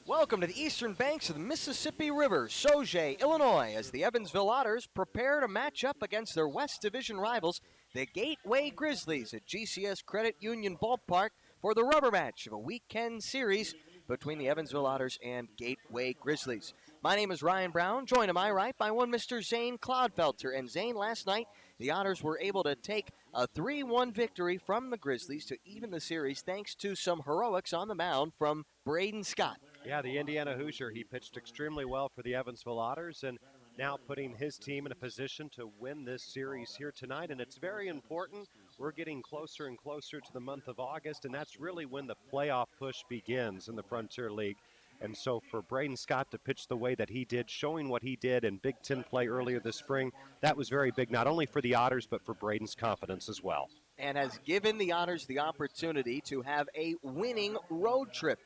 Welcome to the eastern banks of the Mississippi River, Sauget, Illinois, as the Evansville Otters prepare to match up against their West Division rivals, the Gateway Grizzlies, at GCS Credit Union Ballpark for the rubber match of a weekend series between the Evansville Otters and Gateway Grizzlies. My name is Ryan Brown, joined to my right by one Mr. Zane Cloudfelter. And Zane, last night, the Otters were able to take a 3-1 victory from the Grizzlies to even the series thanks to some heroics on the mound from Braden Scott. Yeah, the Indiana Hoosier, he pitched extremely well for the Evansville Otters and now putting his team in a position to win this series here tonight. And it's very important. We're getting closer and closer to the month of August, and that's really when the playoff push begins in the Frontier League. And so for Braden Scott to pitch the way that he did, showing what he did in Big Ten play earlier this spring, that was very big, not only for the Otters, but for Braden's confidence as well. And has given the Otters the opportunity to have a winning road trip.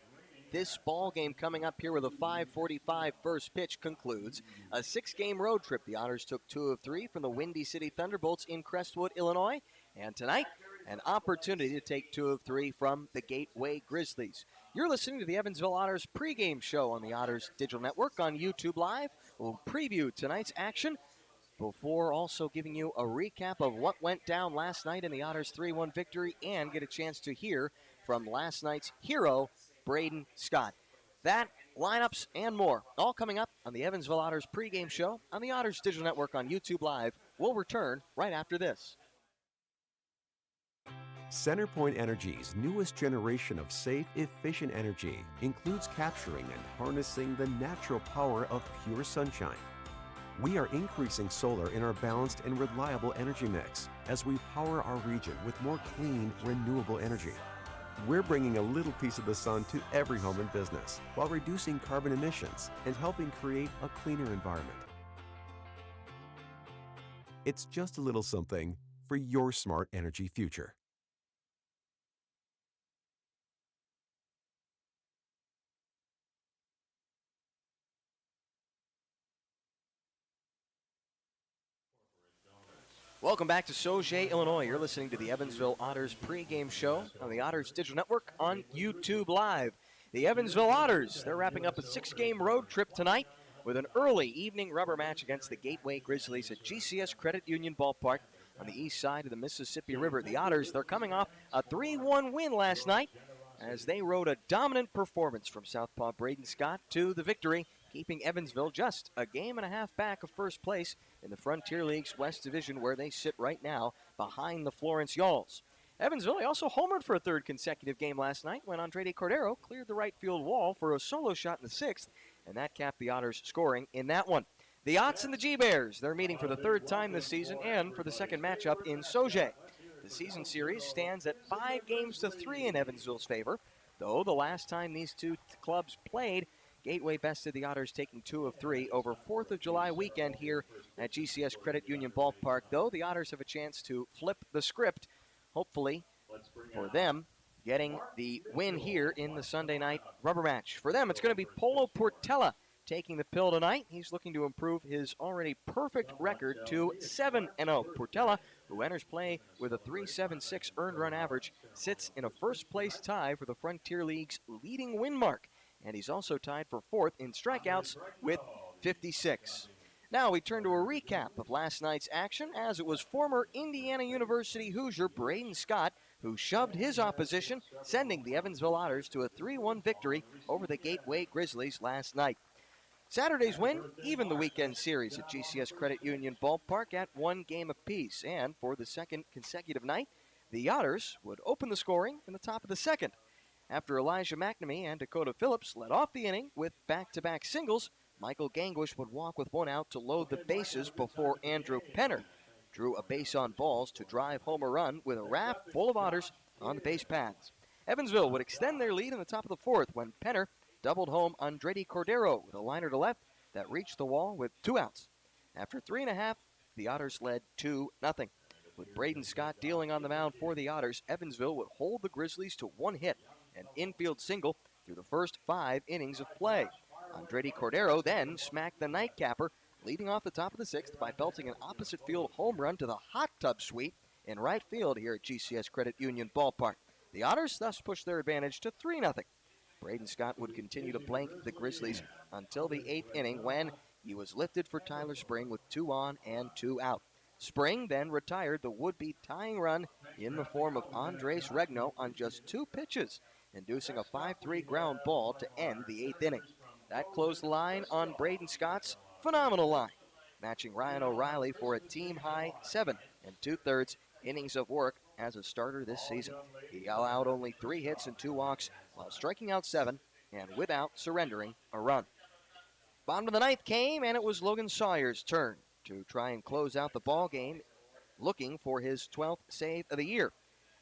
This ball game coming up here with a 5:45 first pitch concludes a 6-game road trip. The Otters took 2 of 3 from the Windy City Thunderbolts in Crestwood, Illinois. And tonight, an opportunity to take 2 of 3 from the Gateway Grizzlies. You're listening to the Evansville Otters pregame show on the Otters Digital Network on YouTube Live. We'll preview tonight's action before also giving you a recap of what went down last night in the Otters' 3-1 victory and get a chance to hear from last night's hero, Braden Scott. That, lineups, and more, all coming up on the Evansville Otters pregame show on the Otters Digital Network on YouTube Live. We'll return right after this. CenterPoint Energy's newest generation of safe, efficient energy includes capturing and harnessing the natural power of pure sunshine. We are increasing solar in our balanced and reliable energy mix as we power our region with more clean, renewable energy. We're bringing a little piece of the sun to every home and business while reducing carbon emissions and helping create a cleaner environment. It's just a little something for your smart energy future. Welcome back to Sauget, Illinois. You're listening to the Evansville Otters pregame show on the Otters Digital Network on YouTube Live. The Evansville Otters, they're wrapping up a 6-game road trip tonight with an early evening rubber match against the Gateway Grizzlies at GCS Credit Union Ballpark on the east side of the Mississippi River. The Otters, they're coming off a 3-1 win last night as they rode a dominant performance from Southpaw Braden Scott to the victory, keeping Evansville just a game and a half back of first place in the Frontier League's West Division, where they sit right now behind the Florence Yawls. Evansville also homered for a third consecutive game last night when Andrade Cordero cleared the right field wall for a solo shot in the 6th, and that capped the Otters' scoring in that one. The Otts and the G-Bears, they're meeting for the third time this season and for the second matchup in Sauget. The season series stands at 5-3 in Evansville's favor, though the last time these two clubs played, Gateway bested the Otters, taking 2 of 3 over 4th of July weekend here at GCS Credit Union Ballpark. Though the Otters have a chance to flip the script, hopefully for them, getting the win here in the Sunday night rubber match. For them, it's going to be Polo Portella taking the pill tonight. He's looking to improve his already perfect record to 7-0. Portella, who enters play with a 3.76 earned run average, sits in a first-place tie for the Frontier League's leading win mark. And he's also tied for 4th in strikeouts with 56. Now we turn to a recap of last night's action, as it was former Indiana University Hoosier Braden Scott who shoved his opposition, sending the Evansville Otters to a 3-1 victory over the Gateway Grizzlies last night. Saturday's win evened the weekend series at GCS Credit Union Ballpark at 1 game apiece. And for the second consecutive night, the Otters would open the scoring in the top of the 2nd. After Elijah McNamee and Dakota Phillips led off the inning with back-to-back singles, Michael Gangwish would walk with one out to load the bases before Andrew Penner drew a base on balls to drive home a run with a raft full of Otters on the base paths. Evansville would extend their lead in the top of the 4th when Penner doubled home Andrade Cordero with a liner to left that reached the wall with 2 outs. After 3.5, the Otters led 2-0. With Braden Scott dealing on the mound for the Otters, Evansville would hold the Grizzlies to 1 hit, an infield single through the first 5 innings of play. Andrade Cordero then smacked the nightcapper, leading off the top of the 6th by belting an opposite field home run to the hot tub suite in right field here at GCS Credit Union Ballpark. The Otters thus pushed their advantage to 3-0. Braden Scott would continue to blank the Grizzlies until the 8th inning when he was lifted for Tyler Spring with 2 on and 2 out. Spring then retired the would-be tying run in the form of Andres Regno on just 2 pitches, inducing a 5-3 ground ball to end the 8th inning. That closed the line on Braden Scott's phenomenal line, matching Ryan O'Reilly for a team-high 7 2/3 innings of work as a starter this season. He allowed only 3 hits and 2 walks while striking out 7 and without surrendering a run. Bottom of the 9th came, and it was Logan Sawyer's turn to try and close out the ball game, looking for his 12th save of the year.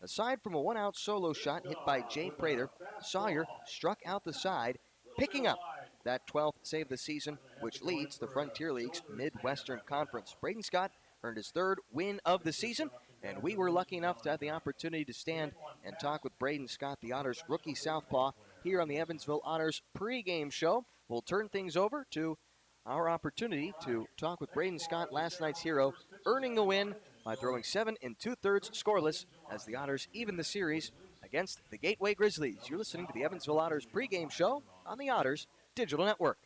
Aside from a 1-out solo shot hit by Jay Prather, Sawyer struck out the side, picking up that 12th save of the season, which leads the Frontier League's Midwestern Conference. Braden Scott earned his 3rd win of the season, and we were lucky enough to have the opportunity to stand and talk with Braden Scott, the Otters rookie southpaw, here on the Evansville Otters pregame show. We'll turn things over to our opportunity to talk with Braden Scott, last night's hero, earning the win by throwing 7 2/3 scoreless as the Otters even the series against the Gateway Grizzlies. You're listening to the Evansville Otters pregame show on the Otters Digital Network.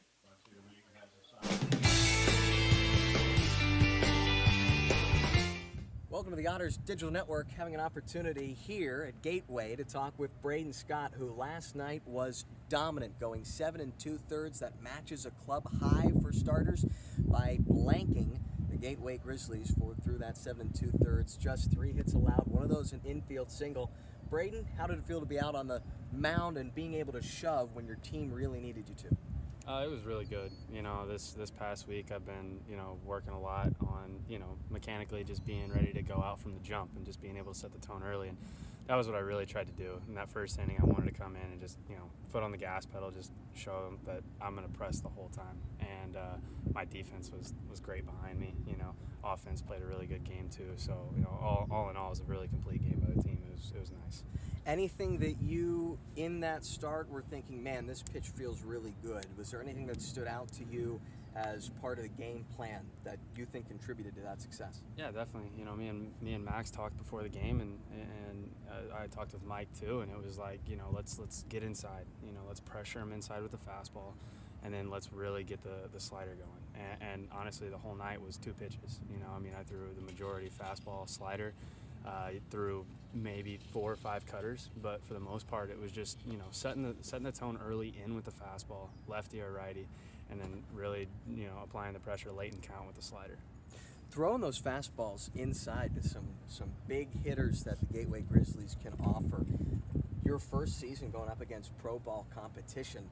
Welcome to the Otters Digital Network, having an opportunity here at Gateway to talk with Braden Scott, who last night was dominant, going 7 2/3. That matches a club high for starters by blanking the Gateway Grizzlies through that 7 2/3. Just 3 hits allowed, one of those an infield single. Braden, how did it feel to be out on the mound and being able to shove when your team really needed you to? It was really good. This past week I've been, working a lot on, mechanically just being ready to go out from the jump and just being able to set the tone early. And that was what I really tried to do. In that first inning, I wanted to come in and just, foot on the gas pedal, just show them that I'm going to press the whole time. And my defense was great behind me. Offense played a really good game too. So, all in all, it was a really complete game by the team. It was nice. Anything that you, in that start, were thinking, man, this pitch feels really good? Was there anything that stood out to you as part of the game plan that you think contributed to that success? Yeah, definitely. Me and Max talked before the game, and I talked with Mike too, and it was like, let's get inside. Let's pressure him inside with the fastball, and then let's really get the slider going. And honestly, the whole night was 2 pitches. I threw the majority fastball, slider. Threw maybe 4 or 5 cutters, but for the most part it was just setting the tone early in with the fastball, lefty or righty, and then really applying the pressure late in count with the slider. Throwing those fastballs inside to some big hitters that the Gateway Grizzlies can offer. Your first season going up against pro ball competition,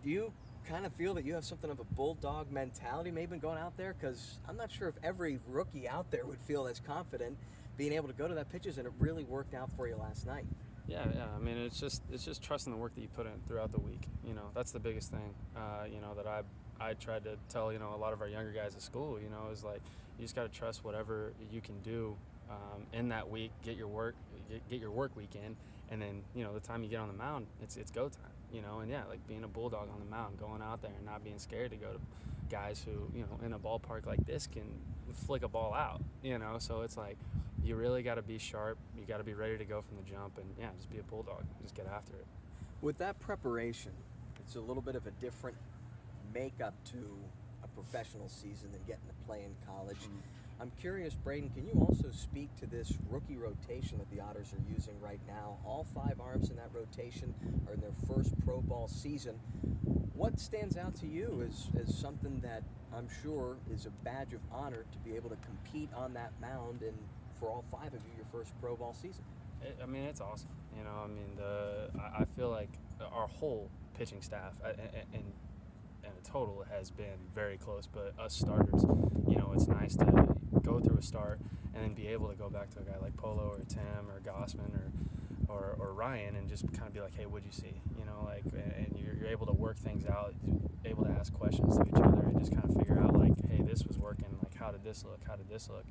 do you kind of feel that you have something of a bulldog mentality maybe going out there? Because I'm not sure if every rookie out there would feel as confident being able to go to that pitches, and it really worked out for you last night. Yeah. It's just trusting the work that you put in throughout the week. That's the biggest thing. That I tried to tell a lot of our younger guys at school. Is like you just got to trust whatever you can do in that week. Get your work week in, and then the time you get on the mound, it's go time. And yeah, like being a bulldog on the mound, going out there and not being scared to go to guys who in a ballpark like this can flick a ball out. So it's like, you really got to be sharp. You got to be ready to go from the jump, and yeah, just be a bulldog. Just get after it. With that preparation, it's a little bit of a different makeup to a professional season than getting to play in college. I'm curious, Braden, can you also speak to this rookie rotation that the Otters are using right now? All 5 arms in that rotation are in their first pro ball season. What stands out to you as something that I'm sure is a badge of honor to be able to compete on that mound and for all 5 of you, your first pro ball season? It's awesome. I feel like our whole pitching staff in a total has been very close, but us starters, it's nice to go through a start and then be able to go back to a guy like Polo or Tim or Gossman or Ryan and just kind of be like, hey, what'd you see? And you're able to work things out, able to ask questions to each other and just kind of figure out like, hey, this was working, like how did this look?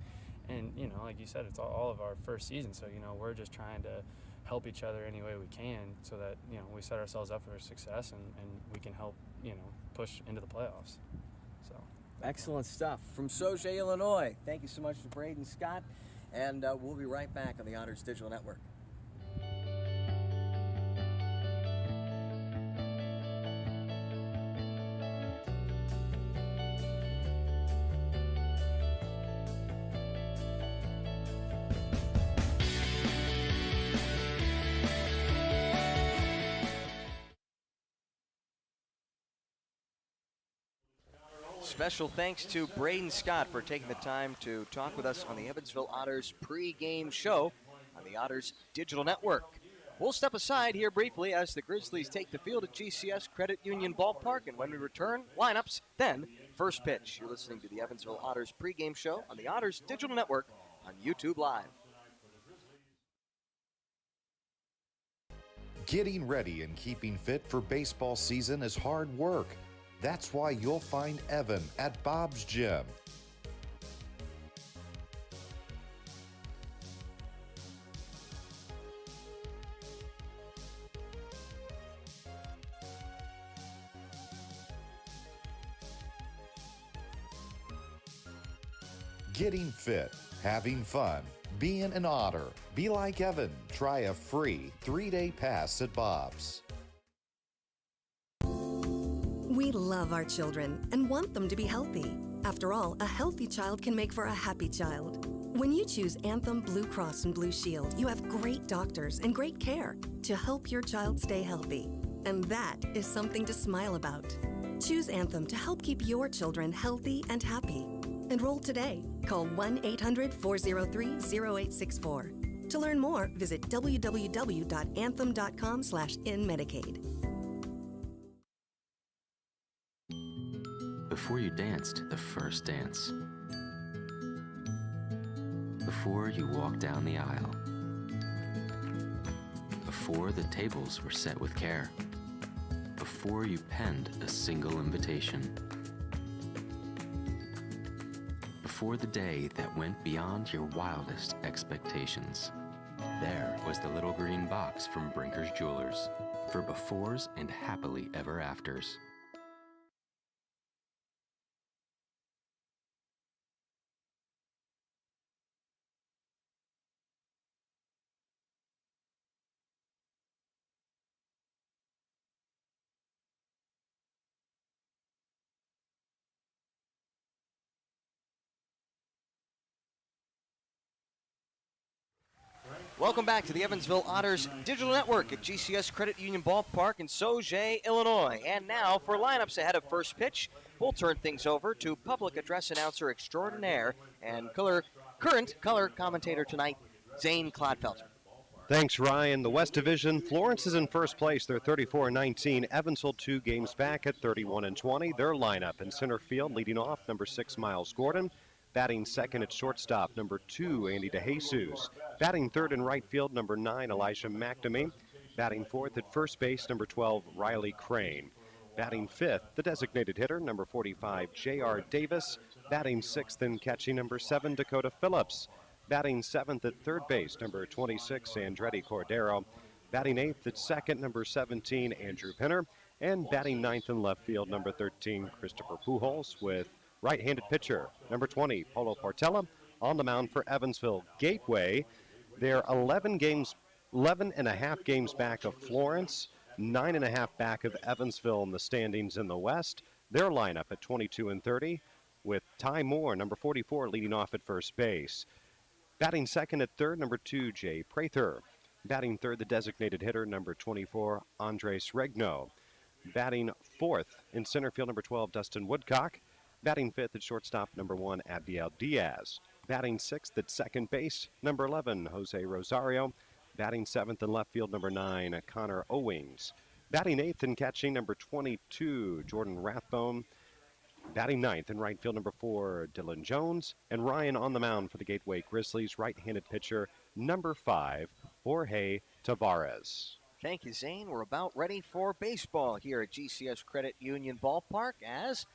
And, like you said, it's all of our first season, so, we're just trying to help each other any way we can so that, we set ourselves up for success and we can help, push into the playoffs. So excellent stuff from Sauget, Illinois. Thank you so much to Braden Scott, and we'll be right back on the Otters Digital Network. Special thanks to Braden Scott for taking the time to talk with us on the Evansville Otters pregame show on the Otters Digital Network. We'll step aside here briefly as the Grizzlies take the field at GCS Credit Union Ballpark, and when we return, lineups, then first pitch. You're listening to the Evansville Otters pregame show on the Otters Digital Network on YouTube Live. Getting ready and keeping fit for baseball season is hard work. That's why you'll find Evan at Bob's Gym. Getting fit, having fun, being an Otter. Be like Evan. Try a free 3-day pass at Bob's. We love our children and want them to be healthy. After all, a healthy child can make for a happy child. When you choose Anthem Blue Cross and Blue Shield, you have great doctors and great care to help your child stay healthy. And that is something to smile about. Choose Anthem to help keep your children healthy and happy. Enroll today. Call 1-800-403-0864. To learn more, visit www.anthem.com/inmedicaid. Before you danced the first dance. Before you walked down the aisle. Before the tables were set with care. Before you penned a single invitation. Before the day that went beyond your wildest expectations. There was the little green box from Brinker's Jewelers for befores and happily ever afters. Welcome back to the Evansville Otters Digital Network at GCS Credit Union Ballpark in Sauget, Illinois. And now for lineups ahead of first pitch, we'll turn things over to public address announcer extraordinaire and current color commentator tonight, Zane Clodfelter. Thanks, Ryan. The West Division, Florence is in first place. They're 34-19. Evansville 2 games back at 31-20. Their lineup in center field, leading off, number 6, Miles Gordon. Batting second at shortstop, number 2, Andy DeJesus. Batting third in right field, number 9, Elijah McNamee. Batting fourth at first base, number 12, Riley Crane. Batting fifth, the designated hitter, number 45, J.R. Davis. Batting sixth and catching, number 7, Dakota Phillips. Batting seventh at third base, number 26, Andretti Cordero. Batting eighth at second, number 17, Andrew Penner. And batting ninth in left field, number 13, Christopher Pujols, with right-handed pitcher, number 20, Paulo Portela, on the mound for Evansville. Gateway, they're 11 and a half games back of Florence, 9.5 back of Evansville in the standings in the West. Their lineup at 22-30, with Ty Moore, number 44, leading off at first base. Batting second at third, number 2, Jay Prather. Batting third, the designated hitter, number 24, Andres Regno. Batting fourth in center field, number 12, Dustin Woodcock. Batting fifth at shortstop, number 1, Abdiel Diaz. Batting sixth at second base, number 11, Jose Rosario. Batting seventh in left field, number 9, Connor Owings. Batting eighth and catching, number 22, Jordan Rathbone. Batting ninth in right field, number 4, Dylan Jones. And Ryan on the mound for the Gateway Grizzlies, right-handed pitcher, number 5, Jorge Tavares. Thank you, Zane. We're about ready for baseball here at GCS Credit Union Ballpark as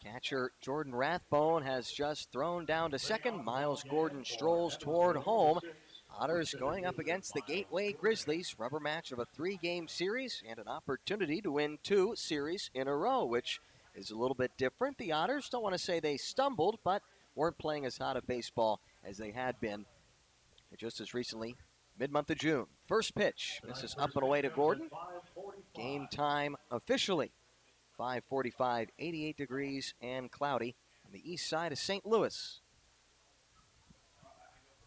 catcher Jordan Rathbone has just thrown down to second. Miles Gordon strolls toward home. Otters going up against the Gateway Grizzlies. Rubber match of a 3-game series and an opportunity to win 2 series in a row, which is a little bit different. The Otters, don't want to say they stumbled, but weren't playing as hot a baseball as they had been just as recently, mid-month of June. First pitch. This is up and away to Gordon. Game time officially 5:45, 88 degrees and cloudy on the east side of St. Louis.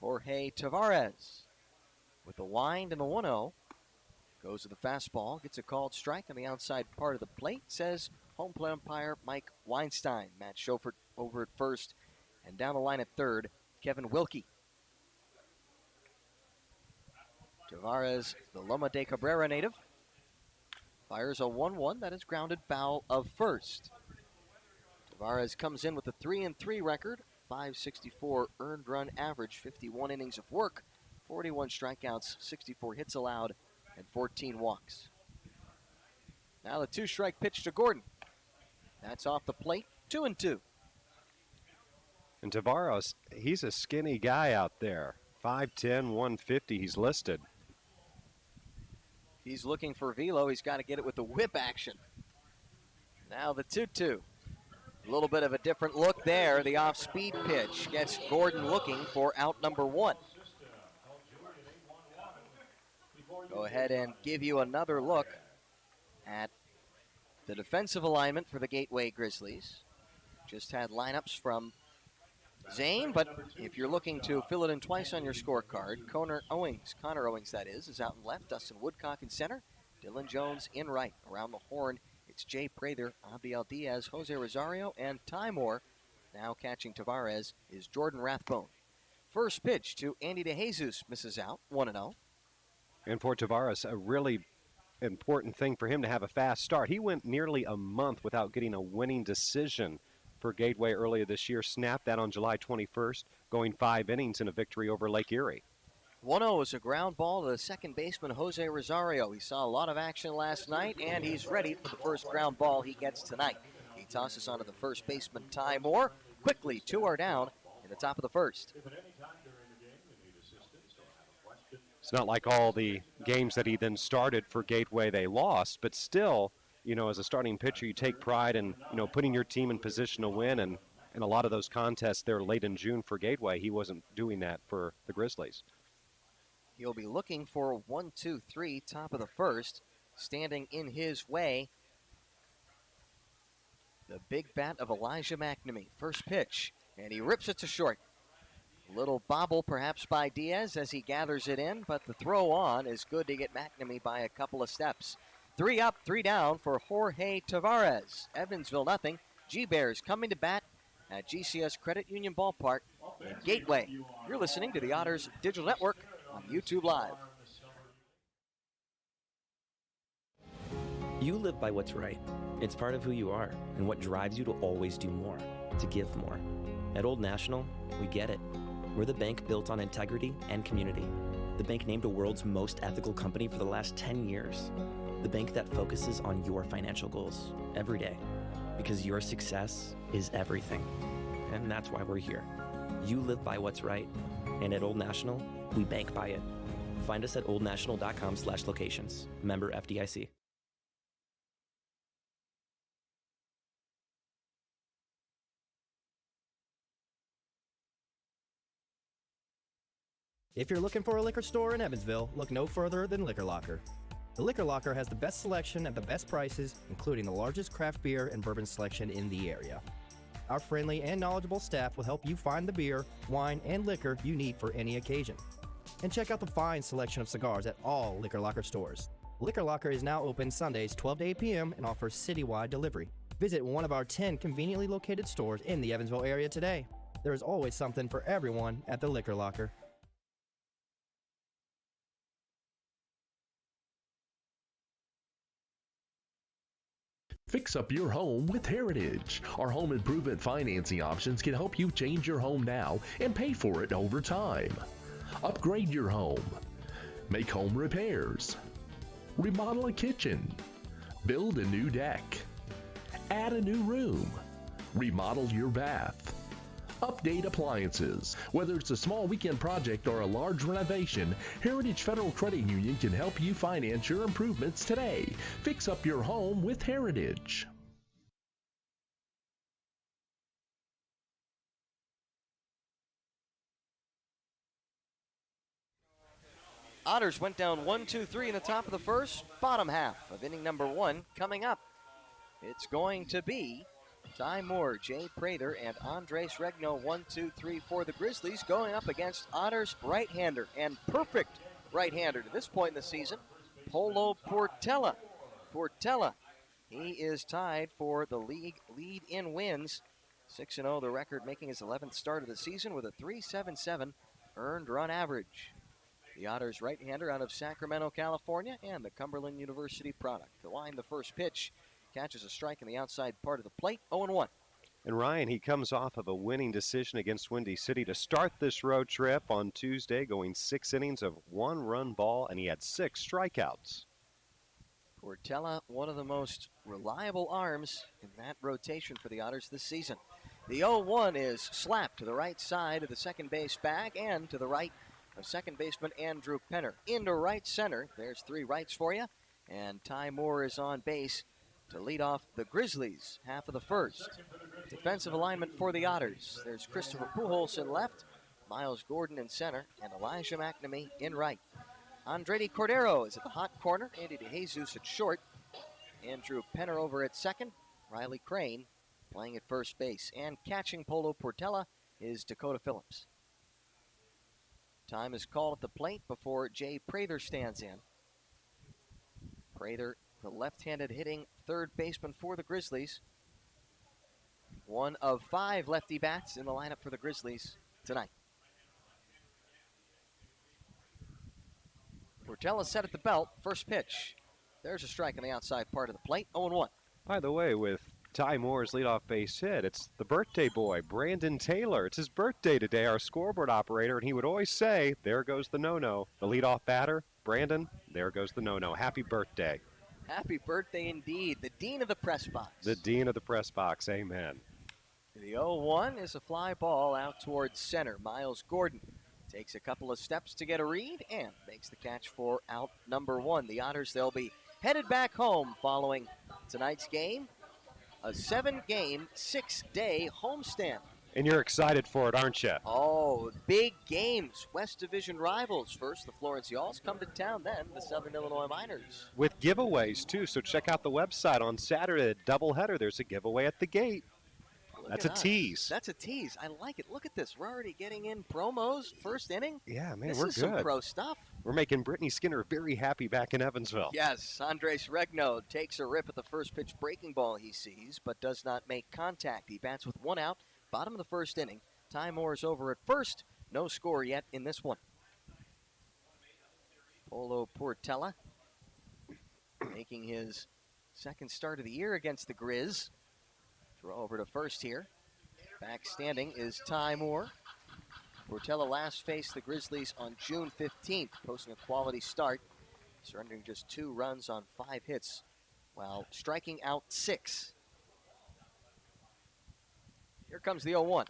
Jorge Tavares with the wind and the 1-0. Goes to the fastball, gets a called strike on the outside part of the plate, says home plate umpire Mike Weinstein. Matt Schofield over at first, and down the line at third, Kevin Wilkie. Tavares, the Loma de Cabrera native, fires a 1-1 that is grounded foul of first. Tavares comes in with a 3-3 record, .564 earned run average, 51 innings of work, 41 strikeouts, 64 hits allowed, and 14 walks. Now the 2-strike pitch to Gordon. That's off the plate, 2-2. And Tavares, he's a skinny guy out there. 5'10", 150 he's listed. He's looking for velo. He's got to get it with the whip action. Now the 2-2. A little bit of a different look there. The off-speed pitch gets Gordon looking for out number 1. Go ahead and give you another look at the defensive alignment for the Gateway Grizzlies. Just had lineups from Zane, but if you're looking to fill it in twice on your scorecard, Connor Owings that is out in left, Dustin Woodcock in center, Dylan Jones in right. Around the horn, it's Jay Prather, Abiel Diaz, Jose Rosario, and Ty Moore. Now catching Tavares is Jordan Rathbone. First pitch to Andy DeJesus, misses out, 1-0. And for Tavares, a really important thing for him to have a fast start. He went nearly a month without getting a winning decision for Gateway earlier this year. Snapped that on July 21st, going 5 innings in a victory over Lake Erie. 1-0 is a ground ball to the second baseman, Jose Rosario. He saw a lot of action last night, and he's ready for the first ground ball he gets tonight. He tosses onto the first baseman, Ty Moore. Quickly, 2 are down in the top of the first. It's not like all the games that he then started for Gateway they lost, but still, you know, as a starting pitcher, you take pride in, you know, putting your team in position to win, and in a lot of those contests there late in June for Gateway, he wasn't doing that for the Grizzlies. He'll be looking for 1-2-3, top of the first. Standing in his way, the big bat of Elijah McNamee. First pitch, and he rips it to short. A little bobble perhaps by Diaz as he gathers it in, but the throw on is good to get McNamee by a couple of steps. 3 up, 3 down for Jorge Tavares. Evansville nothing. G-Bears coming to bat at GCS Credit Union Ballpark in Gateway. You're listening to the Otters Digital Network on YouTube Live. You live by what's right. It's part of who you are and what drives you to always do more, to give more. At Old National, we get it. We're the bank built on integrity and community. The bank named the world's most ethical company for the last 10 years. The bank that focuses on your financial goals every day. Because your success is everything. And that's why we're here. You live by what's right. And at Old National, we bank by it. Find us at oldnational.com/locations. Member FDIC. If you're looking for a liquor store in Evansville, look no further than Liquor Locker. The Liquor Locker has the best selection at the best prices, including the largest craft beer and bourbon selection in the area. Our friendly and knowledgeable staff will help you find the beer, wine, and liquor you need for any occasion. And check out the fine selection of cigars at all Liquor Locker stores. Liquor Locker is now open Sundays 12 to 8 p.m. and offers citywide delivery. Visit one of our 10 conveniently located stores in the Evansville area today. There is always something for everyone at the Liquor Locker. Fix up your home with Heritage. Our home improvement financing options can help you change your home now and pay for it over time. Upgrade your home. Make home repairs. Remodel a kitchen. Build a new deck. Add a new room. Remodel your bath. Update appliances. Whether it's a small weekend project or a large renovation, Heritage Federal Credit Union can help you finance your improvements today. Fix up your home with Heritage. Otters went down 1-2-3 in the top of the first, bottom half of inning number 1 coming up. It's going to be Ty Moore, Jay Prather, and Andres Regno, 1-2-3 for the Grizzlies, going up against Otters right-hander, and perfect right-hander to this point in the season, Polo Portela. Portela, he is tied for the league lead in wins. 6-0 the record, making his 11th start of the season with a .377 earned run average. The Otters right-hander out of Sacramento, California, and the Cumberland University product. The line, the first pitch, catches a strike in the outside part of the plate, 0-1. And Ryan, he comes off of a winning decision against Windy City to start this road trip on Tuesday, going 6 innings of 1-run ball, and he had 6 strikeouts. Portela, one of the most reliable arms in that rotation for the Otters this season. The 0-1 is slapped to the right side of the second base bag and to the right of second baseman Andrew Penner. Into right center, there's 3 rights for you, and Ty Moore is on base to lead off the Grizzlies, half of the first. Defensive alignment for the Otters. There's Christopher Pujols in left, Miles Gordon in center, and Elijah McNamee in right. Andredi Cordero is at the hot corner, Andy DeJesus at short, Andrew Penner over at second, Riley Crane playing at first base, and catching Polo Portela is Dakota Phillips. Time is called at the plate before Jay Prather stands in. Prather, the left-handed hitting third baseman for the Grizzlies. One of 5 lefty bats in the lineup for the Grizzlies tonight. Portela set at the belt, first pitch. There's a strike on the outside part of the plate, 0-1. By the way, with Ty Moore's leadoff base hit, it's the birthday boy, Brandon Taylor. It's his birthday today, our scoreboard operator, and he would always say, there goes the no-no. The leadoff batter, Brandon, there goes the no-no. Happy birthday. Happy birthday indeed. The dean of the press box. The dean of the press box, amen. The 0-1 is a fly ball out towards center. Miles Gordon takes a couple of steps to get a read and makes the catch for out number 1. The Otters, they'll be headed back home following tonight's game. A 7-game, 6-day homestand. And you're excited for it, aren't you? Oh, big games. West Division rivals. First, the Florence Yalls come to town, then the Southern Illinois Miners. With giveaways, too, so check out the website. On Saturday, a doubleheader, there's a giveaway at the gate. That's a tease. That's a tease. I like it. Look at this. We're already getting in promos, first inning. Yeah, man, this we're is good. Some pro stuff. We're making Brittany Skinner very happy back in Evansville. Yes, Andres Regno takes a rip at the first pitch breaking ball he sees, but does not make contact. He bats with 1 out, bottom of the first inning. Ty Moore is over at first. No score yet in this one. Polo Portela making his second start of the year against the Grizz. Throw over to first here. Back standing is Ty Moore. Portela last faced the Grizzlies on June 15th, posting a quality start, surrendering just 2 runs on 5 hits while striking out 6. Here comes the 0-1.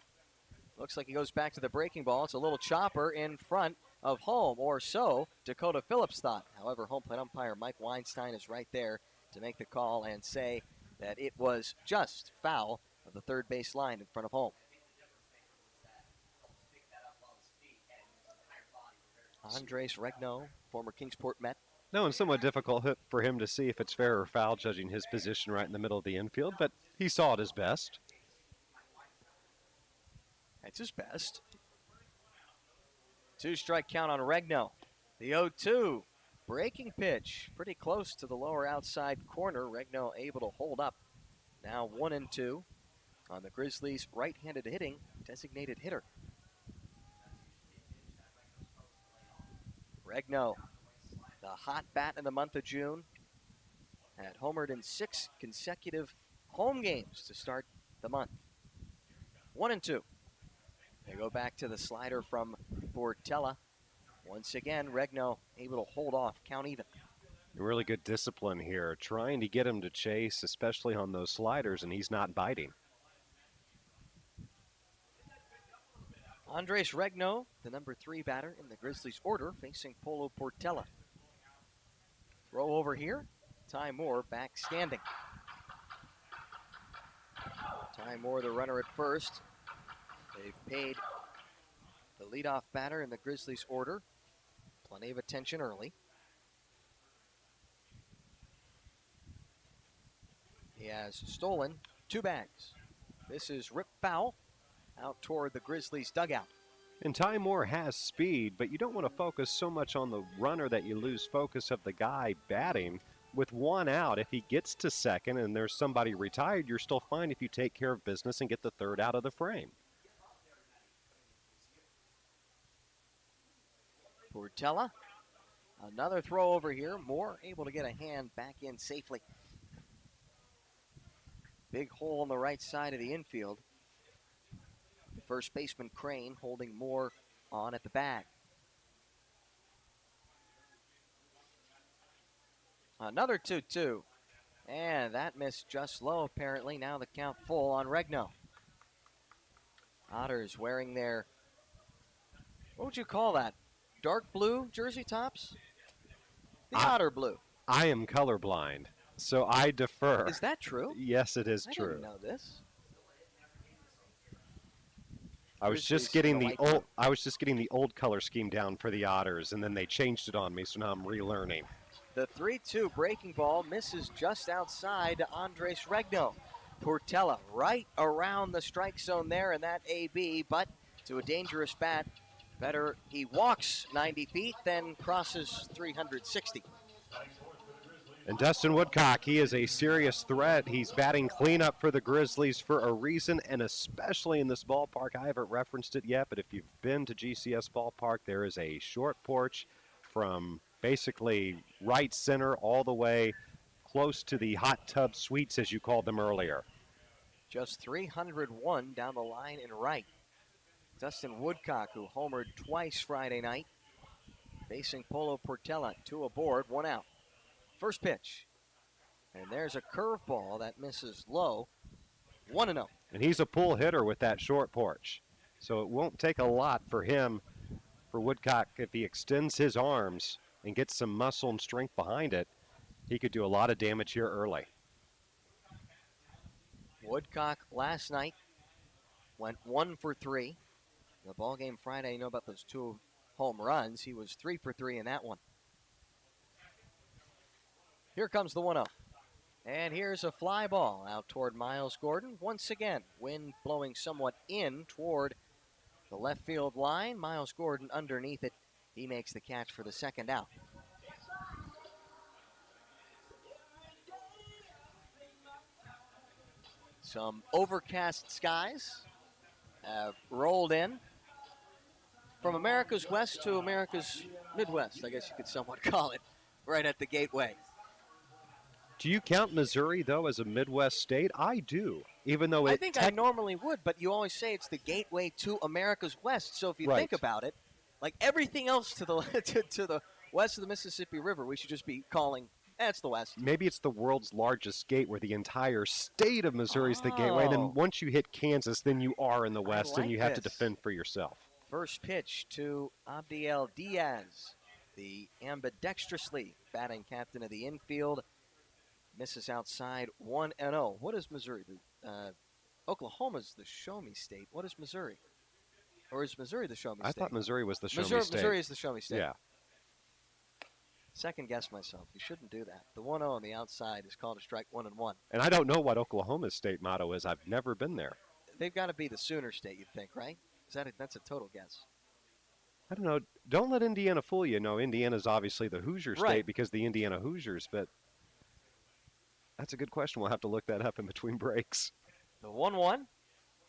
Looks like he goes back to the breaking ball. It's a little chopper in front of home, or so Dakota Phillips thought. However, home plate umpire Mike Weinstein is right there to make the call and say that it was just foul of the third base line in front of home. Andres Regno, former Kingsport Met. No, and somewhat difficult for him to see if it's fair or foul, judging his position right in the middle of the infield, but he saw it his best. That's his best. 2-strike count on Regno. The 0-2. Breaking pitch, pretty close to the lower outside corner. Regno able to hold up. Now 1-2 on the Grizzlies' right-handed hitting designated hitter. Regno, the hot bat in the month of June, had homered in 6 consecutive home games to start the month. 1-2. They go back to the slider from Portela. Once again, Regno able to hold off, count even. Really good discipline here, trying to get him to chase, especially on those sliders, and he's not biting. Andres Regno, the number 3 batter in the Grizzlies order, facing Polo Portela. Throw over here. Ty Moore back standing. Ty Moore, the runner at first. They've paid the leadoff batter in the Grizzlies order plenty of attention early. He has stolen 2 bags. This is ripped foul out toward the Grizzlies dugout. And Ty Moore has speed, but you don't want to focus so much on the runner that you lose focus of the guy batting. With one out, if he gets to second and there's somebody retired, you're still fine if you take care of business and get the third out of the frame. Portella, another throw over here. Moore able to get a hand back in safely. Big hole on the right side of the infield. First baseman Crane holding Moore on at the bag. Another 2-2. And that missed just low, apparently. Now the count full on Regno. Otters wearing their, what would you call that? Dark blue jersey tops? The Otter blue. I am colorblind, so I defer. Is that true? Yes, it is I true. didn't know this. I was just getting the old color scheme down for the Otters, and then they changed it on me, so now I'm relearning. The 3-2 breaking ball misses just outside to Andres Regno. Portella right around the strike zone there in that AB, but to a dangerous bat. Better he walks 90 feet than crosses 360. And Dustin Woodcock, he is a serious threat. He's batting cleanup for the Grizzlies for a reason, and especially in this ballpark. I haven't referenced it yet, but if you've been to GCS Ballpark, there is a short porch from basically right center all the way close to the hot tub suites, as you called them earlier. Just 301 down the line in right. Dustin Woodcock, who homered twice Friday night, facing Polo Portella. 2 aboard, 1 out. First pitch. And there's a curveball that misses low. 1-0. And he's a pull hitter with that short porch. So it won't take a lot for him, for Woodcock, if he extends his arms and gets some muscle and strength behind it, he could do a lot of damage here early. Woodcock last night went 1 for 3. The ball game Friday, you know about those 2 home runs. He was 3 for 3 in that one. Here comes the 1-0. And here's a fly ball out toward Miles Gordon. Once again, wind blowing somewhat in toward the left field line. Miles Gordon underneath it. He makes the catch for the second out. Some overcast skies have rolled in from America's West to America's Midwest, I guess you could somewhat call it, right at the gateway. Do you count Missouri, though, as a Midwest state? I do, even though I think I normally would, but you always say it's the gateway to America's West. So if you think about it, like everything else to the to the west of the Mississippi River, we should just be calling, it's the West. Maybe it's the world's largest gate where the entire state of Missouri is the gateway. Then once you hit Kansas, then you are in the West, and you have to defend for yourself. First pitch to Abdiel Diaz, the ambidextrously batting captain of the infield. Misses outside, 1-0. What is Missouri? Oklahoma's the show-me state. What is Missouri? Or is Missouri the show-me state? I thought Missouri was the show-me state. Missouri is the show-me state. Yeah. Second guess myself. You shouldn't do that. The 1-0 on the outside is called a strike 1-1. And I don't know what Oklahoma's state motto is. I've never been there. They've got to be the Sooner State, you'd think, right? That's a total guess. I don't know. Don't let Indiana fool you. No, Indiana's obviously the Hoosier state because the Indiana Hoosiers, but that's a good question. We'll have to look that up in between breaks. The 1-1.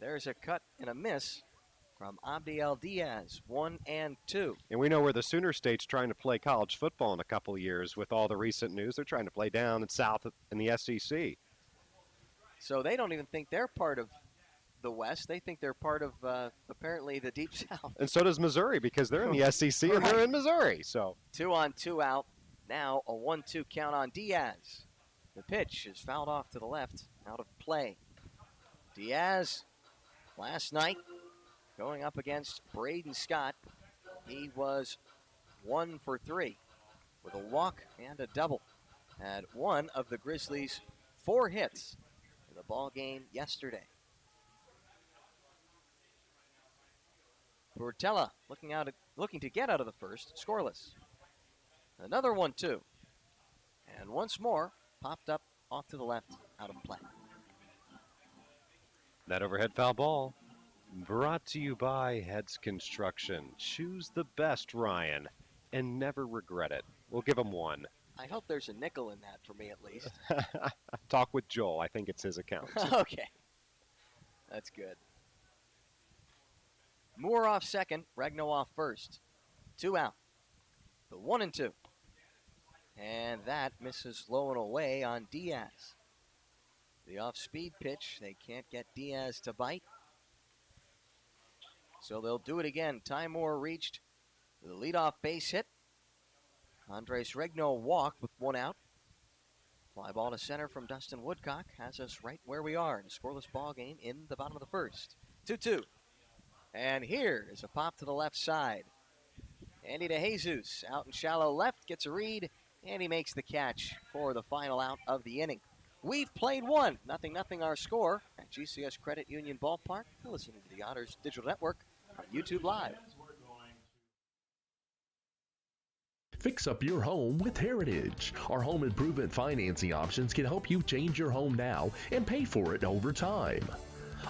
There's a cut and a miss from Abdiel Diaz, 1-2. And we know where the Sooner State's trying to play college football in a couple of years with all the recent news. They're trying to play down and south in the SEC. So they don't even think they're part of the West. They think they're part of, apparently, the Deep South. And so does Missouri because they're in the SEC and they're in Missouri. So 2 on, 2 out. Now a 1-2 count on Diaz. The pitch is fouled off to the left, out of play. Diaz, last night, going up against Braden Scott. He was 1 for 3 with a walk and a double. Had one of the Grizzlies' 4 hits in the ball game yesterday. Portella looking to get out of the first, scoreless. Another 1-2. And once more, popped up off to the left, out of play. that overhead foul ball Brought to you by Heads Construction. Choose the best, Ryan, and never regret it. We'll give him 1. I hope there's a nickel in that for me at least. Talk with Joel. I think it's his account. Okay. That's good. Moore off second, Regno off first. 2 out. The 1-2. And that misses low and away on Diaz. The off-speed pitch, they can't get Diaz to bite. So they'll do it again. Ty Moore reached the leadoff base hit. Andres Regno walked with 1 out. Fly ball to center from Dustin Woodcock has us right where we are in a scoreless ball game in the bottom of the first. 2-2. And here is a pop to the left side. Andy DeJesus out in shallow left, gets a read, and he makes the catch for the final out of the inning. We've played 1, 0-0 our score at GCS Credit Union Ballpark. You're listening to the Otters Digital Network on YouTube Live. Fix up your home with Heritage. Our home improvement financing options can help you change your home now and pay for it over time.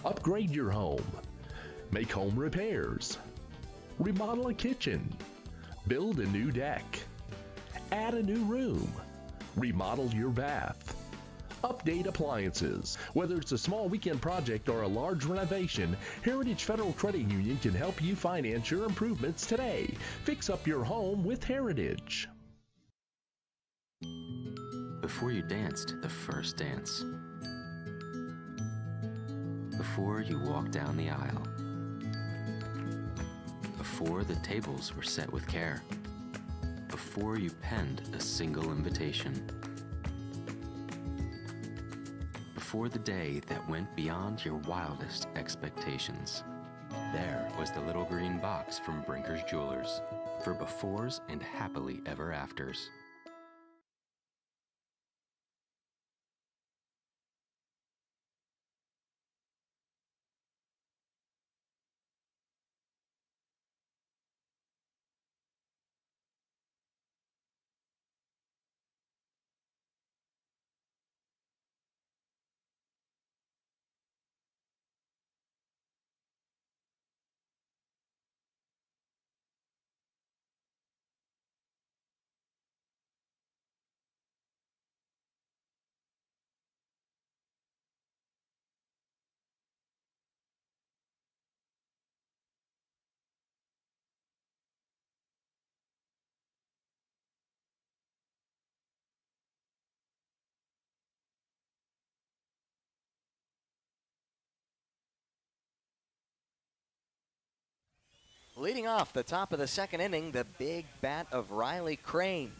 Upgrade your home. Make home repairs. Remodel a kitchen. Build a new deck. Add a new room. Remodel your bath. Update appliances. Whether it's a small weekend project or a large renovation, Heritage Federal Credit Union can help you finance your improvements today. Fix up your home with Heritage. Before you danced the first dance. Before you walked down the aisle. Before the tables were set with care. Before you penned a single invitation. Before the day that went beyond your wildest expectations. There was the little green box from Brinker's Jewelers for befores and happily ever afters. Leading off the top of the second inning, the big bat of Riley Crane.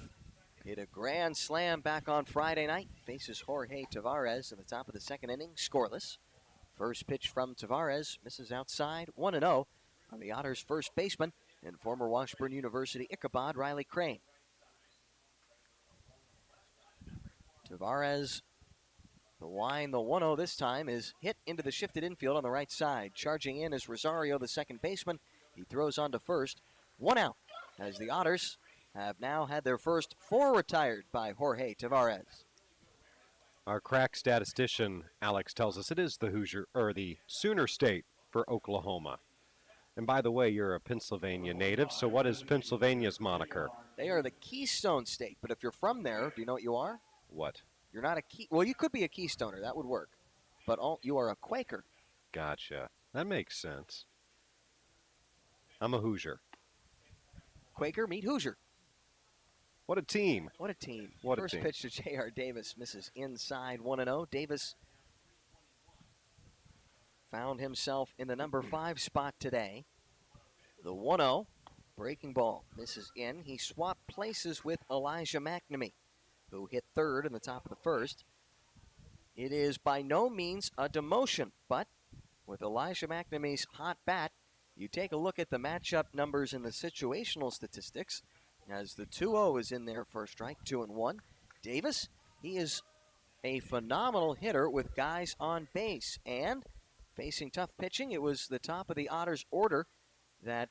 Hit a grand slam back on Friday night. Faces Jorge Tavares in the top of the second inning, scoreless. First pitch from Tavares, misses outside, 1-0 on the Otters' first baseman and former Washburn University Ichabod Riley Crane. Tavares, the wind, the 1-0 this time, is hit into the shifted infield on the right side. Charging in is Rosario, the second baseman. He throws on to first, 1 out, as the Otters have now had their first 4 retired by Jorge Tavares. Our crack statistician, Alex, tells us it is the Sooner State for Oklahoma. And by the way, you're a Pennsylvania native, so what is Pennsylvania's moniker? They are the Keystone State, but if you're from there, do you know what you are? What? You're not well, you could be a Keystoner, that would work. But you are a Quaker. Gotcha. That makes sense. I'm a Hoosier. Quaker meet Hoosier. What a team. What a team. What a First team. pitch to J.R. Davis, misses inside, 1-0. Davis found himself in the number 5 spot today. The 1-0, breaking ball, misses in. He swapped places with Elijah McNamee, who hit third in the top of the first. It is by no means a demotion, but with Elijah McNamee's hot bat, you take a look at the matchup numbers and the situational statistics, as the 2-0 is in there for a strike, 2-1. Davis, he is a phenomenal hitter with guys on base, and facing tough pitching, it was the top of the Otters order that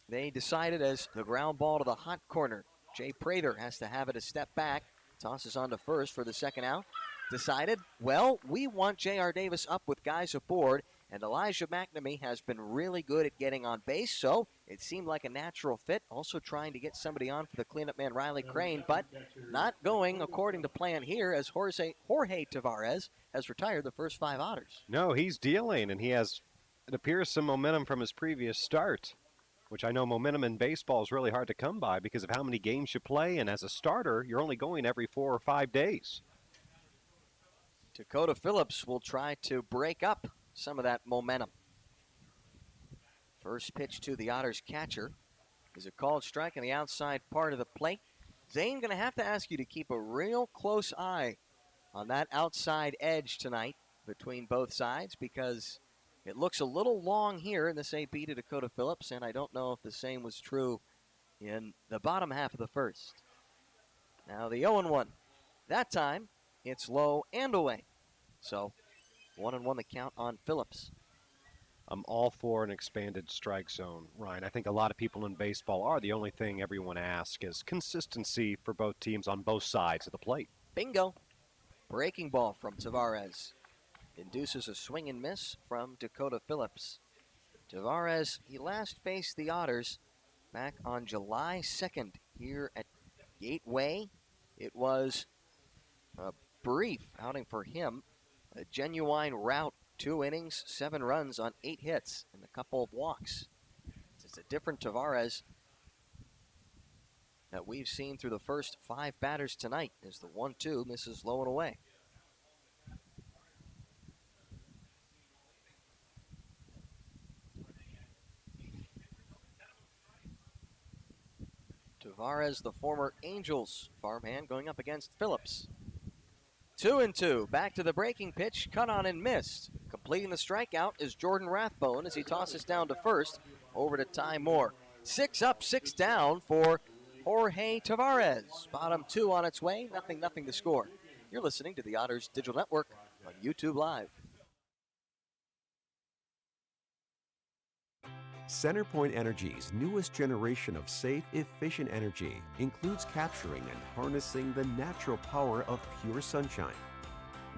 they decided as the ground ball to the hot corner. Jay Prather has to have it a step back, tosses on to first for the second out. Decided, well, we want J.R. Davis up with guys aboard, And Elijah McNamee has been really good at getting on base, so it seemed like a natural fit. Also trying to get somebody on for the cleanup man, Riley Crane, but not going according to plan here as Jorge Tavares has retired the first 5 Otters. No, he's dealing, and he has, it appears, some momentum from his previous start, which I know momentum in baseball is really hard to come by because of how many games you play, and as a starter, you're only going every 4 or 5 days. Dakota Phillips will try to break up some of that momentum. First pitch to the Otters catcher is a called strike on the outside part of the plate. Zane, going to have to ask you to keep a real close eye on that outside edge tonight between both sides because it looks a little long here in this AB to Dakota Phillips, and I don't know if the same was true in the bottom half of the first. Now the 0-1. That time, it's low and away. So 1-1 the count on Phillips. I'm all for an expanded strike zone, Ryan. I think a lot of people in baseball are. The only thing everyone asks is consistency for both teams on both sides of the plate. Bingo. Breaking ball from Tavares. Induces a swing and miss from Dakota Phillips. Tavares, he last faced the Otters back on July 2nd here at Gateway. It was a brief outing for him. A genuine rout, 2 innings, 7 runs on 8 hits, and a couple of walks. It's a different Tavares that we've seen through the first 5 batters tonight as the 1-2 misses low and away. Tavares, the former Angels farmhand, going up against Phillips. 2-2, back to the breaking pitch, cut on and missed. Completing the strikeout is Jordan Rathbone as he tosses down to first, over to Ty Moore. 6 up, 6 down for Jorge Tavares. Bottom 2 on its way, nothing to score. You're listening to the Otters Digital Network on YouTube Live. CenterPoint Energy's newest generation of safe, efficient energy includes capturing and harnessing the natural power of pure sunshine.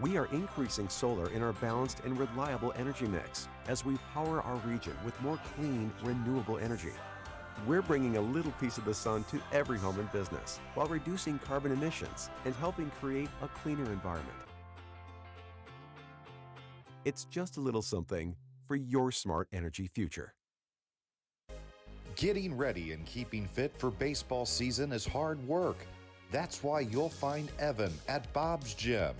We are increasing solar in our balanced and reliable energy mix as we power our region with more clean, renewable energy. We're bringing a little piece of the sun to every home and business while reducing carbon emissions and helping create a cleaner environment. It's just a little something for your smart energy future. Getting ready and keeping fit for baseball season is hard work. That's why you'll find Evan at Bob's Gym.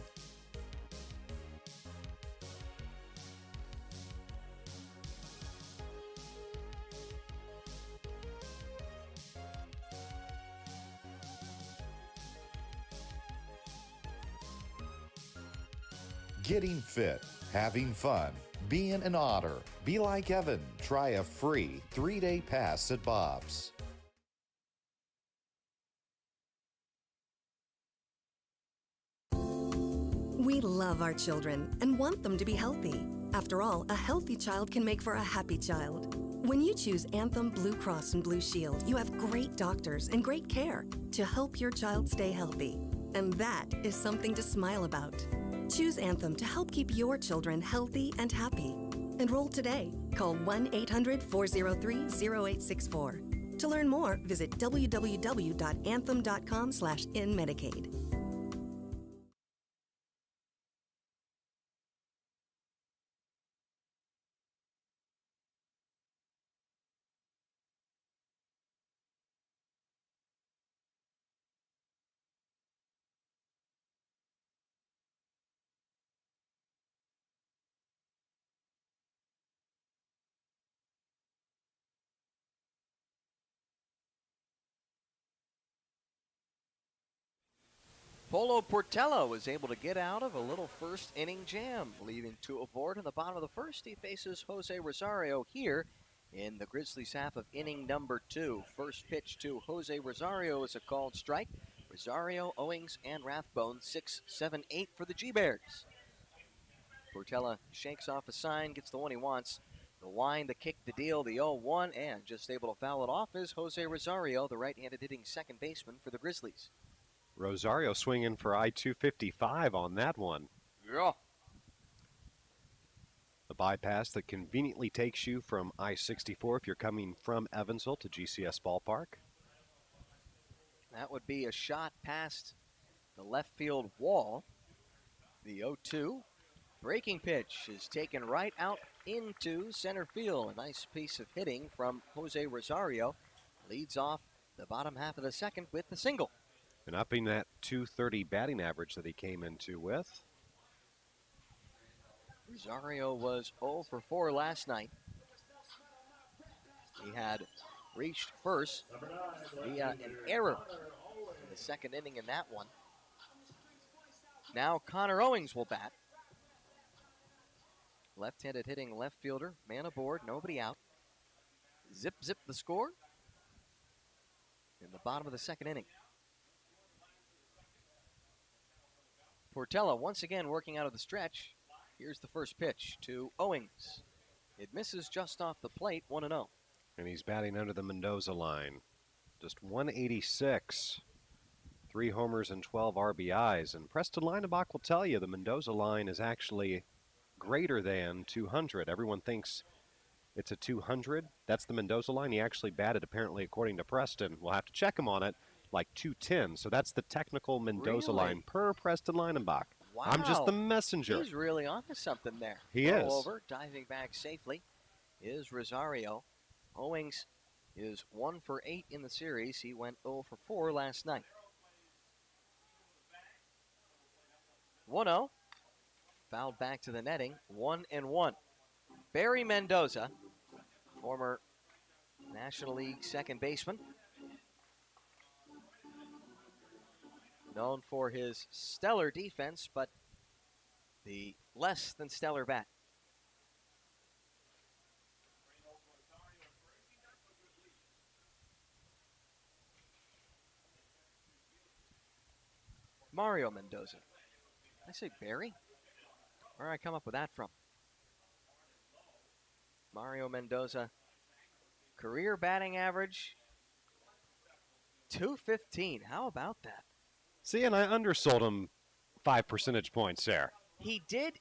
Getting fit, having fun, being an Otter. Be like Evan. Try a free 3-day pass at Bob's. We love our children and want them to be healthy. After all, a healthy child can make for a happy child. When you choose Anthem Blue Cross and Blue Shield, you have great doctors and great care to help your child stay healthy. And that is something to smile about. Choose Anthem to help keep your children healthy and happy. Enroll today. Call 1-800-403-0864. To learn more, visit www.anthem.com/inmedicaid. Polo Portela was able to get out of a little first inning jam, leaving 2 aboard in the bottom of the first. He faces Jose Rosario here in the Grizzlies half of inning number 2. First pitch to Jose Rosario is a called strike. Rosario, Owings, and Rathbone 6, 7, 8 for the G-Bears. Portela shakes off a sign, gets the one he wants. The wind, the kick, the deal, the 0-1, and just able to foul it off is Jose Rosario, the right-handed hitting second baseman for the Grizzlies. Rosario swinging for I-255 on that one. Yeah. The bypass that conveniently takes you from I-64 if you're coming from Evansville to GCS Ballpark. That would be a shot past the left field wall. The 0-2 breaking pitch is taken right out into center field. A nice piece of hitting from Jose Rosario. Leads off the bottom half of the second with the single. And upping that .230 batting average that he came into with. Rosario was 0 for 4 last night. He had reached first via an error in the second inning in that one. Now Connor Owings will bat. Left-handed hitting left fielder, man aboard, nobody out. Zip, zip the score in the bottom of the second inning. Portela once again working out of the stretch. Here's the first pitch to Owings. It misses just off the plate, 1-0. And he's batting under the Mendoza line. Just 186. 3 homers and 12 RBIs. And Preston Linebach will tell you the Mendoza line is actually greater than 200. Everyone thinks it's a 200. That's the Mendoza line. He actually batted, apparently, according to Preston. We'll have to check him on it, like 210. So that's the technical Mendoza line per Preston Linebach. Wow. I'm just the messenger. He's really onto something there. He is. Over, diving back safely is Rosario. Owings is 1 for 8 in the series. He went 0 for 4 last night. 1-0. Fouled back to the netting. 1-1. Barry Mendoza, former National League second baseman. Known for his stellar defense, but the less than stellar bat. Mario Mendoza. Did I say Barry? Where did I come up with that from? Mario Mendoza, career batting average, 215. How about that? See, and I undersold him 5 percentage points there. He did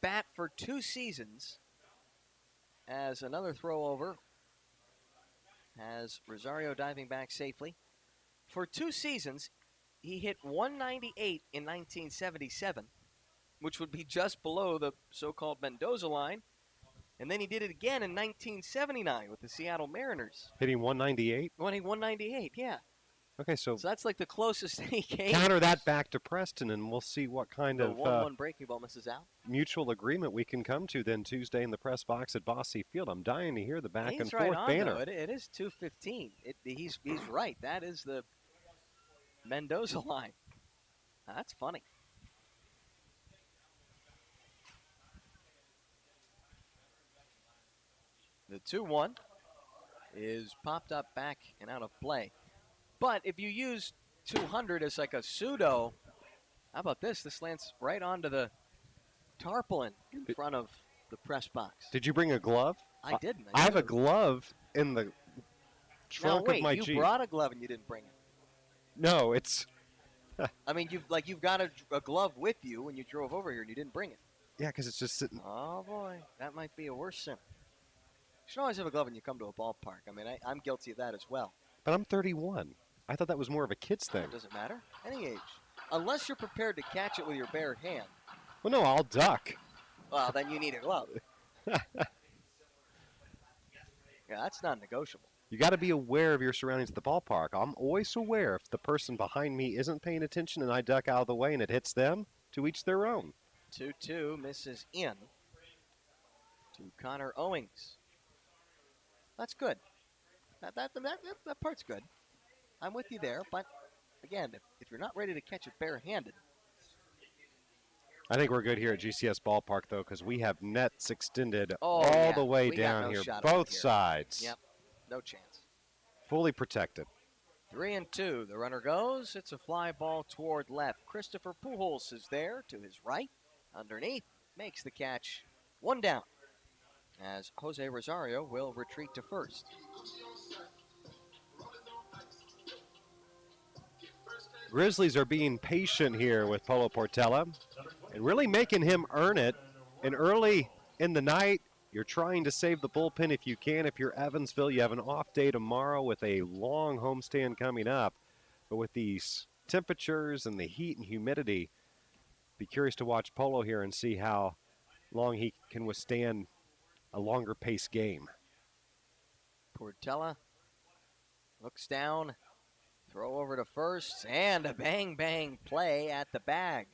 bat for 2 seasons as another throw over has Rosario diving back safely. For 2 seasons, he hit 198 in 1977, which would be just below the so-called Mendoza line. And then he did it again in 1979 with the Seattle Mariners. Hitting 198? Winning 198, yeah. Okay, so that's like the closest he came. Counter that back to Preston, and we'll see what kind of 1-1 breaking ball misses out. Mutual agreement we can come to then Tuesday in the press box at Bosse Field. I'm dying to hear the back He's and right forth on, banner. Though. It is 215. He's right. That is the Mendoza line. That's funny. The 2-1 is popped up back and out of play. But if you use 200 as like a pseudo, how about this? This lands right onto the tarpaulin in front of the press box. Did you bring a glove? I didn't. I have a glove in the trunk now, wait, of my you Jeep. brought a glove and you didn't bring it. No, it's... I mean, you've got a glove with you when you drove over here and you didn't bring it. Yeah, because it's just sitting... Oh, boy. That might be a worse sin. You should always have a glove when you come to a ballpark. I mean, I'm guilty of that as well. But I'm 31. I thought that was more of a kid's thing. It doesn't matter. Any age. Unless you're prepared to catch it with your bare hand. Well, no, I'll duck. Well, then you need a glove. Yeah, that's not negotiable. You got to be aware of your surroundings at the ballpark. I'm always aware if the person behind me isn't paying attention and I duck out of the way and it hits them, to each their own. 2-2 misses in to Connor Owings. That's good. That part's good. I'm with you there, but again, if you're not ready to catch it barehanded. I think we're good here at GCS Ballpark, though, because we have nets extended yeah. the way We got down no here, shot both over here. sides. Yep, no chance. Fully protected. 3-2. The runner goes. It's a fly ball toward left. Christopher Pujols is there to his right. Underneath, makes the catch. 1 down, as Jose Rosario will retreat to first. Grizzlies are being patient here with Polo Portela and really making him earn it. An early in the night. You're trying to save the bullpen if you can. If you're Evansville, you have an off day tomorrow with a long homestand coming up. But with these temperatures and the heat and humidity, be curious to watch Polo here and see how long he can withstand a longer pace game. Portella looks down, throw over to first, and a bang play at the bag.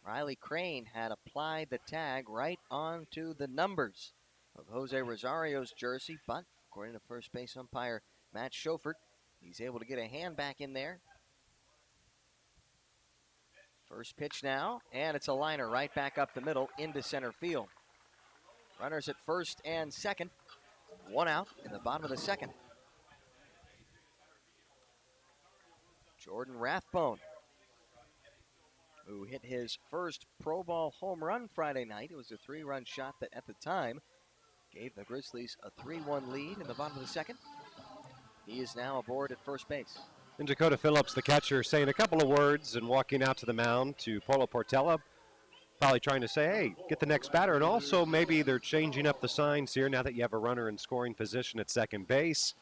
Riley Crane had applied the tag right onto the numbers of Jose Rosario's jersey, but according to first base umpire Matt Schofert, he's able to get a hand back in there. First pitch now, and it's a liner right back up the middle into center field. Runners at first and second, one out in the bottom of the second. Jordan Rathbone, who hit his first pro ball home run Friday night. It was a 3-run shot that at the time gave the Grizzlies a 3-1 lead in the bottom of the second. He is now aboard at first base. And Dakota Phillips, the catcher, saying a couple of words and walking out to the mound to Polo Portella, probably trying to say, hey, get the next batter. And also maybe they're changing up the signs here now that you have a runner in scoring position at second base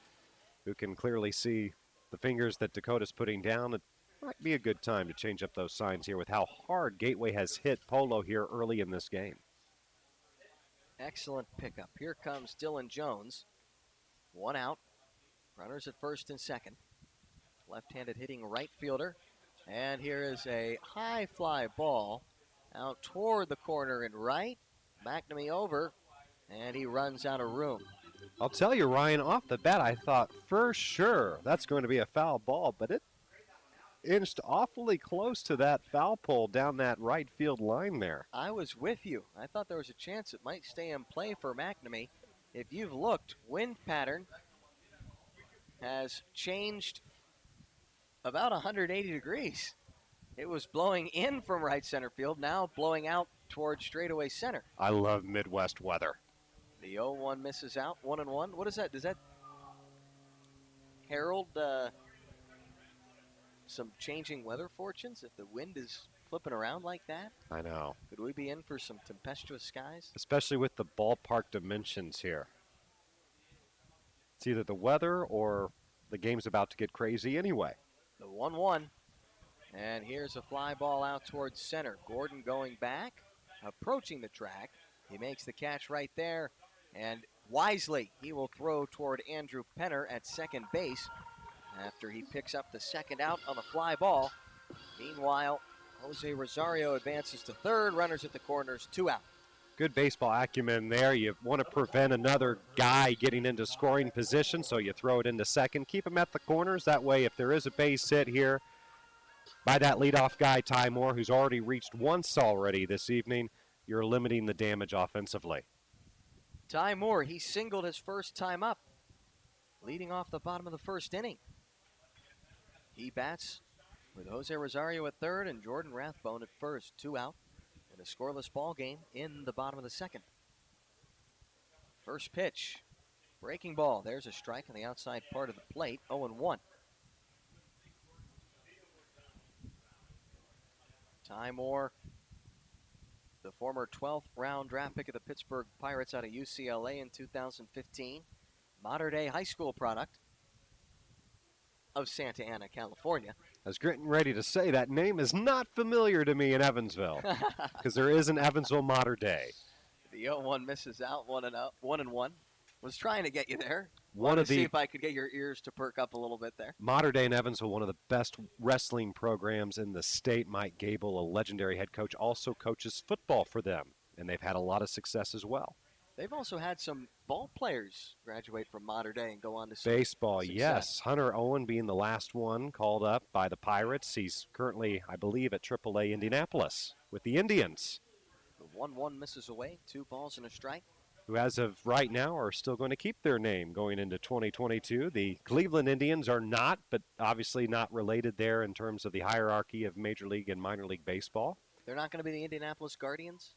who can clearly see the fingers that Dakota's putting down. It might be a good time to change up those signs here with how hard Gateway has hit Polo here early in this game. Excellent pickup. Here comes Dylan Jones. One out. Runners at first and second. Left-handed hitting right fielder. And here is a high fly ball out toward the corner and right. McNamee over, and he runs out of room. I'll tell you, Ryan, off the bat, I thought for sure that's going to be a foul ball, but it inched awfully close to that foul pole down that right field line there. I was with you. I thought there was a chance it might stay in play for McNamee. If you've looked, wind pattern has changed about 180 degrees. It was blowing in from right center field, now blowing out towards straightaway center. I love Midwest weather. The 0-1 misses out, 1-1. What is that? Does that herald some changing weather fortunes if the wind is flipping around like that? I know. Could we be in for some tempestuous skies? Especially with the ballpark dimensions here. It's either the weather or the game's about to get crazy anyway. The 1-1. And here's a fly ball out towards center. Gordon going back, approaching the track. He makes the catch right there. And wisely, he will throw toward Andrew Penner at second base after he picks up the second out on the fly ball. Meanwhile, Jose Rosario advances to third. Runners at the corners, 2 out. Good baseball acumen there. You want to prevent another guy getting into scoring position, so you throw it into second. Keep him at the corners. That way, if there is a base hit here by that leadoff guy, Ty Moore, who's already reached once already this evening, you're limiting the damage offensively. Ty Moore, he singled his first time up, leading off the bottom of the first inning. He bats with Jose Rosario at third and Jordan Rathbone at first. 2 out in a scoreless ball game in the bottom of the second. First pitch, breaking ball. There's a strike on the outside part of the plate, 0-1. Ty Moore, the former 12th round draft pick of the Pittsburgh Pirates out of UCLA in 2015. Modern-day high school product of Santa Ana, California. I was getting ready to say that name is not familiar to me in Evansville because there is an Evansville Modern Day. The 0-1 misses out, 1-1. Was trying to get you there. One of the, see if I could get your ears to perk up a little bit there. Modern Day in Evansville, one of the best wrestling programs in the state. Mike Gable, a legendary head coach, also coaches football for them, and they've had a lot of success as well. They've also had some ball players graduate from Modern Day and go on to baseball. success. Yes. Hunter Owen being the last one called up by the Pirates. He's currently, I believe, at AAA Indianapolis with the Indians. The 1-1 misses away, 2 balls and a strike. Who as of right now are still going to keep their name going into 2022. The Cleveland Indians are not, but obviously not related there in terms of the hierarchy of Major League and Minor League Baseball. They're not going to be the Indianapolis Guardians?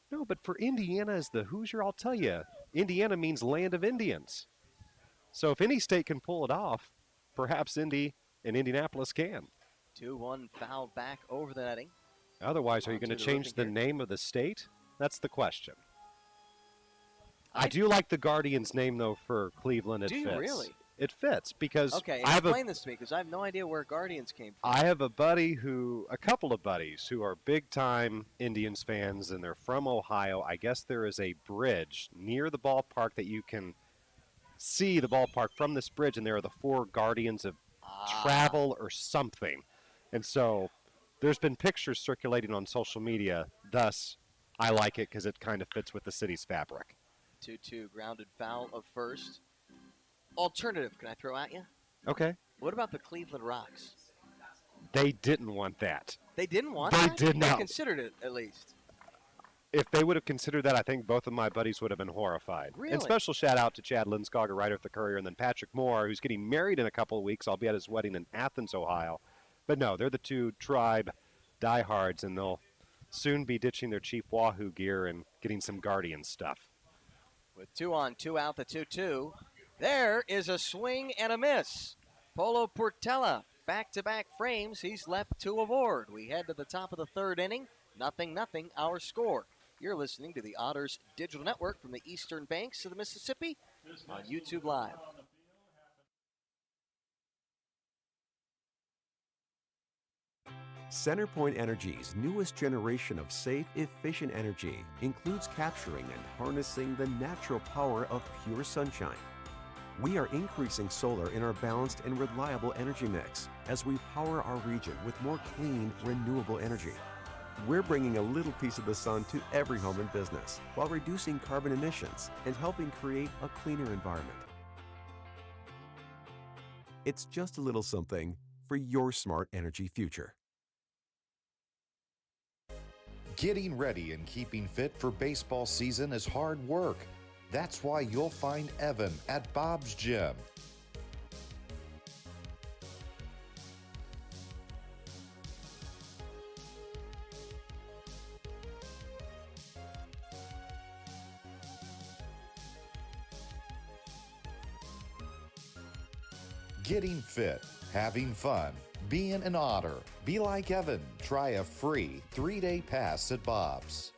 No, but for Indiana as the Hoosier, I'll tell you, Indiana means land of Indians. So if any state can pull it off, perhaps Indy and Indianapolis can. 2-1 foul back over the netting. Otherwise, are you going to change the name of the state? That's the question. I do like the Guardians name, though, for Cleveland. It Do you fits. really? It fits because Okay, I have explain this to me because I have no idea where Guardians came from. I have a couple of buddies who are big-time Indians fans, and they're from Ohio. I guess there is a bridge near the ballpark that you can see the ballpark from this bridge, and there are the 4 Guardians of Travel or something. And so there's been pictures circulating on social media. Thus, I like it because it kind of fits with the city's fabric. 2-2, grounded foul of first. Alternative, can I throw at you? Okay. What about the Cleveland Rocks? They didn't want that. They didn't want They that? did not. They considered it, at least. If they would have considered that, I think both of my buddies would have been horrified. Really? And special shout out to Chad Linskog, a writer at the Courier, and then Patrick Moore, who's getting married in a couple of weeks. I'll be at his wedding in Athens, Ohio. But no, they're the 2 Tribe diehards, and they'll soon be ditching their Chief Wahoo gear and getting some Guardian stuff. With 2 on, 2 out, the 2-2. There is a swing and a miss. Polo Portela, back-to-back frames. He's left 2 aboard. We head to the top of the 3rd inning. 0-0, our score. You're listening to the Otters Digital Network from the eastern banks of the Mississippi on YouTube Live. CenterPoint Energy's newest generation of safe, efficient energy includes capturing and harnessing the natural power of pure sunshine. We are increasing solar in our balanced and reliable energy mix as we power our region with more clean, renewable energy. We're bringing a little piece of the sun to every home and business while reducing carbon emissions and helping create a cleaner environment. It's just a little something for your smart energy future. Getting ready and keeping fit for baseball season is hard work. That's why you'll find Evan at Bob's Gym. Getting fit, having fun, being an Otter. Be like Evan. Try a free 3-day pass at Bob's.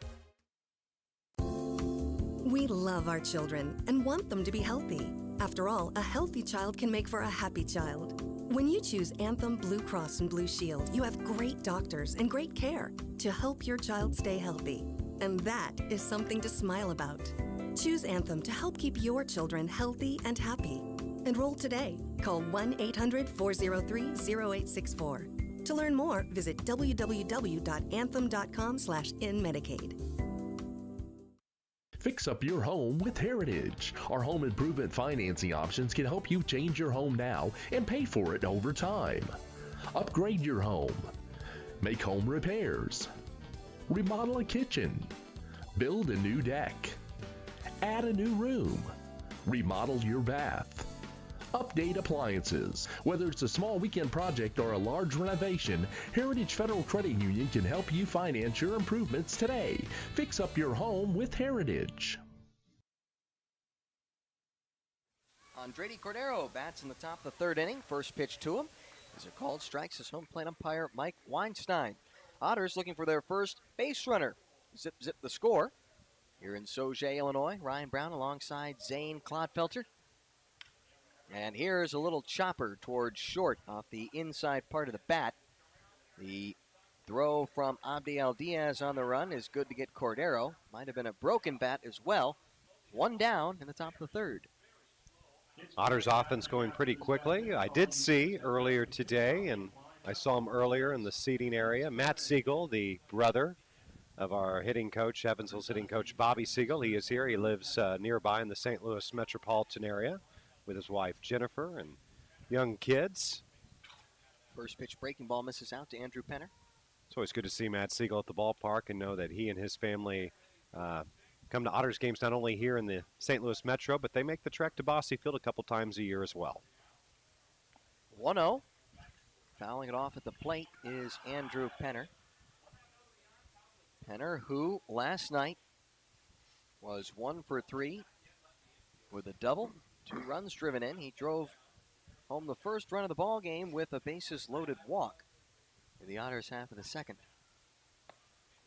We love our children and want them to be healthy. After all, a healthy child can make for a happy child. When you choose Anthem Blue Cross and Blue Shield, you have great doctors and great care to help your child stay healthy. And that is something to smile about. Choose Anthem to help keep your children healthy and happy. Enroll today. Call 1-800-403-0864. To learn more, visit www.anthem.com/inmedicaid. Fix up your home with Heritage. Our home improvement financing options can help you change your home now and pay for it over time. Upgrade your home. Make home repairs. Remodel a kitchen. Build a new deck. Add a new room. Remodel your bath. Update appliances. Whether it's a small weekend project or a large renovation, Heritage Federal Credit Union can help you finance your improvements today. Fix up your home with Heritage. Andretti Cordero bats in the top of the 3rd inning. First pitch to him is a called strikes his home plate umpire Mike Weinstein. Otters looking for their first base runner. Zip, zip the score. Here in Sauget, Illinois, Ryan Brown alongside Zane Clodfelter. And here's a little chopper towards short off the inside part of the bat. The throw from Abdiel Diaz on the run is good to get Cordero. Might have been a broken bat as well. 1 down in the top of the 3rd. Otters offense going pretty quickly. I did see earlier today, and I saw him earlier in the seating area, Matt Siegel, the brother of our hitting coach, Evansville's hitting coach, Bobby Siegel. He is here. He lives nearby in the St. Louis metropolitan area with his wife Jennifer and young kids. First pitch breaking ball misses out to Andrew Penner. It's always good to see Matt Siegel at the ballpark and know that he and his family come to Otters games not only here in the St. Louis Metro, but they make the trek to Bosse Field a couple times a year as well. 1-0. Fouling it off at the plate is Andrew Penner. Penner, who last night was 1 for 3 with a double. 2 runs driven in. He drove home the first run of the ball game with a bases-loaded walk in the Otters half of the 2nd.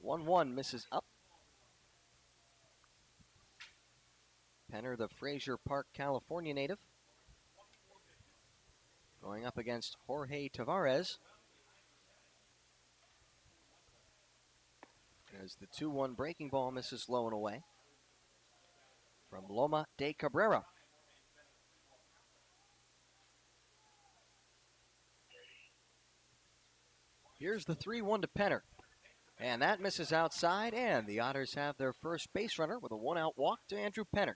1-1 misses up. Penner, the Frazier Park, California native, going up against Jorge Tavares. As the 2-1 breaking ball misses low and away from Loma de Cabrera. Here's the 3-1 to Penner. And that misses outside, and the Otters have their first base runner with a 1-out walk to Andrew Penner.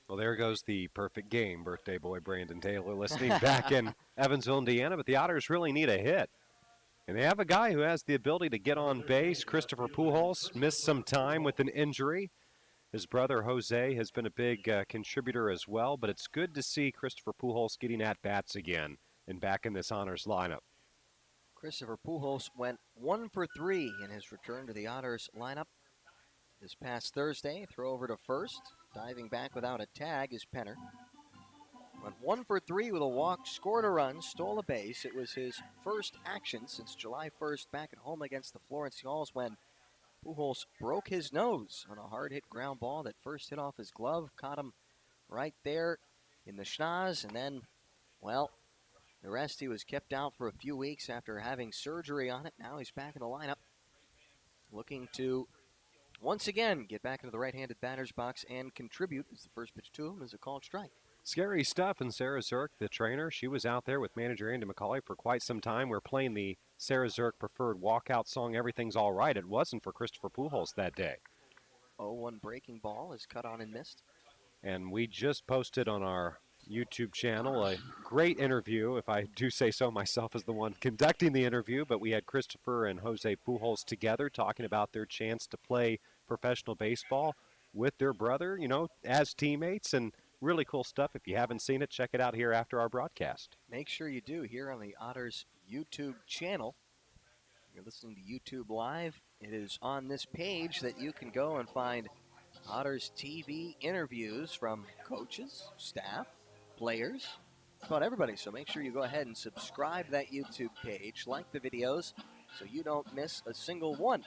Well, there goes the perfect game, birthday boy Brandon Taylor listening back in Evansville, Indiana. But the Otters really need a hit. And they have a guy who has the ability to get on base. Christopher Pujols missed some time with an injury. His brother Jose has been a big contributor as well. But it's good to see Christopher Pujols getting at-bats again and back in this Honors lineup. Christopher Pujols went 1 for 3 in his return to the Otters lineup this past Thursday. Throw over to first. Diving back without a tag is Penner. Went 1 for 3 with a walk, scored a run, stole a base. It was his first action since July 1st back at home against the Florence Yalls when Pujols broke his nose on a hard-hit ground ball that first hit off his glove, caught him right there in the schnoz, and then, well, the rest, he was kept out for a few weeks after having surgery on it. Now he's back in the lineup, looking to once again get back into the right-handed batter's box and contribute, as the first pitch to him is a called strike. Scary stuff. And Sarah Zirk, the trainer, she was out there with manager Andy McCauley for quite some time. We're playing the Sarah Zirk preferred walkout song, Everything's All Right. It wasn't for Christopher Pujols that day. 0-1 breaking ball is cut on and missed. And we just posted on our YouTube channel a great interview, if I do say so myself as the one conducting the interview, but we had Christopher and Jose Pujols together talking about their chance to play professional baseball with their brother, you know, as teammates, and really cool stuff. If you haven't seen it, check it out here after our broadcast. Make sure you do here on the Otters YouTube channel. You're listening to YouTube Live. It is on this page that you can go and find Otters TV interviews from coaches, staff, players, about everybody. So make sure you go ahead and subscribe to that YouTube page, like the videos, so you don't miss a single one.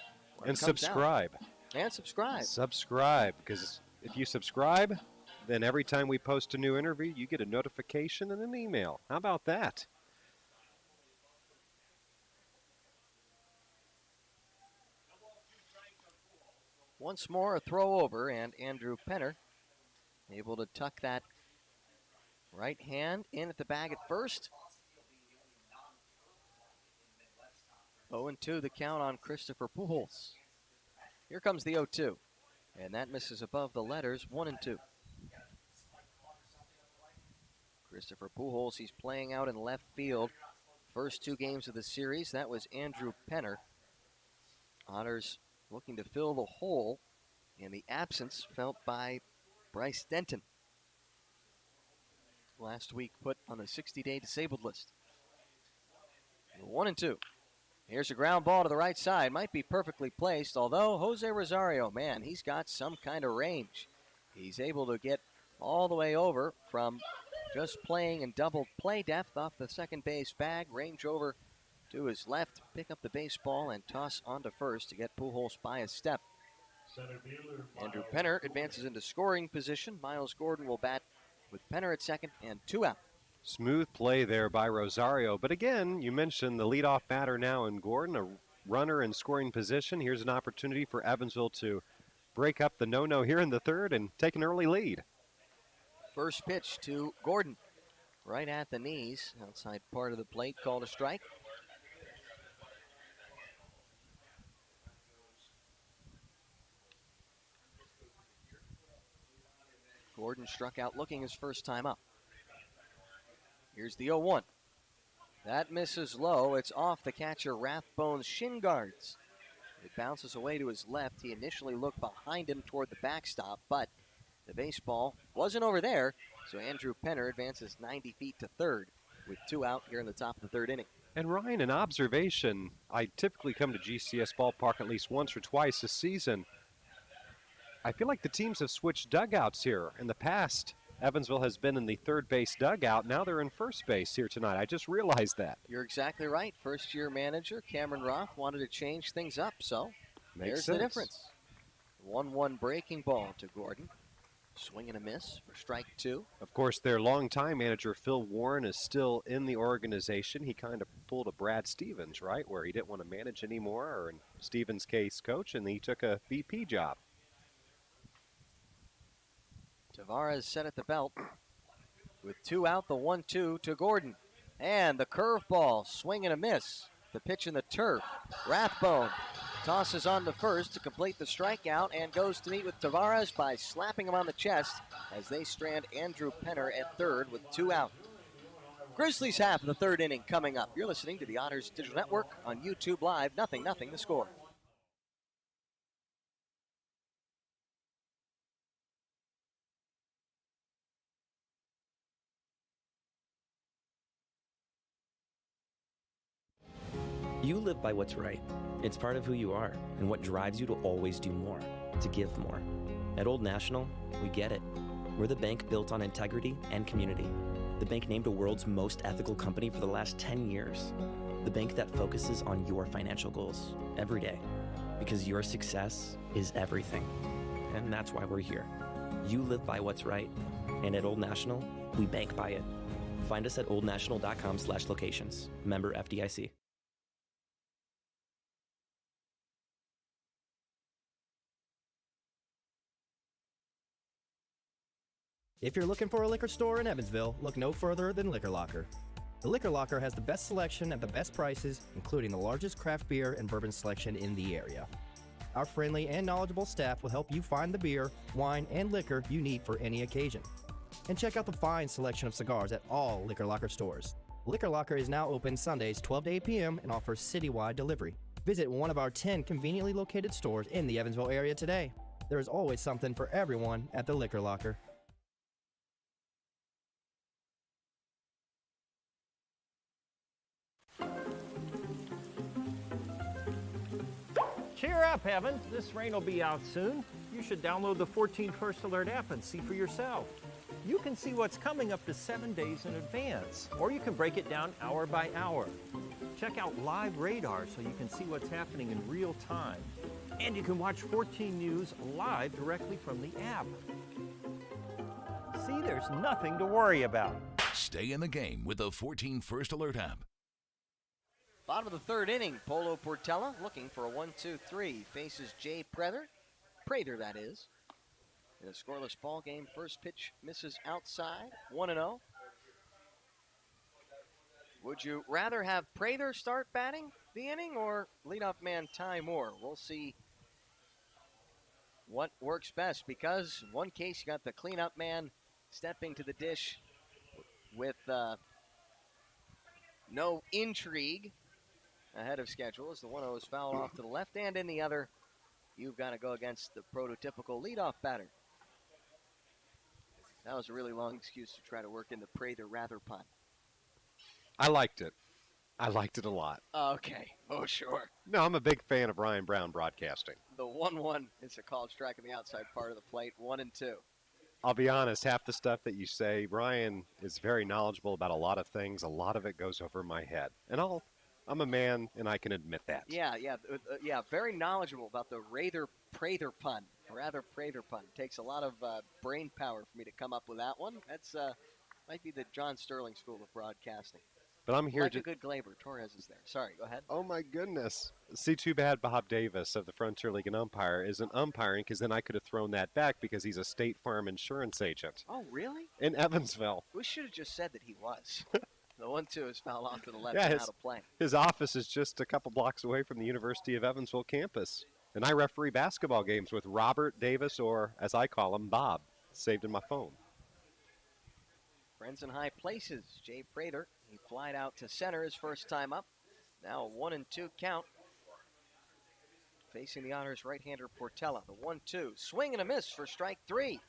And subscribe. And subscribe. Subscribe, because if you subscribe, then every time we post a new interview, you get a notification and an email. How about that? Once more, a throw over, and Andrew Penner able to tuck that right hand in at the bag at first. 0-2 the count on Christopher Pujols. Here comes the 0-2, and that misses above the letters, 1-2. Christopher Pujols, he's playing out in left field. First 2 games of the series, that was Andrew Penner. Otters looking to fill the hole and the absence felt by Bryce Denton. Last week put on the 60-day disabled list. 1-2. Here's a ground ball to the right side. Might be perfectly placed, although Jose Rosario, man, he's got some kind of range. He's able to get all the way over from just playing in double play depth off the second base bag, range over to his left, pick up the baseball, and toss onto first to get Pujols by a step. Andrew Penner advances into scoring position. Miles Gordon will bat with Penner at second and 2 out. Smooth play there by Rosario. But again, you mentioned the leadoff batter now in Gordon, a runner in scoring position. Here's an opportunity for Evansville to break up the no-no here in the third and take an early lead. First pitch to Gordon, right at the knees, outside part of the plate, called a strike. Gordon struck out looking his first time up. Here's the 0-1. That misses low. It's off the catcher Rathbone's shin guards. It bounces away to his left. He initially looked behind him toward the backstop, but the baseball wasn't over there, so Andrew Penner advances 90 feet to third with 2 out here in the top of the third inning. And Ryan, an observation. I typically come to GCS Ballpark at least once or twice a season. I feel like the teams have switched dugouts here. In the past, Evansville has been in the third base dugout. Now they're in first base here tonight. I just realized that. You're exactly right. First-year manager Cameron Roth wanted to change things up, so Makes there's sense. the difference. 1-1 breaking ball to Gordon. Swing and a miss for strike 2. Of course, their longtime manager, Phil Warren, is still in the organization. He kind of pulled a Brad Stevens, right, where he didn't want to manage anymore, or in Stevens' case, coach, and he took a VP job. Tavares set at the belt. With 2 out, the 1-2 to Gordon. And the curveball, swing and a miss. The pitch in the turf. Rathbone tosses on to first to complete the strikeout and goes to meet with Tavares by slapping him on the chest as they strand Andrew Penner at third with 2 out. Grizzlies half of the third inning coming up. You're listening to the Otters Digital Network on YouTube Live. 0-0 the score. You live by what's right. It's part of who you are and what drives you to always do more, to give more. At Old National, we get it. We're the bank built on integrity and community. The bank named a world's most ethical company for the last 10 years. The bank that focuses on your financial goals every day. Because your success is everything. And that's why we're here. You live by what's right. And at Old National, we bank by it. Find us at oldnational.com/locations. Member FDIC. If you're looking for a liquor store in Evansville, look no further than Liquor Locker. The Liquor Locker has the best selection at the best prices, including the largest craft beer and bourbon selection in the area. Our friendly and knowledgeable staff will help you find the beer, wine, and liquor you need for any occasion. And check out the fine selection of cigars at all Liquor Locker stores. Liquor Locker is now open Sundays 12 to 8 p.m. and offers citywide delivery. Visit one of our 10 conveniently located stores in the Evansville area today. There is always something for everyone at the Liquor Locker. Cheer up, Evan. This rain will be out soon. You should download the 14 First Alert app and see for yourself. You can see what's coming up to 7 days in advance, or you can break it down hour by hour. Check out live radar so you can see what's happening in real time. And you can watch 14 News live directly from the app. See, there's nothing to worry about. Stay in the game with the 14 First Alert app. Bottom of the third inning, Polo Portela looking for a 1-2-3. Faces Jay Prather, that is. In a scoreless ball game, first pitch misses outside, 1-0. Would you rather have Prather start batting the inning or leadoff man Ty Moore? We'll see what works best, because in one case you got the cleanup man stepping to the dish with no intrigue ahead of schedule as the 1-0 is fouled off to the left, and in the other, you've got to go against the prototypical leadoff batter. That was a really long excuse to try to work in the Prather rather punt. I liked it. I liked it a lot. Okay. Oh, sure. No, I'm a big fan of Ryan Brown broadcasting. The 1-1 is a called strike on the outside part of the plate, 1-2. I'll be honest, half the stuff that you say, Ryan is very knowledgeable about a lot of things. A lot of it goes over my head. And I'm a man, and I can admit that. Yeah, very knowledgeable about the Prather pun. Takes a lot of brain power for me to come up with that one. That's might be the John Sterling School of Broadcasting. But I'm here like a good Glaber. Torres is there. Sorry, go ahead. Oh, my goodness. See, too bad Bob Davis of the Frontier League and umpire isn't umpiring, because then I could have thrown that back because he's a State Farm insurance agent. Oh, really? In Evansville. We should have just said that he was. The 1-2 is fouled off to the left yeah, and out of play. His office is just a couple blocks away from the University of Evansville campus. And I referee basketball games with Robert Davis, or as I call him, Bob, saved in my phone. Friends in high places. Jay Prather, he flied out to center his first time up. Now a 1-2 count. Facing the Otters right-hander Portela. The 1-2. Swing and a miss for strike 3.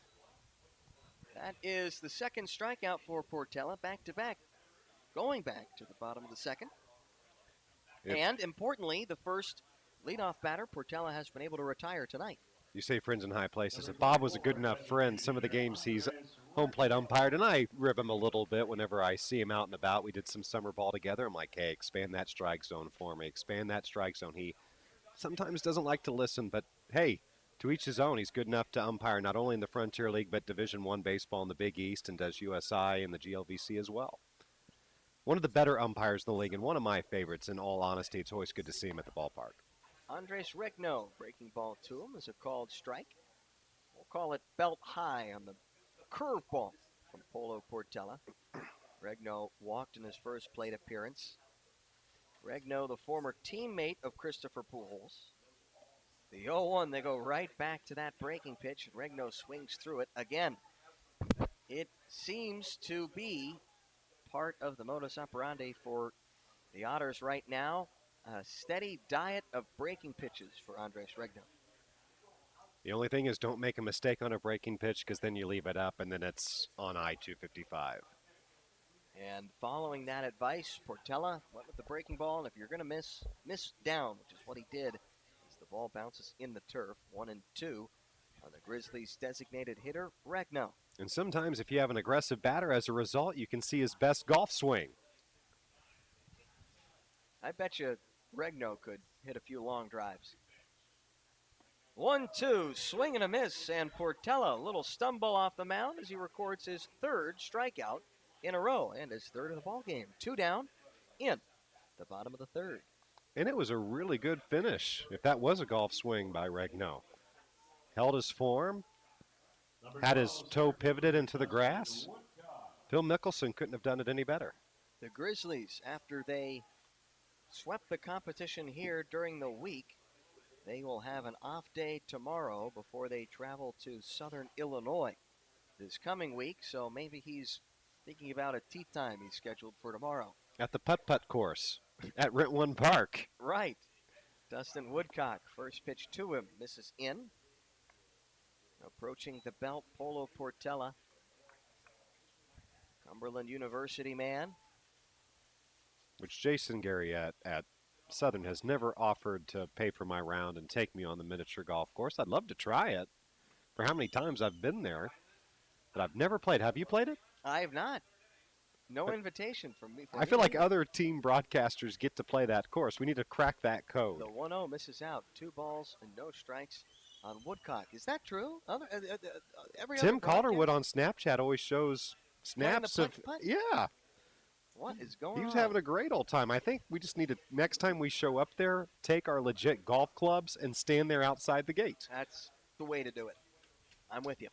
That is the second strikeout for Portela, back-to-back. Going back to the bottom of the second. Yep. And importantly, the first leadoff batter Portela has been able to retire tonight. You say friends in high places. If Bob was a good enough friend, some of the games he's home plate umpired, and I rib him a little bit whenever I see him out and about. We did some summer ball together. I'm like, hey, expand that strike zone for me. Expand that strike zone. He sometimes doesn't like to listen, but hey, To each his own. He's good enough to umpire not only in the Frontier League, but Division I baseball in the Big East, and does USI and the GLVC as well. One of the better umpires in the league, and one of my favorites, in all honesty. It's always good to see him at the ballpark. Andres Regno, breaking ball to him, is a called strike. We'll call it belt high on the curveball from Polo Portela. Regno walked in his first plate appearance. Regno, the former teammate of Christopher Pujols. The 0-1, they go right back to that breaking pitch, and Regno swings through it again. It seems to be part of the modus operandi for the Otters right now. A steady diet of breaking pitches for Andres Regno. The only thing is, don't make a mistake on a breaking pitch, because then you leave it up, and then it's on I-255. And following that advice, Portela went with the breaking ball, and if you're going to miss down, which is what he did, as the ball bounces in the turf, 1-2 on the Grizzlies' designated hitter, Regno. And sometimes if you have an aggressive batter, as a result, you can see his best golf swing. I bet you Regno could hit a few long drives. 1-2, swing and a miss, and Portela, a little stumble off the mound as he records his third strikeout in a row, and his third of the ball game. 2 down in the bottom of the third. And it was a really good finish, if that was a golf swing by Regno. Held his form, had his toe pivoted into the grass. Phil Mickelson couldn't have done it any better. The Grizzlies, after they swept the competition here during the week, they will have an off day tomorrow before they travel to Southern Illinois this coming week, so maybe he's thinking about a tee time he's scheduled for tomorrow. At the putt-putt course at Rentwood Park. Right. Dustin Woodcock, first pitch to him, misses in. Approaching the belt, Polo Portela, Cumberland University man. Which Jason Gary at Southern has never offered to pay for my round and take me on the miniature golf course. I'd love to try it. For how many times I've been there, but I've never played. Have you played it? I have not. No invitation from me. I feel like other team broadcasters get to play that course. We need to crack that code. The 1-0 misses out. 2 balls and no strikes on Woodcock. Is that true? Tim Calderwood on Snapchat always shows snaps of putt-putt? Yeah. What is going on? He was having a great old time. I think we just need to, next time we show up there, take our legit golf clubs and stand there outside the gate. That's the way to do it. I'm with you.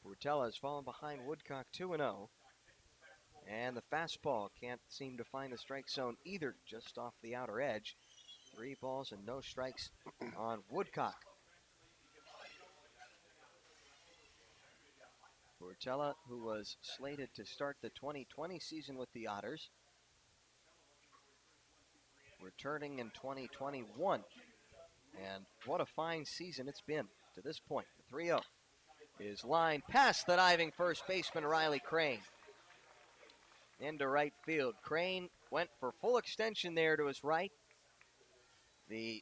Portela has fallen behind Woodcock 2-0. And the fastball can't seem to find the strike zone either, just off the outer edge. 3 balls and no strikes on Woodcock. Portela, who was slated to start the 2020 season with the Otters, returning in 2021. And what a fine season it's been to this point. The 3-0 is lined past the diving first baseman Riley Crane. Into right field. Crane went for full extension there to his right. The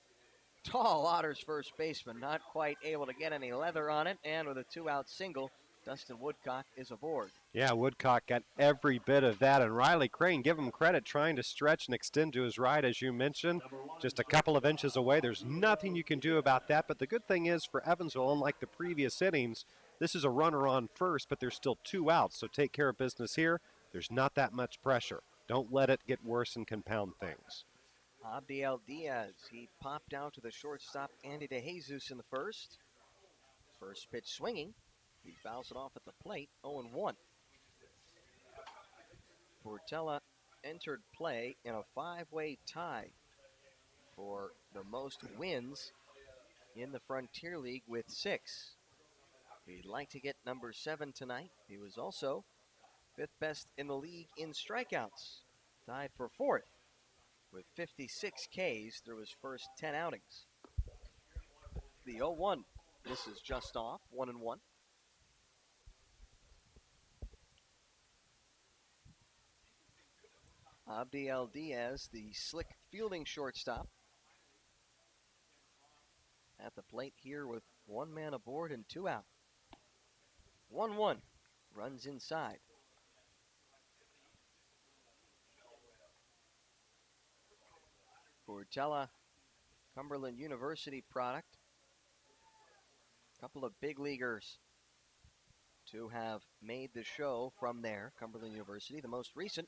tall Otters first baseman not quite able to get any leather on it, and with a 2-out single, Dustin Woodcock is aboard. Yeah, Woodcock got every bit of that, and Riley Crane, give him credit, trying to stretch and extend to his right, as you mentioned, just a couple of inches away. There's nothing you can do about that, but the good thing is for Evansville, unlike the previous innings, this is a runner on first, but there's still 2 outs, so take care of business here. There's not that much pressure. Don't let it get worse and compound things. Abdiel Diaz, he popped out to the shortstop Andy DeJesus in the first. First pitch swinging. He fouls it off at the plate, 0-1. Portela entered play in a 5-way tie for the most wins in the Frontier League with 6. He'd like to get number 7 tonight. He was also 5th best in the league in strikeouts, tied for 4th with 56 Ks through his first 10 outings. The 0-1, this is just off, 1-1. Abdiel Diaz, the slick fielding shortstop, at the plate here with 1 man aboard and 2 out. 1-1, runs inside. Portela Cumberland University product. A couple of big leaguers to have made the show from there, Cumberland University. The most recent,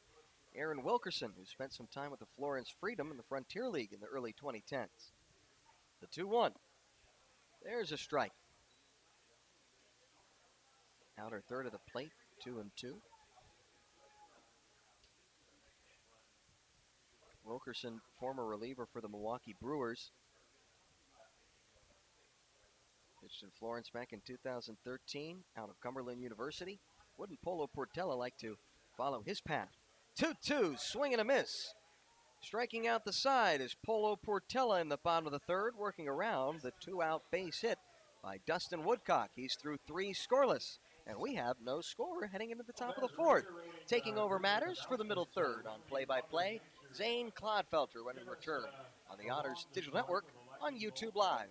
Aaron Wilkerson, who spent some time with the Florence Freedom in the Frontier League in the early 2010s. The 2-1. There's a strike. Outer third of the plate, 2-2. Wilkerson, former reliever for the Milwaukee Brewers. Pitched in Florence back in 2013 out of Cumberland University. Wouldn't Polo Portela like to follow his path? 2-2, swing and a miss. Striking out the side is Polo Portela in the bottom of the third, working around the 2-out base hit by Dustin Woodcock. He's through 3 scoreless, and we have no score heading into the top of the fourth. Taking over matters for the middle third on play-by-play, Zane Clodfelter when in return on the Otters Digital Network on YouTube Live.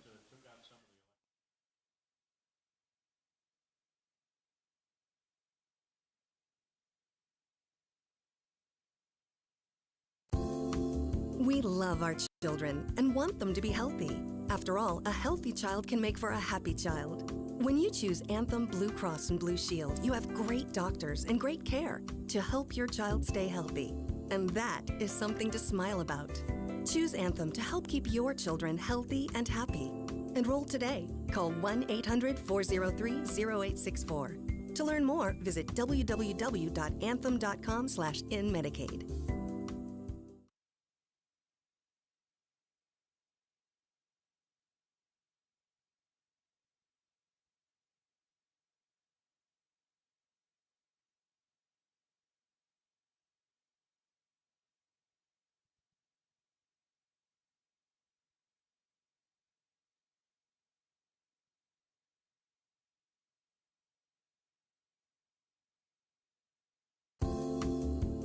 We love our children and want them to be healthy. After all, a healthy child can make for a happy child. When you choose Anthem Blue Cross and Blue Shield, you have great doctors and great care to help your child stay healthy. And that is something to smile about. Choose Anthem to help keep your children healthy and happy. Enroll today. Call 1-800-403-0864. To learn more, visit www.anthem.com/inmedicaid.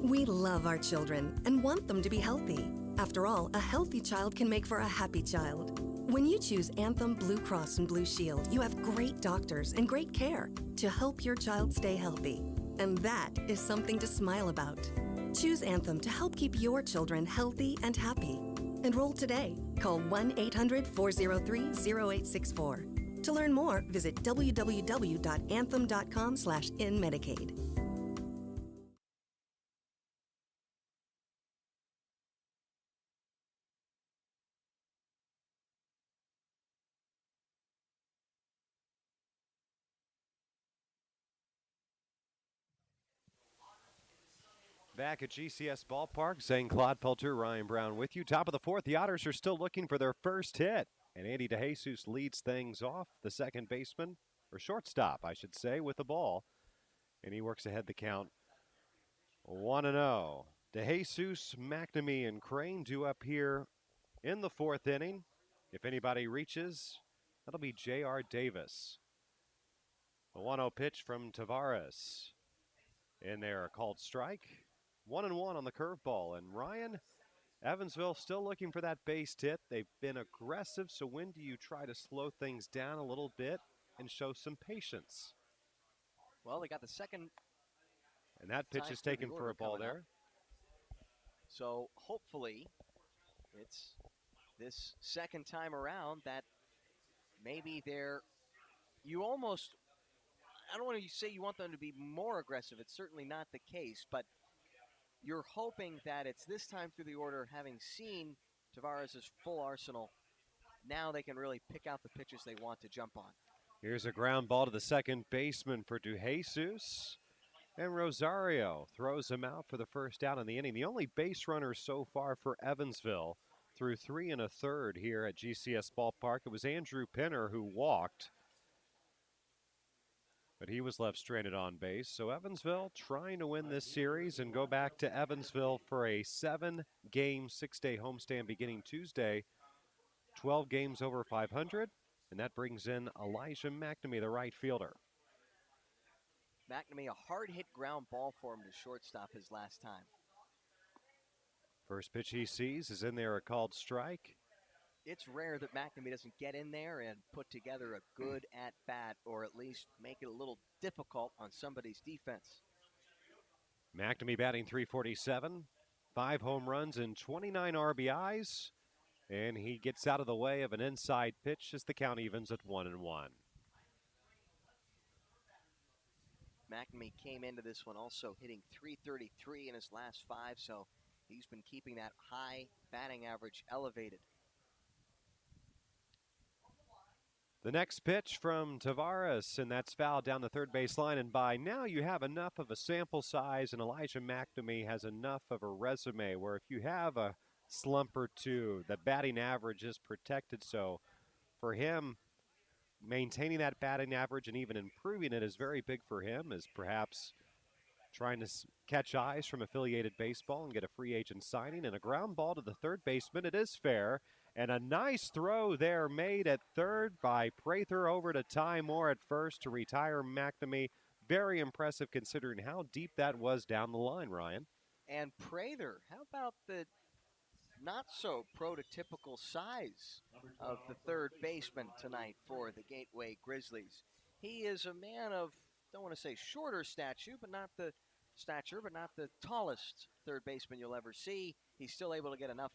We love our children and want them to be healthy. After all, a healthy child can make for a happy child. When you choose Anthem Blue Cross and Blue Shield, you have great doctors and great care to help your child stay healthy. And that is something to smile about. Choose Anthem to help keep your children healthy and happy. Enroll today. Call 1-800-403-0864. To learn more, visit www.anthem.com/inmedicaid. Back at GCS Ballpark, Zane Clodfelter, Ryan Brown with you. Top of the fourth, the Otters are still looking for their first hit. And Andy DeJesus leads things off, the second baseman, or shortstop, I should say, with the ball. And he works ahead the count 1-0. DeJesus, McNamee, and Crane due up here in the fourth inning. If anybody reaches, that'll be J.R. Davis. A 1-0 pitch from Tavares. In there, a called strike. 1-1 on the curveball. And Ryan, Evansville still looking for that base hit. They've been aggressive, so when do you try to slow things down a little bit and show some patience? Well, they got the second. And that pitch is taken for a ball there. So hopefully it's this second time around that maybe you almost, I don't want to say you want them to be more aggressive. It's certainly not the case, but you're hoping that it's this time through the order, having seen Tavares' full arsenal, now they can really pick out the pitches they want to jump on. Here's a ground ball to the second baseman for DeJesus. And Rosario throws him out for the first out in the inning. The only base runner so far for Evansville through 3 1/3 here at GCS Ballpark. It was Andrew Penner who walked, but he was left stranded on base. So Evansville trying to win this series and go back to Evansville for a 7-game, 6-day homestand beginning Tuesday. 12 games over 500, and that brings in Elijah McNamee, the right fielder. McNamee, a hard-hit ground ball for him to shortstop his last time. First pitch he sees is in there, a called strike. It's rare that McNamee doesn't get in there and put together a good at-bat, or at least make it a little difficult on somebody's defense. McNamee batting .347, 5 home runs and 29 RBIs. And he gets out of the way of an inside pitch as the count evens at 1-1. McNamee came into this one also hitting .333 in his last 5, so he's been keeping that high batting average elevated. The next pitch from Tavares, and that's fouled down the third base line. And by now you have enough of a sample size, and Elijah McNamee has enough of a resume where if you have a slump or two, the batting average is protected. So for him, maintaining that batting average and even improving it is very big for him, as perhaps trying to catch eyes from affiliated baseball and get a free agent signing. And a ground ball to the third baseman. It is fair. And a nice throw there made at third by Prather over to Ty Moore at first to retire McNamee. Very impressive considering how deep that was down the line, Ryan. And Prather, how about the not so prototypical size of the third baseman tonight for the Gateway Grizzlies? He is a man of, don't want to say shorter stature, but not the tallest third baseman you'll ever see. He's still able to get enough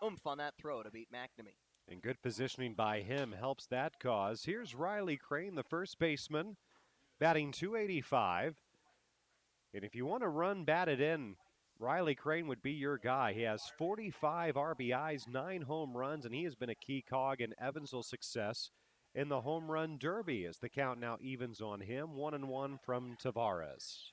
oomph on that throw to beat McNamee. And good positioning by him helps that cause. Here's Riley Crane, the first baseman, batting .285. And if you want to run batted in, Riley Crane would be your guy. He has 45 RBIs, 9 home runs, and he has been a key cog in Evansville's success in the home run derby as the count now evens on him. 1-1 from Tavares.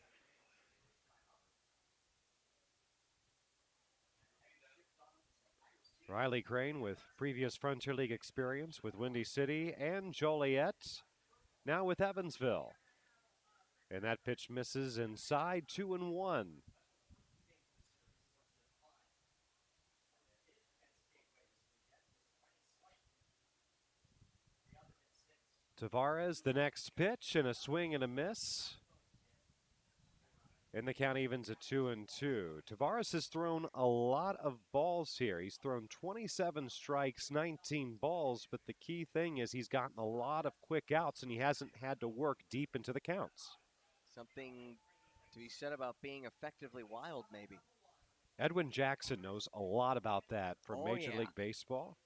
Riley Crane with previous Frontier League experience with Windy City and Joliet, now with Evansville. And that pitch misses inside, 2-1. Tavares, the next pitch, and a swing and a miss. And the count evens at 2-2. Tavares has thrown a lot of balls here. He's thrown 27 strikes, 19 balls, but the key thing is he's gotten a lot of quick outs and he hasn't had to work deep into the counts. Something to be said about being effectively wild, maybe. Edwin Jackson knows a lot about that from Major League Baseball.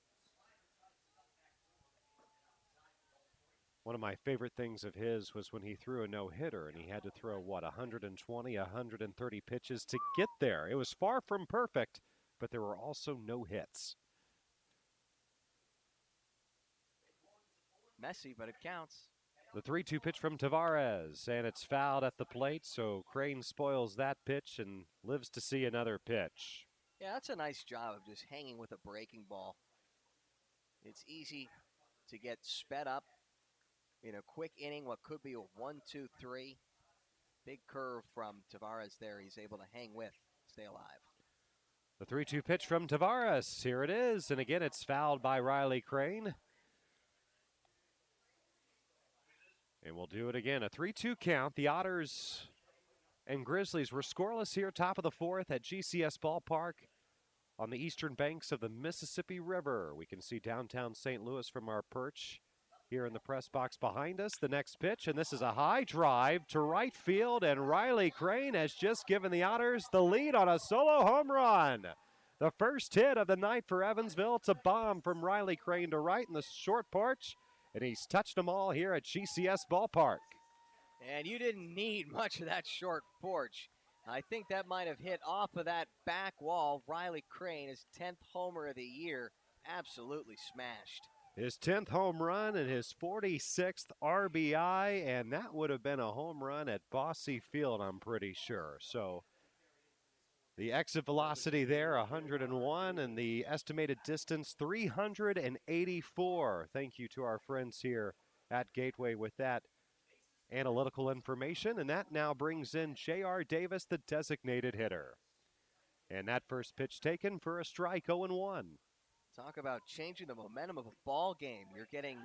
One of my favorite things of his was when he threw a no-hitter and he had to throw, 120, 130 pitches to get there. It was far from perfect, but there were also no hits. Messy, but it counts. The 3-2 pitch from Tavares, and it's fouled at the plate, so Crane spoils that pitch and lives to see another pitch. Yeah, that's a nice job of just hanging with a breaking ball. It's easy to get sped up in a quick inning, what could be a 1-2-3. Big curve from Tavares there. He's able to hang with, stay alive. The 3-2 pitch from Tavares. Here it is, and again it's fouled by Riley Crane. And we'll do it again. A 3-2 count. The Otters and Grizzlies were scoreless here, top of the fourth at GCS Ballpark on the eastern banks of the Mississippi River. We can see downtown St. Louis from our perch here in the press box behind us. The next pitch, and this is a high drive to right field, and Riley Crane has just given the Otters the lead on a solo home run. The first hit of the night for Evansville. It's a bomb from Riley Crane to right in the short porch, and he's touched them all here at GCS Ballpark. And you didn't need much of that short porch. I think that might have hit off of that back wall. Riley Crane, his 10th homer of the year, absolutely smashed. His 10th home run and his 46th RBI, and that would have been a home run at Bosse Field, I'm pretty sure. So the exit velocity there, 101, and the estimated distance, 384. Thank you to our friends here at Gateway with that analytical information, and that now brings in J.R. Davis, the designated hitter. And that first pitch taken for a strike, 0-1. Talk about changing the momentum of a ball game. You're getting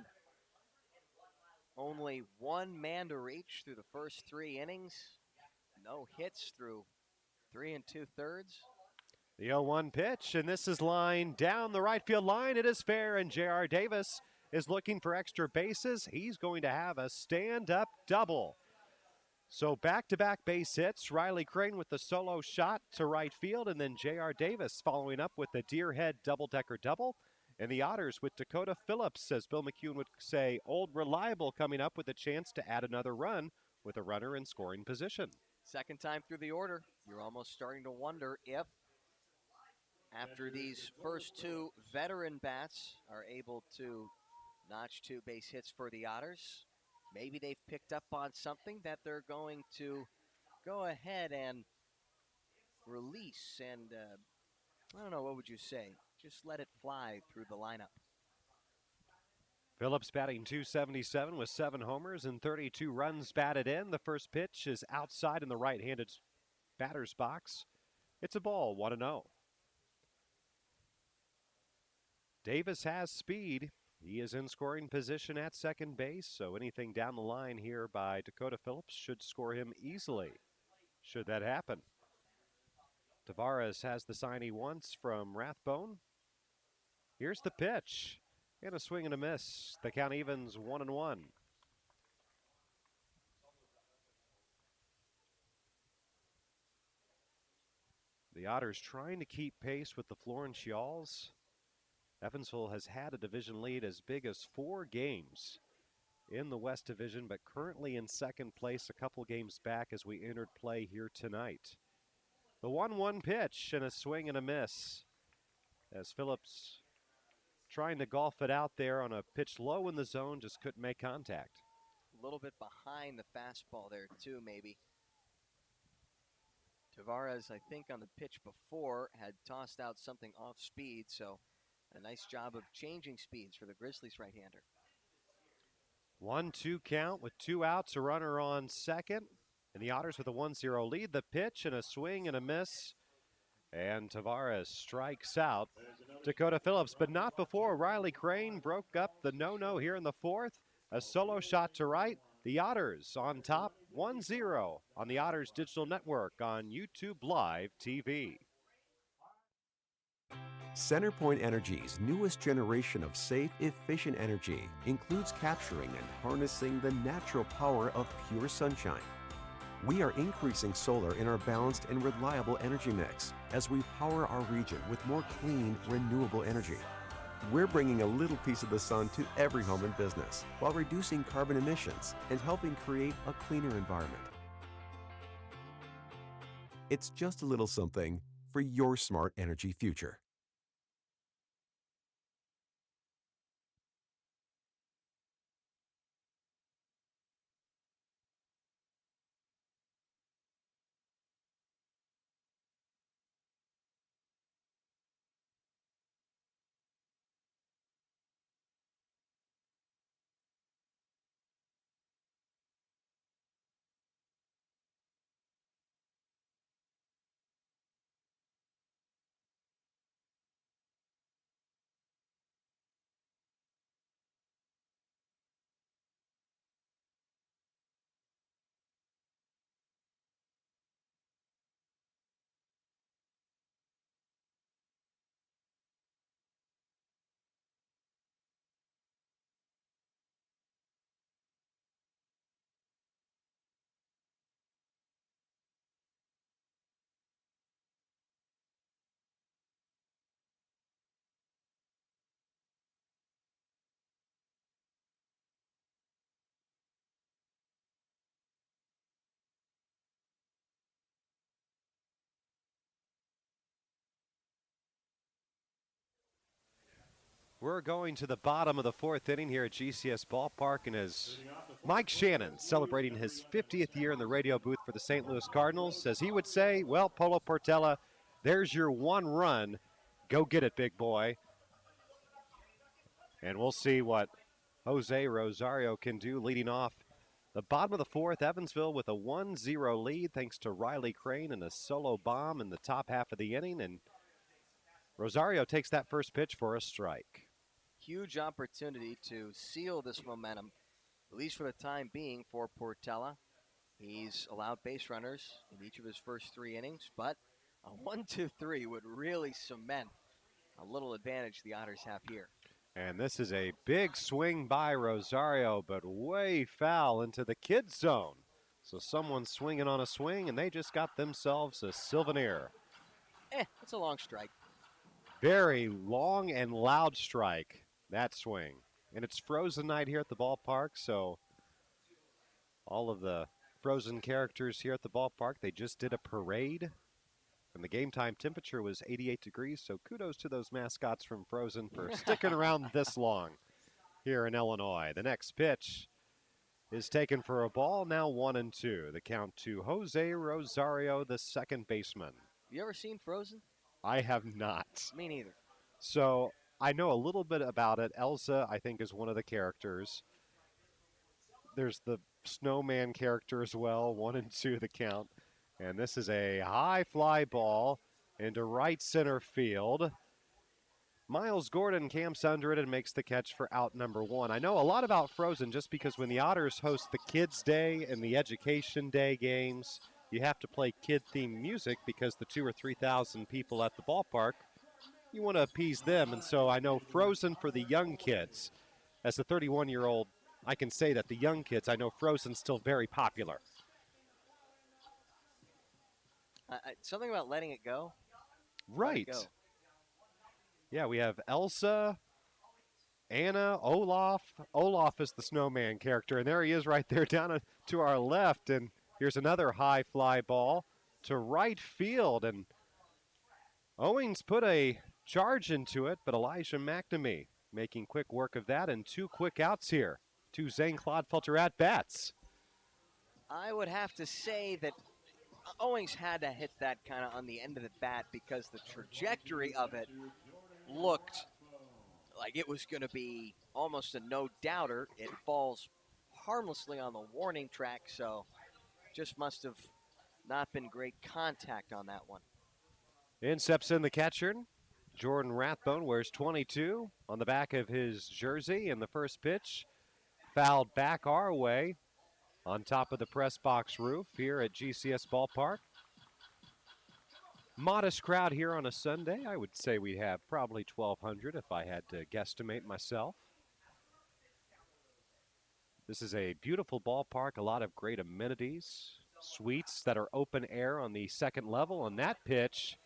only one man to reach through the first 3 innings. No hits through 3 2/3. The 0-1 pitch, and this is lined down the right field line. It is fair, and J.R. Davis is looking for extra bases. He's going to have a stand-up double. So back-to-back base hits. Riley Crane with the solo shot to right field, and then J.R. Davis following up with the Deerhead double-decker double. And the Otters with Dakota Phillips, as Bill McCune would say, old reliable, coming up with a chance to add another run with a runner in scoring position. Second time through the order, you're almost starting to wonder if, after these first two veteran bats are able to notch 2 base hits for the Otters, maybe they've picked up on something that they're going to go ahead and release and, I don't know, what would you say? Just let it fly through the lineup. Phillips batting .277 with 7 homers and 32 runs batted in. The first pitch is outside in the right-handed batter's box. It's a ball, 1-0. Davis has speed. He is in scoring position at second base, so anything down the line here by Dakota Phillips should score him easily, should that happen. Tavares has the sign he wants from Rathbone. Here's the pitch. And a swing and a miss. The count evens 1-1. The Otters trying to keep pace with the Florence Yalls. Evansville has had a division lead as big as 4 games in the West Division, but currently in second place, a couple games back as we entered play here tonight. The 1-1 pitch and a swing and a miss as Phillips trying to golf it out there on a pitch low in the zone, just couldn't make contact. A little bit behind the fastball there too, maybe. Tavares, I think on the pitch before, had tossed out something off speed, so a nice job of changing speeds for the Grizzlies right-hander. 1-2 count with 2 outs, a runner on second. And the Otters with a 1-0 lead. The pitch and a swing and a miss. And Tavares strikes out Dakota Phillips, but not before Riley Crane broke up the no-no here in the fourth. A solo shot to right. The Otters on top, 1-0 on the Otters Digital Network on YouTube Live TV. CenterPoint Energy's newest generation of safe, efficient energy includes capturing and harnessing the natural power of pure sunshine. We are increasing solar in our balanced and reliable energy mix as we power our region with more clean, renewable energy. We're bringing a little piece of the sun to every home and business while reducing carbon emissions and helping create a cleaner environment. It's just a little something for your smart energy future. We're going to the bottom of the fourth inning here at GCS Ballpark, and as Mike Shannon celebrating his 50th year in the radio booth for the St. Louis Cardinals, as he would say, well, Polo Portela, there's your 1 run. Go get it, big boy. And we'll see what Jose Rosario can do leading off the bottom of the fourth. Evansville with a 1-0 lead thanks to Riley Crane and a solo bomb in the top half of the inning. And Rosario takes that first pitch for a strike. Huge opportunity to seal this momentum, at least for the time being, for Portela. He's allowed base runners in each of his first 3 innings, but a 1-2-3 would really cement a little advantage the Otters have here. And this is a big swing by Rosario, but way foul into the kid zone. So someone's swinging on a swing, and they just got themselves a souvenir. It's a long strike. Very long and loud strike, that swing. And it's frozen night here at the ballpark, so all of the Frozen characters here at the ballpark, they just did a parade. And the game time temperature was 88 degrees, so kudos to those mascots from Frozen for sticking around this long here in Illinois. The next pitch is taken for a ball, now 1-2. The count to Jose Rosario, the second baseman. You ever seen Frozen? I have not. Me neither. So I know a little bit about it. Elsa, I think, is one of the characters. There's the snowman character as well, 1-2 the count. And this is a high fly ball into right center field. Miles Gordon camps under it and makes the catch for out number 1. I know a lot about Frozen just because when the Otters host the Kids Day and the Education Day games, you have to play kid-themed music because the 2,000 or 3,000 people at the ballpark, you want to appease them. And so I know Frozen for the young kids. As a 31-year-old, I can say that the young kids, I know Frozen's still very popular. Something about letting it go. Right. Let it go. Yeah, we have Elsa, Anna, Olaf. Olaf is the snowman character, and there he is right there down to our left. And here's another high fly ball to right field. And Owings put a charge into it, but Elijah McNamee making quick work of that, and 2 quick outs here. 2 Zane Clodfelter at-bats. I would have to say that Owings had to hit that kind of on the end of the bat because the trajectory of it looked like it was going to be almost a no-doubter. It falls harmlessly on the warning track, so just must have not been great contact on that one. In steps in the catcher. Jordan Rathbone wears 22 on the back of his jersey, and the first pitch fouled back our way on top of the press box roof here at GCS Ballpark. Modest crowd here on a Sunday. I would say we have probably 1,200 if I had to guesstimate myself. This is a beautiful ballpark, a lot of great amenities, suites that are open air on the second level, and that pitch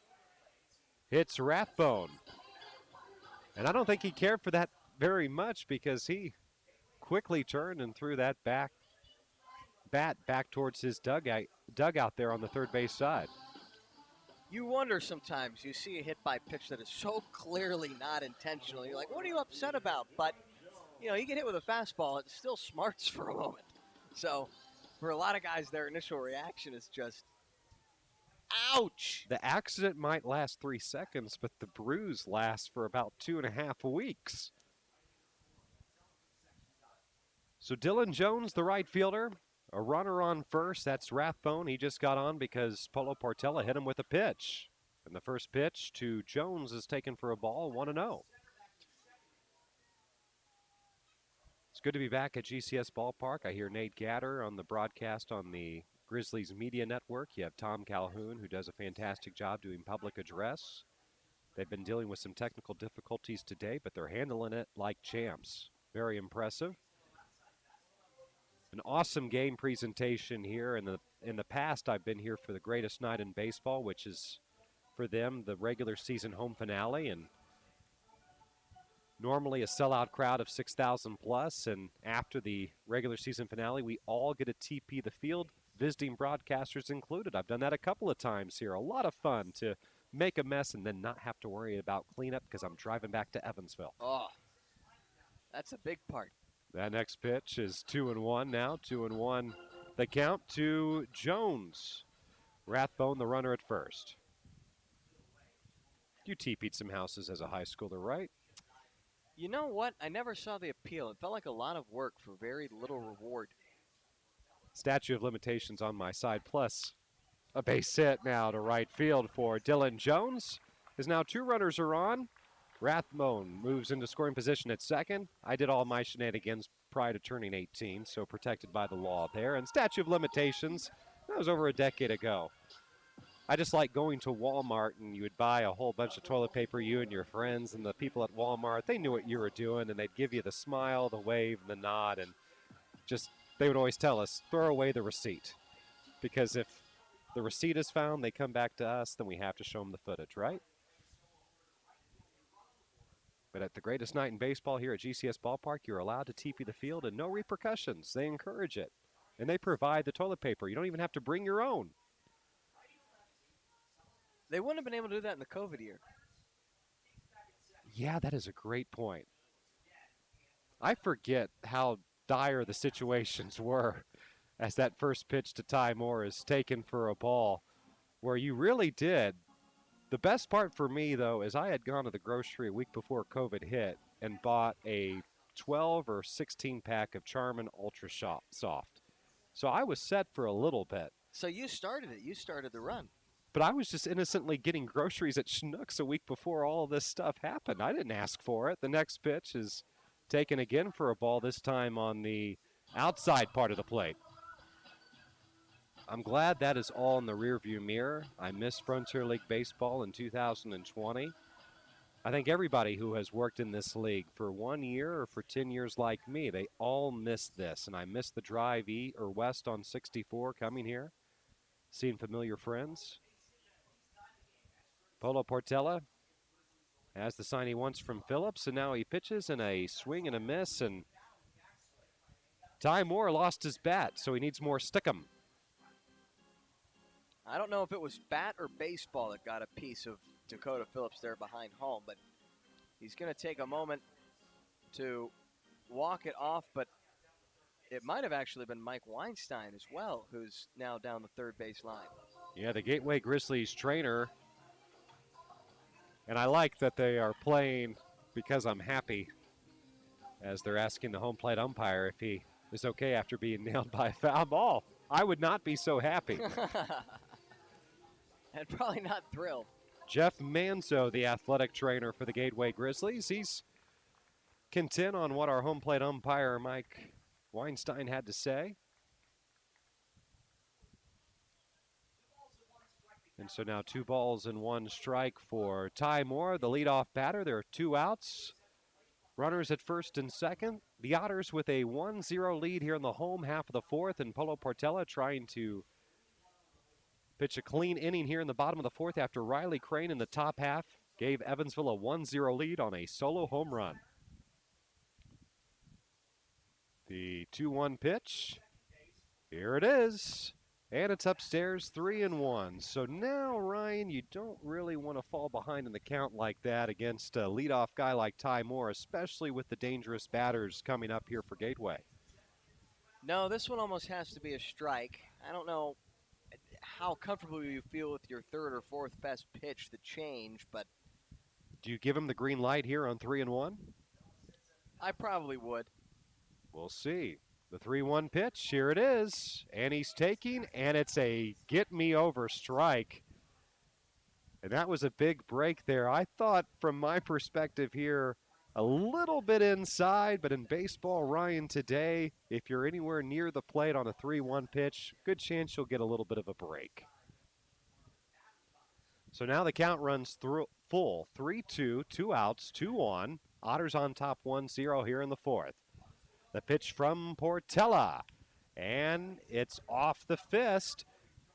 hits Rathbone. And I don't think he cared for that very much because he quickly turned and threw that bat back towards his dugout there on the third base side. You wonder sometimes, you see a hit by pitch that is so clearly not intentional. You're like, what are you upset about? But, you know, you get hit with a fastball, it still smarts for a moment. So, for a lot of guys, their initial reaction is just, ouch! The accident might last 3 seconds, but the bruise lasts for about 2.5 weeks. So Dylan Jones, the right fielder, a runner on first. That's Rathbone. He just got on because Polo Portela hit him with a pitch. And the first pitch to Jones is taken for a ball, 1-0. It's good to be back at GCS Ballpark. I hear Nate Gatter on the broadcast on the Grizzlies Media Network. You have Tom Calhoun, who does a fantastic job doing public address. They've been dealing with some technical difficulties today, but they're handling it like champs. Very impressive. An awesome game presentation here. In the past, I've been here for the greatest night in baseball, which is for them the regular season home finale, and normally a sellout crowd of 6,000 plus. And after the regular season finale, we all get a TP the field, visiting broadcasters included. I've done that a couple of times here. A lot of fun to make a mess and then not have to worry about cleanup because I'm driving back to Evansville. Oh, that's a big part. That next pitch is 2-1 now. 2-1 the count to Jones. Rathbone, the runner at first. You TP'd some houses as a high schooler, right? You know what? I never saw the appeal. It felt like a lot of work for very little reward. Statute of limitations on my side, plus a base hit now to right field for Dylan Jones. As now 2 runners are on. Rathbone moves into scoring position at second. I did all my shenanigans prior to turning 18, so protected by the law there. And statute of limitations, that was over a decade ago. I just like going to Walmart and you would buy a whole bunch of toilet paper, you and your friends, and the people at Walmart, they knew what you were doing, and they'd give you the smile, the wave, and the nod, and just, they would always tell us, throw away the receipt. Because if the receipt is found, they come back to us, then we have to show them the footage, right? But at the greatest night in baseball here at GCS Ballpark, you're allowed to TP the field and no repercussions. They encourage it. And they provide the toilet paper. You don't even have to bring your own. They wouldn't have been able to do that in the COVID year. Yeah, that is a great point. I forget how dire the situations were as that first pitch to Ty Moore is taken for a ball where you really did. The best part for me, though, is I had gone to the grocery a week before COVID hit and bought a 12 or 16 pack of Charmin Ultra Soft. So I was set for a little bit. So you started it. You started the run. But I was just innocently getting groceries at Schnucks a week before all of this stuff happened. I didn't ask for it. The next pitch is taken again for a ball, this time on the outside part of the plate. I'm glad that is all in the rearview mirror. I missed Frontier League Baseball in 2020. I think everybody who has worked in this league for 1 year or for 10 years like me, they all miss this. And I miss the drive west on 64 coming here, seeing familiar friends. Polo Portela has the sign he wants from Phillips, and now he pitches in a swing and a miss, and Ty Moore lost his bat, so he needs more stickum. I don't know if it was bat or baseball that got a piece of Dakota Phillips there behind home, but he's going to take a moment to walk it off, but it might have actually been Mike Weinstein as well, who's now down the third base line. Yeah, the Gateway Grizzlies trainer. And I like that they are playing because I'm happy, as they're asking the home plate umpire if he is okay after being nailed by a foul ball. I would not be so happy. And probably not thrilled. Jeff Manzo, the athletic trainer for the Gateway Grizzlies, he's content on what our home plate umpire Mike Weinstein had to say. And so now 2 balls and 1 strike for Ty Moore, the leadoff batter. There are 2 outs. Runners at first and second. The Otters with a 1-0 lead here in the home half of the 4th, and Polo Portela trying to pitch a clean inning here in the bottom of the 4th after Riley Crane in the top half gave Evansville a 1-0 lead on a solo home run. The 2-1 pitch. Here it is. And it's upstairs, 3-1. So now, Ryan, you don't really want to fall behind in the count like that against a leadoff guy like Ty Moore, especially with the dangerous batters coming up here for Gateway. No, this one almost has to be a strike. I don't know how comfortable you feel with your third or fourth best pitch, the change, but... Do you give him the green light here on 3-1? I probably would. We'll see. The 3-1 pitch, here it is, and he's taking, and it's a get-me-over strike. And that was a big break there. I thought, from my perspective here, a little bit inside, but in baseball, Ryan, today, if you're anywhere near the plate on a 3-1 pitch, good chance you'll get a little bit of a break. So now the count runs through full, 3-2, 2 outs, 2 on. Otters on top 1-0 here in the 4th. The pitch from Portela, and it's off the fist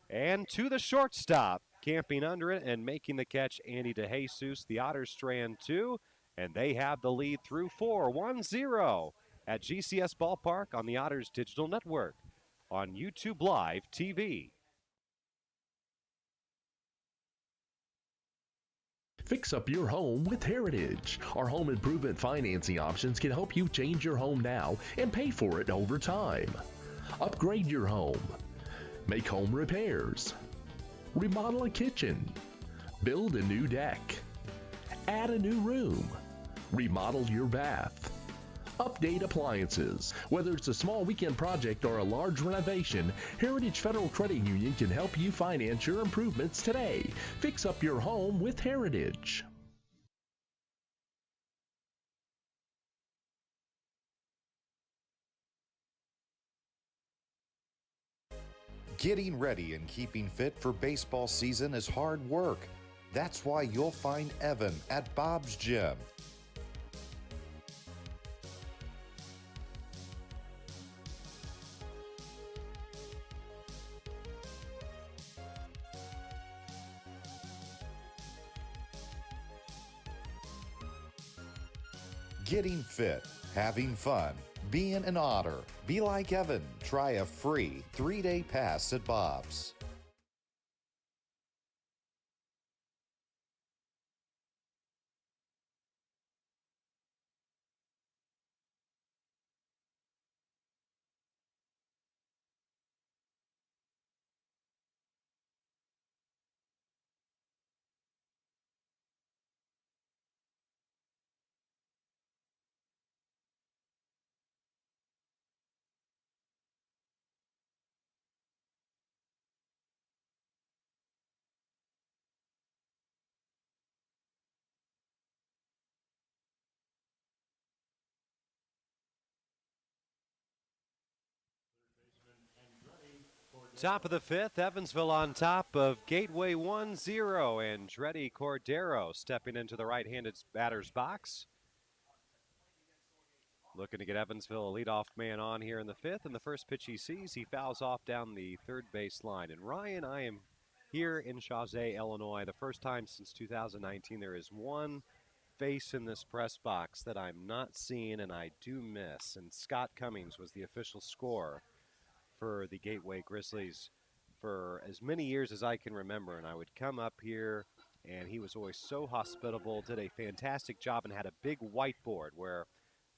and to the shortstop. Camping under it and making the catch, Andy DeJesus. The Otters strand 2, and they have the lead through 4, 1-0 at GCS Ballpark on the Otters Digital Network on YouTube Live TV. Fix up your home with Heritage. Our home improvement financing options can help you change your home now and pay for it over time. Upgrade your home. Make home repairs. Remodel a kitchen. Build a new deck. Add a new room. Remodel your bath. Update appliances. Whether it's a small weekend project or a large renovation, Heritage Federal Credit Union can help you finance your improvements today. Fix up your home with Heritage. Getting ready and keeping fit for baseball season is hard work. That's why you'll find Evan at Bob's Gym. Getting fit, having fun, being an Otter. Be like Evan. Try a free 3-day pass at Bob's. Top of the fifth, Evansville on top of Gateway 1-0, and Andretti Cordero stepping into the right-handed batter's box. Looking to get Evansville a leadoff man on here in the fifth, and the first pitch he sees, he fouls off down the third base line. And Ryan, I am here in Chauvet, Illinois. The first time since 2019 there is one face in this press box that I'm not seeing and I do miss. And Scott Cummings was the official scorer for the Gateway Grizzlies for as many years as I can remember. And I would come up here and he was always so hospitable, did a fantastic job, and had a big whiteboard where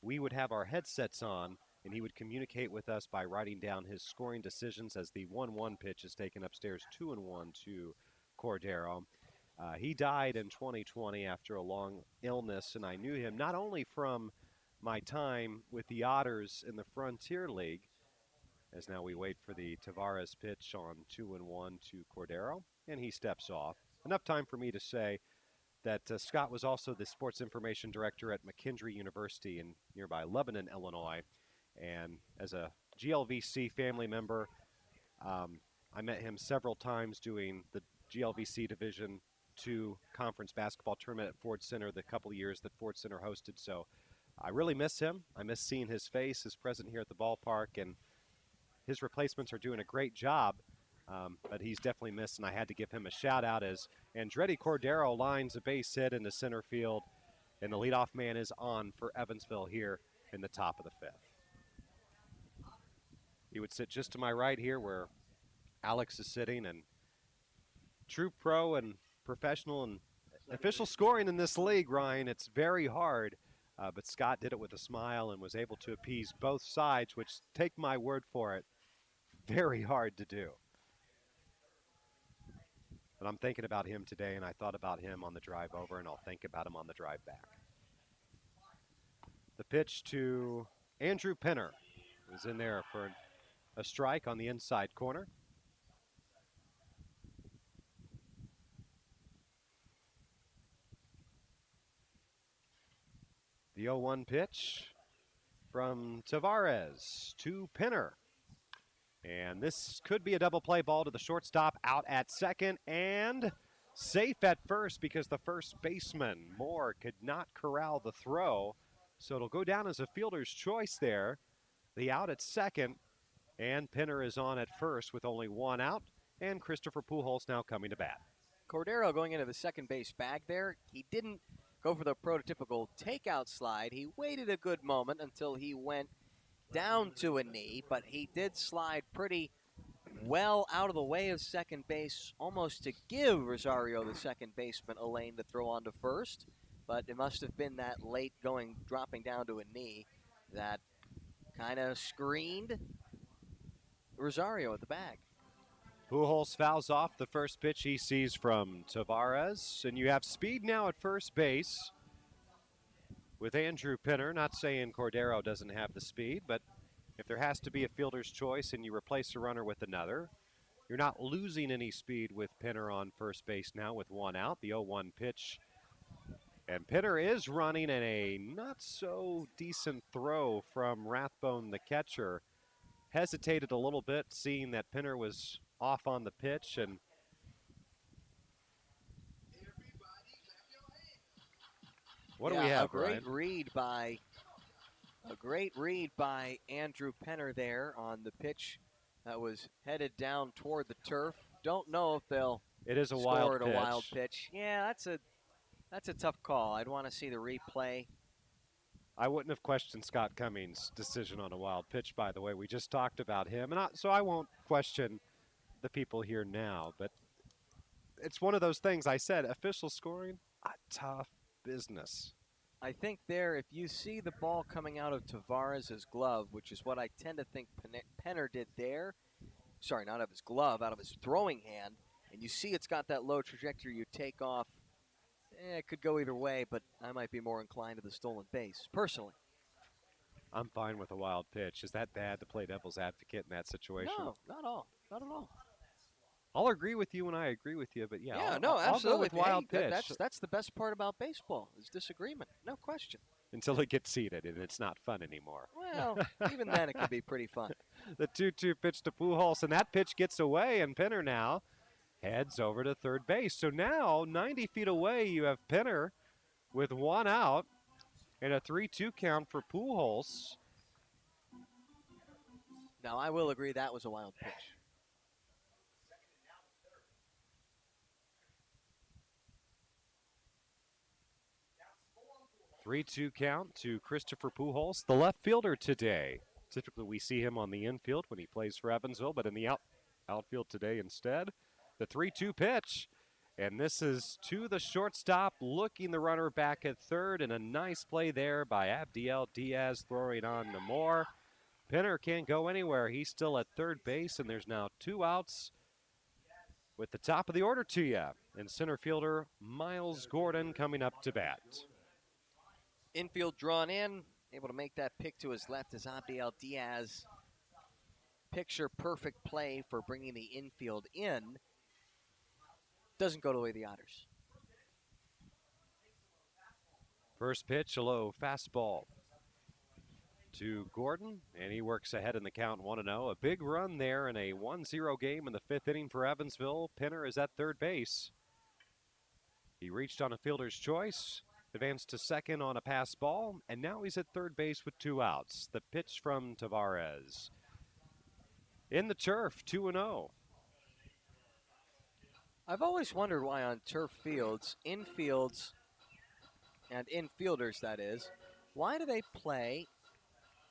we would have our headsets on and he would communicate with us by writing down his scoring decisions as the 1-1 pitch is taken upstairs, 2-1 to Cordero. He died in 2020 after a long illness, and I knew him not only from my time with the Otters in the Frontier League, as now we wait for the Tavares pitch on 2-1 to Cordero, and he steps off. Enough time for me to say that Scott was also the sports information director at McKendree University in nearby Lebanon, Illinois. And as a GLVC family member, I met him several times doing the GLVC Division II conference basketball tournament at Ford Center the couple of years that Ford Center hosted. So I really miss him. I miss seeing his face, his presence here at the ballpark, and his replacements are doing a great job. But he's definitely missed, and I had to give him a shout-out as Andretti Cordero lines a base hit into center field, and the leadoff man is on for Evansville here in the top of the fifth. He would sit just to my right here where Alex is sitting, and true pro and professional and official scoring in this league, Ryan, it's very hard. But Scott did it with a smile and was able to appease both sides, which, take my word for it, very hard to do. But I'm thinking about him today, and I thought about him on the drive over, and I'll think about him on the drive back. The pitch to Andrew Penner was in there for a strike on the inside corner. The 0-1 pitch from Tavares to Penner. And this could be a double play ball to the shortstop, out at second, and safe at first because the first baseman, Moore, could not corral the throw. So it'll go down as a fielder's choice there. The out at second, and Penner is on at first with only one out, and Christopher Pujols now coming to bat. Cordero going into the second base bag there. He didn't go for the prototypical takeout slide. He waited a good moment until he went down to a knee, but he did slide pretty well out of the way of second base, almost to give Rosario, the second baseman, a lane to throw on to first. But it must have been that late dropping down to a knee that kind of screened Rosario at the bag. Pujols fouls off the first pitch he sees from Tavares, and you have speed now at first base with Andrew Penner. Not saying Cordero doesn't have the speed, but if there has to be a fielder's choice and you replace a runner with another, you're not losing any speed with Penner on first base now with one out. The 0-1 pitch, and Penner is running in a not so decent throw from Rathbone, the catcher. Hesitated a little bit, seeing that Penner was off on the pitch, and what do we have, a great read by Andrew Penner there on the pitch that was headed down toward the turf. Don't know if they'll score a wild pitch. Yeah, that's a tough call. I'd want to see the replay. I wouldn't have questioned Scott Cummings' decision on a wild pitch, by the way. We just talked about him, and so I won't question the people here now. But it's one of those things. I said, official scoring, a tough business. I think there, if you see the ball coming out of Tavares' glove, which is what I tend to think Penner did there, sorry, not out of his glove, out of his throwing hand, and you see it's got that low trajectory, you take off, it could go either way, but I might be more inclined to the stolen base, personally. I'm fine with a wild pitch. Is that bad to play devil's advocate in that situation? No, not at all. Not at all. I'll agree with you when I agree with you, but yeah, absolutely. I'll go with wild pitch. That's the best part about baseball, is disagreement, no question. Until it gets heated and it's not fun anymore. Well, even then it can be pretty fun. The 2-2 pitch to Pujols, and that pitch gets away, and Penner now heads over to third base. So now, 90 feet away, you have Penner with one out and a 3-2 count for Pujols. Now, I will agree that was a wild pitch. Three-two count to Christopher Pujols, the left fielder today. Typically, we see him on the infield when he plays for Evansville, but in the outfield today instead. The 3-2 pitch, and this is to the shortstop, looking the runner back at third, and a nice play there by Abdiel Diaz throwing on to Moore. Penner can't go anywhere. He's still at third base, and there's now two outs with the top of the order to you. And center fielder Miles Gordon coming up to bat. Infield drawn in, able to make that pick to his left as Abdiel Diaz. Picture perfect play for bringing the infield in. Doesn't go the way of the Otters. First pitch, a low fastball to Gordon, and he works ahead in the count 1-0. A big run there in a 1-0 game in the fifth inning for Evansville. Penner is at third base. He reached on a fielder's choice, advanced to second on a pass ball, and now he's at third base with two outs. The pitch from Tavares. In the turf, 2-0. I've always wondered why on turf fields, infields, and infielders, that is, why do they play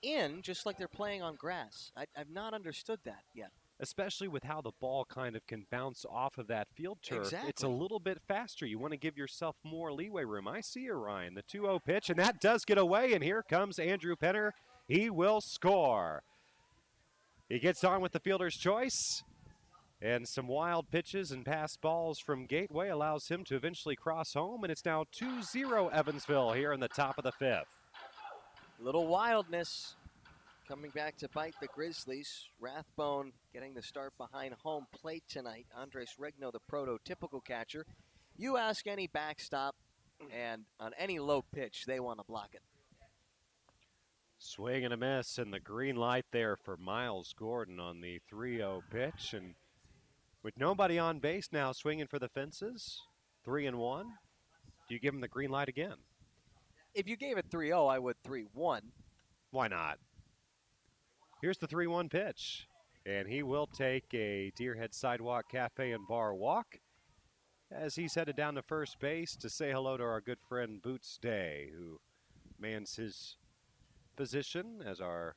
in just like they're playing on grass? I've not understood that yet. Especially with how the ball kind of can bounce off of that field turf. Exactly. It's a little bit faster. You want to give yourself more leeway room. I see you, Ryan. The 2-0 pitch, and that does get away, and here comes Andrew Penner. He will score. He gets on with the fielder's choice, and some wild pitches and pass balls from Gateway allows him to eventually cross home, and it's now 2-0 Evansville here in the top of the fifth. Little wildness coming back to bite the Grizzlies. Rathbone getting the start behind home plate tonight. Andres Regno, the prototypical catcher. You ask any backstop, and on any low pitch, they want to block it. Swing and a miss, and the green light there for Miles Gordon on the 3-0 pitch. And with nobody on base now swinging for the fences, 3-1, do you give him the green light again? If you gave it 3-0, I would 3-1. Why not? Here's the 3-1 pitch, and he will take a Deerhead Sidewalk Cafe and Bar walk as he's headed down to first base to say hello to our good friend Boots Day, who mans his position as our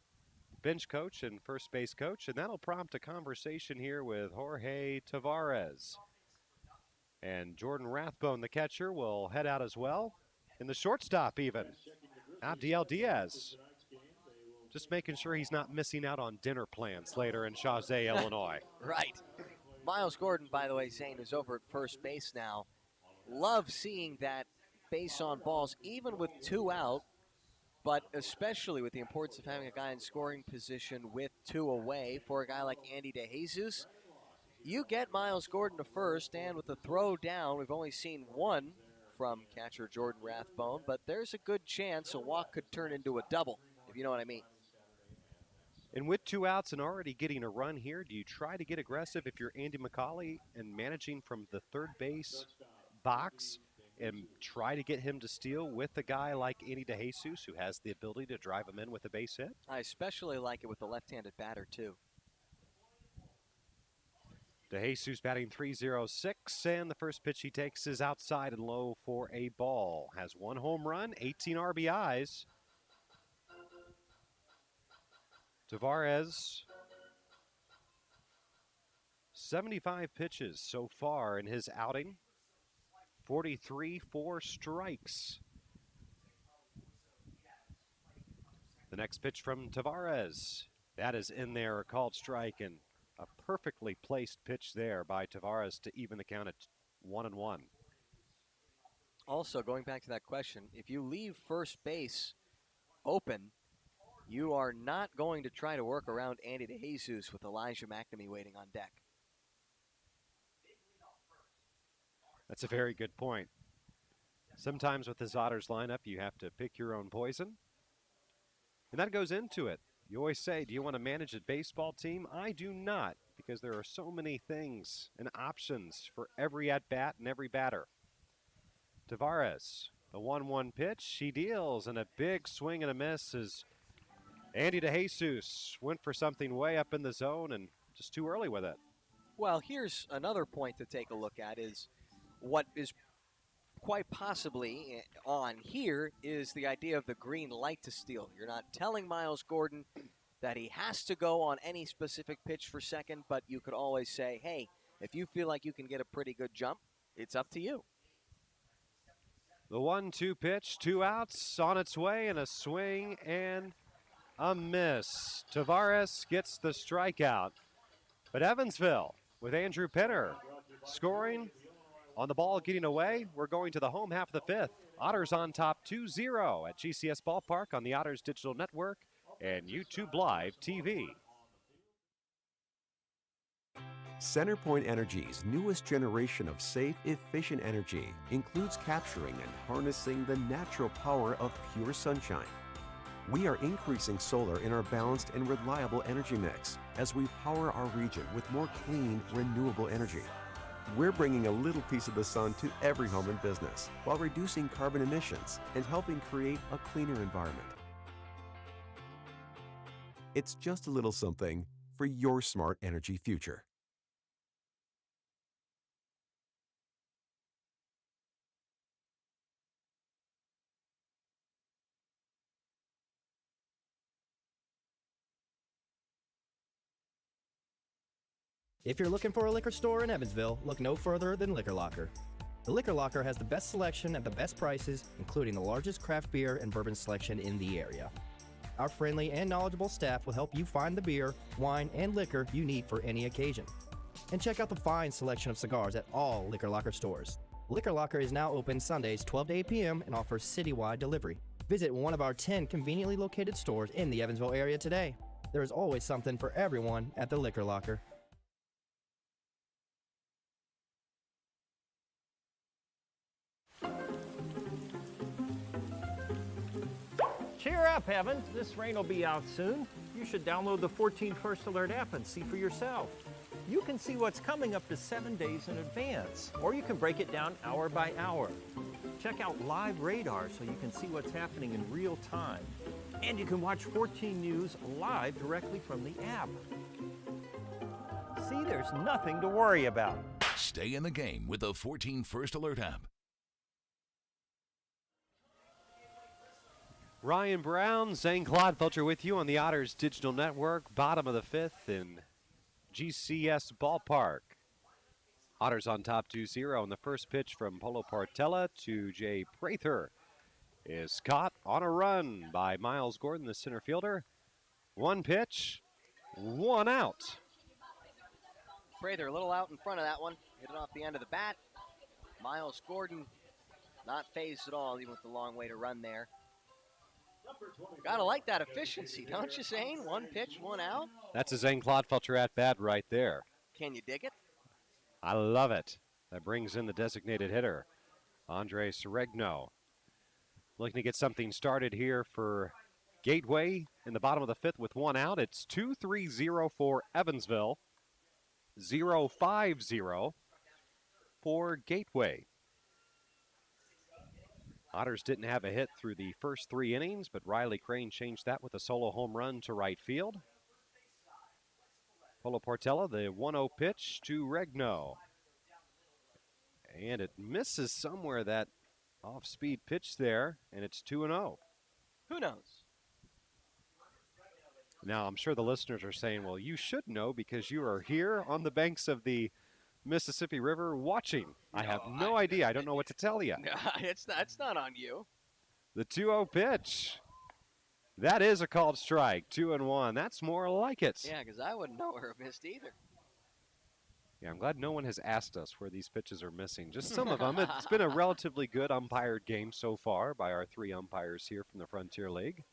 bench coach and first base coach, and that'll prompt a conversation here with Jorge Tavares. And Jordan Rathbone, the catcher, will head out as well. And the shortstop even, Abdiel Diaz. Just making sure he's not missing out on dinner plans later in Chauvet, Illinois. Right. Miles Gordon, by the way, Zane, is over at first base now. Love seeing that base on balls, even with two out, but especially with the importance of having a guy in scoring position with two away for a guy like Andy DeJesus. You get Miles Gordon to first, and with the throw down, we've only seen one from catcher Jordan Rathbone, but there's a good chance a walk could turn into a double, if you know what I mean. And with two outs and already getting a run here, do you try to get aggressive if you're Andy McCauley and managing from the third base box and try to get him to steal with a guy like Andy DeJesus, who has the ability to drive him in with a base hit? I especially like it with the left-handed batter, too. DeJesus batting .306, and the first pitch he takes is outside and low for a ball. Has one home run, 18 RBIs. Tavares, 75 pitches so far in his outing. 43, 4 strikes. The next pitch from Tavares. That is in there, a called strike, and a perfectly placed pitch there by Tavares to even the count at 1-1. Also, going back to that question, if you leave first base open, you are not going to try to work around Andy DeJesus with Elijah McNamee waiting on deck. That's a very good point. Sometimes with this Otters lineup, you have to pick your own poison. And that goes into it. You always say, do you want to manage a baseball team? I do not, because there are so many things and options for every at-bat and every batter. Tavares, the 1-1 pitch, he deals, and a big swing and a miss as Andy DeJesus went for something way up in the zone and just too early with it. Well, here's another point to take a look at is what is quite possibly on here is the idea of the green light to steal. You're not telling Miles Gordon that he has to go on any specific pitch for second, but you could always say, hey, if you feel like you can get a pretty good jump, it's up to you. The 1-2 pitch, 2 outs, on its way, and a swing and a miss. Tavares gets the strikeout. But Evansville, with Andrew Penner scoring on the ball, getting away, we're going to the home half of the fifth. Otters on top 2-0 at GCS Ballpark on the Otters Digital Network and YouTube Live TV. CenterPoint Energy's newest generation of safe, efficient energy includes capturing and harnessing the natural power of pure sunshine. We are increasing solar in our balanced and reliable energy mix as we power our region with more clean, renewable energy. We're bringing a little piece of the sun to every home and business while reducing carbon emissions and helping create a cleaner environment. It's just a little something for your smart energy future. If you're looking for a liquor store in Evansville, look no further than Liquor Locker. The Liquor Locker has the best selection at the best prices, including the largest craft beer and bourbon selection in the area. Our friendly and knowledgeable staff will help you find the beer, wine, and liquor you need for any occasion. And check out the fine selection of cigars at all Liquor Locker stores. Liquor Locker is now open Sundays 12 to 8 p.m. and offers citywide delivery. Visit one of our 10 conveniently located stores in the Evansville area today. There is always something for everyone at the Liquor Locker. Cheer up, Evan. This rain will be out soon. You should download the 14 First Alert app and see for yourself. You can see what's coming up to 7 days in advance, or you can break it down hour by hour. Check out live radar so you can see what's happening in real time. And you can watch 14 News live directly from the app. See, there's nothing to worry about. Stay in the game with the 14 First Alert app. Ryan Brown, Zane Clodfelter with you on the Otters Digital Network, bottom of the fifth in GCS Ballpark. Otters on top 2-0, and the first pitch from Polo Partella to Jay Prather is caught on a run by Miles Gordon, the center fielder. One pitch, one out. Prather a little out in front of that one, hit it off the end of the bat. Miles Gordon not phased at all, even with the long way to run there. Gotta like that efficiency, don't you, Zane? One pitch, one out. That's a Zane Clodfelter at bat right there. Can you dig it? I love it. That brings in the designated hitter, Andre Seregno. Looking to get something started here for Gateway in the bottom of the fifth with one out. It's 2-3-0 for Evansville, 0-5-0 for Gateway. Otters didn't have a hit through the first 3 innings, but Riley Crane changed that with a solo home run to right field. Polo Partella, the 1-0 pitch to Regno. And it misses somewhere, that off-speed pitch there, and it's 2-0. Who knows? Now, I'm sure the listeners are saying, well, you should know because you are here on the banks of the Mississippi River watching. I have no idea. I don't know what to tell you. It's not on you. The 2-0 pitch. That is a called strike. 2-1. That's more like it. Yeah, because I wouldn't know where it missed either. Yeah, I'm glad no one has asked us where these pitches are missing. Just some of them. It's been a relatively good umpired game so far by our 3 umpires here from the Frontier League.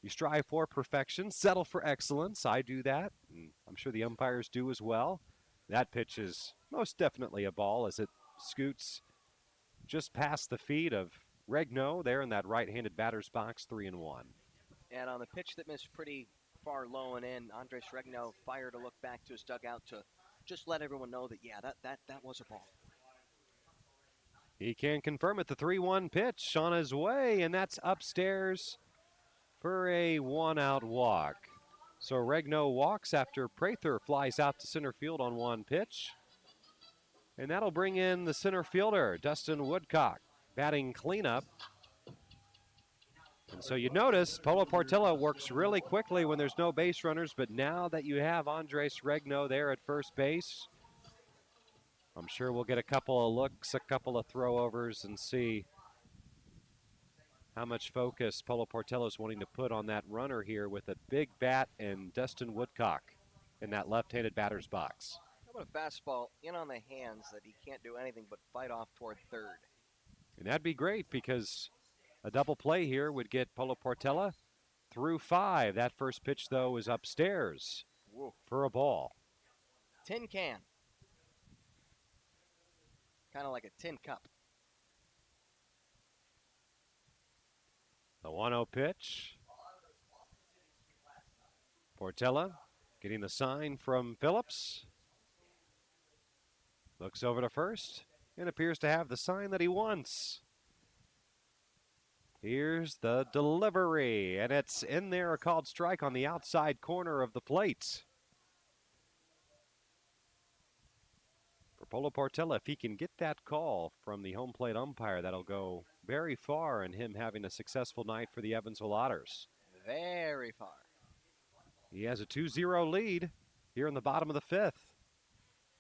You strive for perfection, settle for excellence. I do that, and I'm sure the umpires do as well. That pitch is most definitely a ball as it scoots just past the feet of Regno there in that right-handed batter's box, 3-1. And on the pitch that missed pretty far low and in, Andres Regno fired to look back to his dugout to just let everyone know that, yeah, that was a ball. He can confirm it, the 3-1 pitch on his way, and that's upstairs for a 1-out walk. So Regno walks after Prather flies out to center field on 1 pitch. And that'll bring in the center fielder, Dustin Woodcock, batting cleanup. And so you notice Polo Portillo works really quickly when there's no base runners, but now that you have Andres Regno there at first base, I'm sure we'll get a couple of looks, a couple of throwovers, and see how much focus Polo Portillo is wanting to put on that runner here with a big bat and Dustin Woodcock in that left-handed batter's box. How about a fastball in on the hands that he can't do anything but fight off toward third? And that'd be great because a double play here would get Polo Portella through 5. That first pitch, though, is upstairs for a ball. Tin can. Kind of like a tin cup. The 1-0 pitch. Portella getting the sign from Phillips. Looks over to first and appears to have the sign that he wants. Here's the delivery, and it's in there, a called strike on the outside corner of the plate. For Polo Portella, if he can get that call from the home plate umpire, that'll go very far in him having a successful night for the Evansville Otters. Very far. He has a 2-0 lead here in the bottom of the 5th.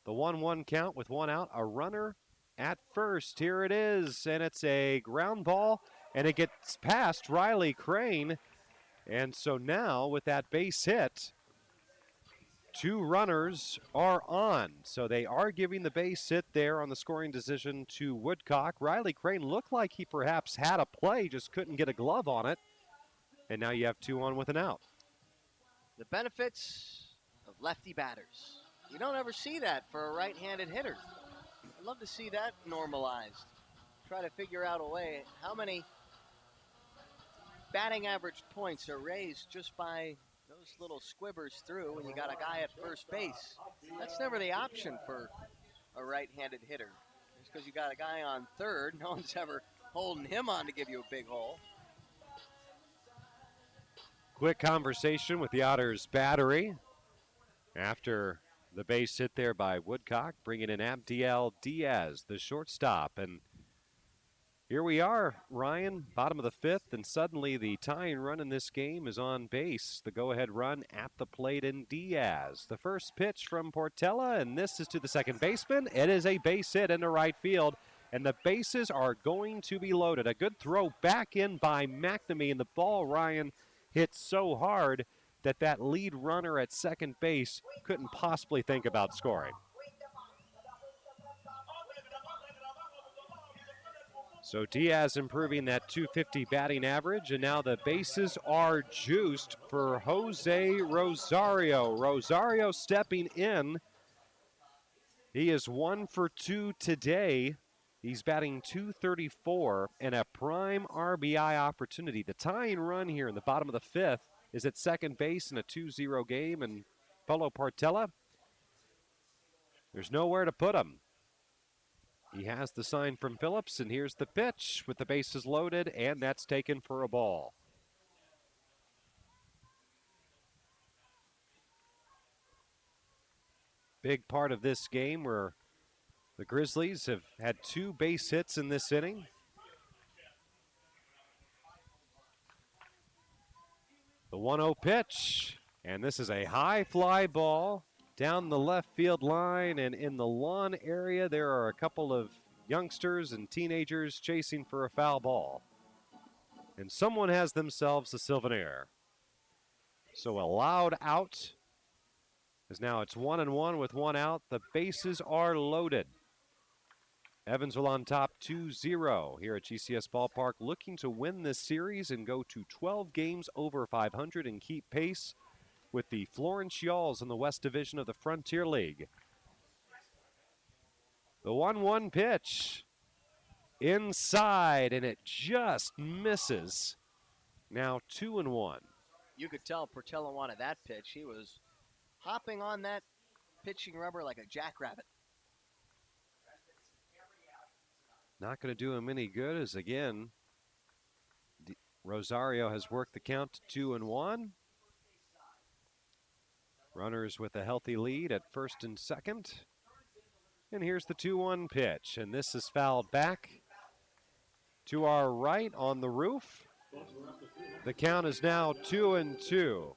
The 1-1 count with 1 out, a runner at first. Here it is, and it's a ground ball, and it gets past Riley Crane. And so now with that base hit, 2 runners are on. So they are giving the base hit there on the scoring decision to Woodcock. Riley Crane looked like he perhaps had a play, just couldn't get a glove on it. And now you have 2 on with an out. The benefits of lefty batters. You don't ever see that for a right-handed hitter. I'd love to see that normalized. Try to figure out a way how many batting average points are raised just by those little squibbers through when you got a guy at first base. That's never the option for a right-handed hitter. Just because you got a guy on third, no one's ever holding him on to give you a big hole. Quick conversation with the Otters battery after the base hit there by Woodcock, bringing in Abdiel Diaz, the shortstop. And here we are, Ryan, bottom of the 5th, and suddenly the tying run in this game is on base. The go-ahead run at the plate in Diaz. The first pitch from Portella, and this is to the second baseman. It is a base hit into right field, and the bases are going to be loaded. A good throw back in by McNamee, and the ball, Ryan, hit so hard that lead runner at second base couldn't possibly think about scoring. So Diaz improving that .250 batting average, and now the bases are juiced for Jose Rosario. Rosario stepping in. He is 1 for 2 today. He's batting .234 and a prime RBI opportunity. The tying run here in the bottom of the 5th is at second base in a 2-0 game, and Polo Portella, there's nowhere to put him. He has the sign from Phillips, and here's the pitch with the bases loaded, and that's taken for a ball. Big part of this game where the Grizzlies have had 2 base hits in this inning. The 1-0 pitch, and this is a high fly ball down the left field line, and in the lawn area there are a couple of youngsters and teenagers chasing for a foul ball. And someone has themselves a souvenir. So a loud out, as now it's 1-1 with one out. The bases are loaded. Evansville on top 2-0 here at GCS Ballpark, looking to win this series and go to 12 games over 500 and keep pace with the Florence Yalls in the West Division of the Frontier League. The 1-1 pitch inside, and it just misses. Now 2-1. You could tell Portela wanted that pitch. He was hopping on that pitching rubber like a jackrabbit. Not going to do him any good, as again, Rosario has worked the count to 2-1. Runners with a healthy lead at first and second. And here's the 2-1 pitch, and this is fouled back to our right on the roof. The count is now 2-2.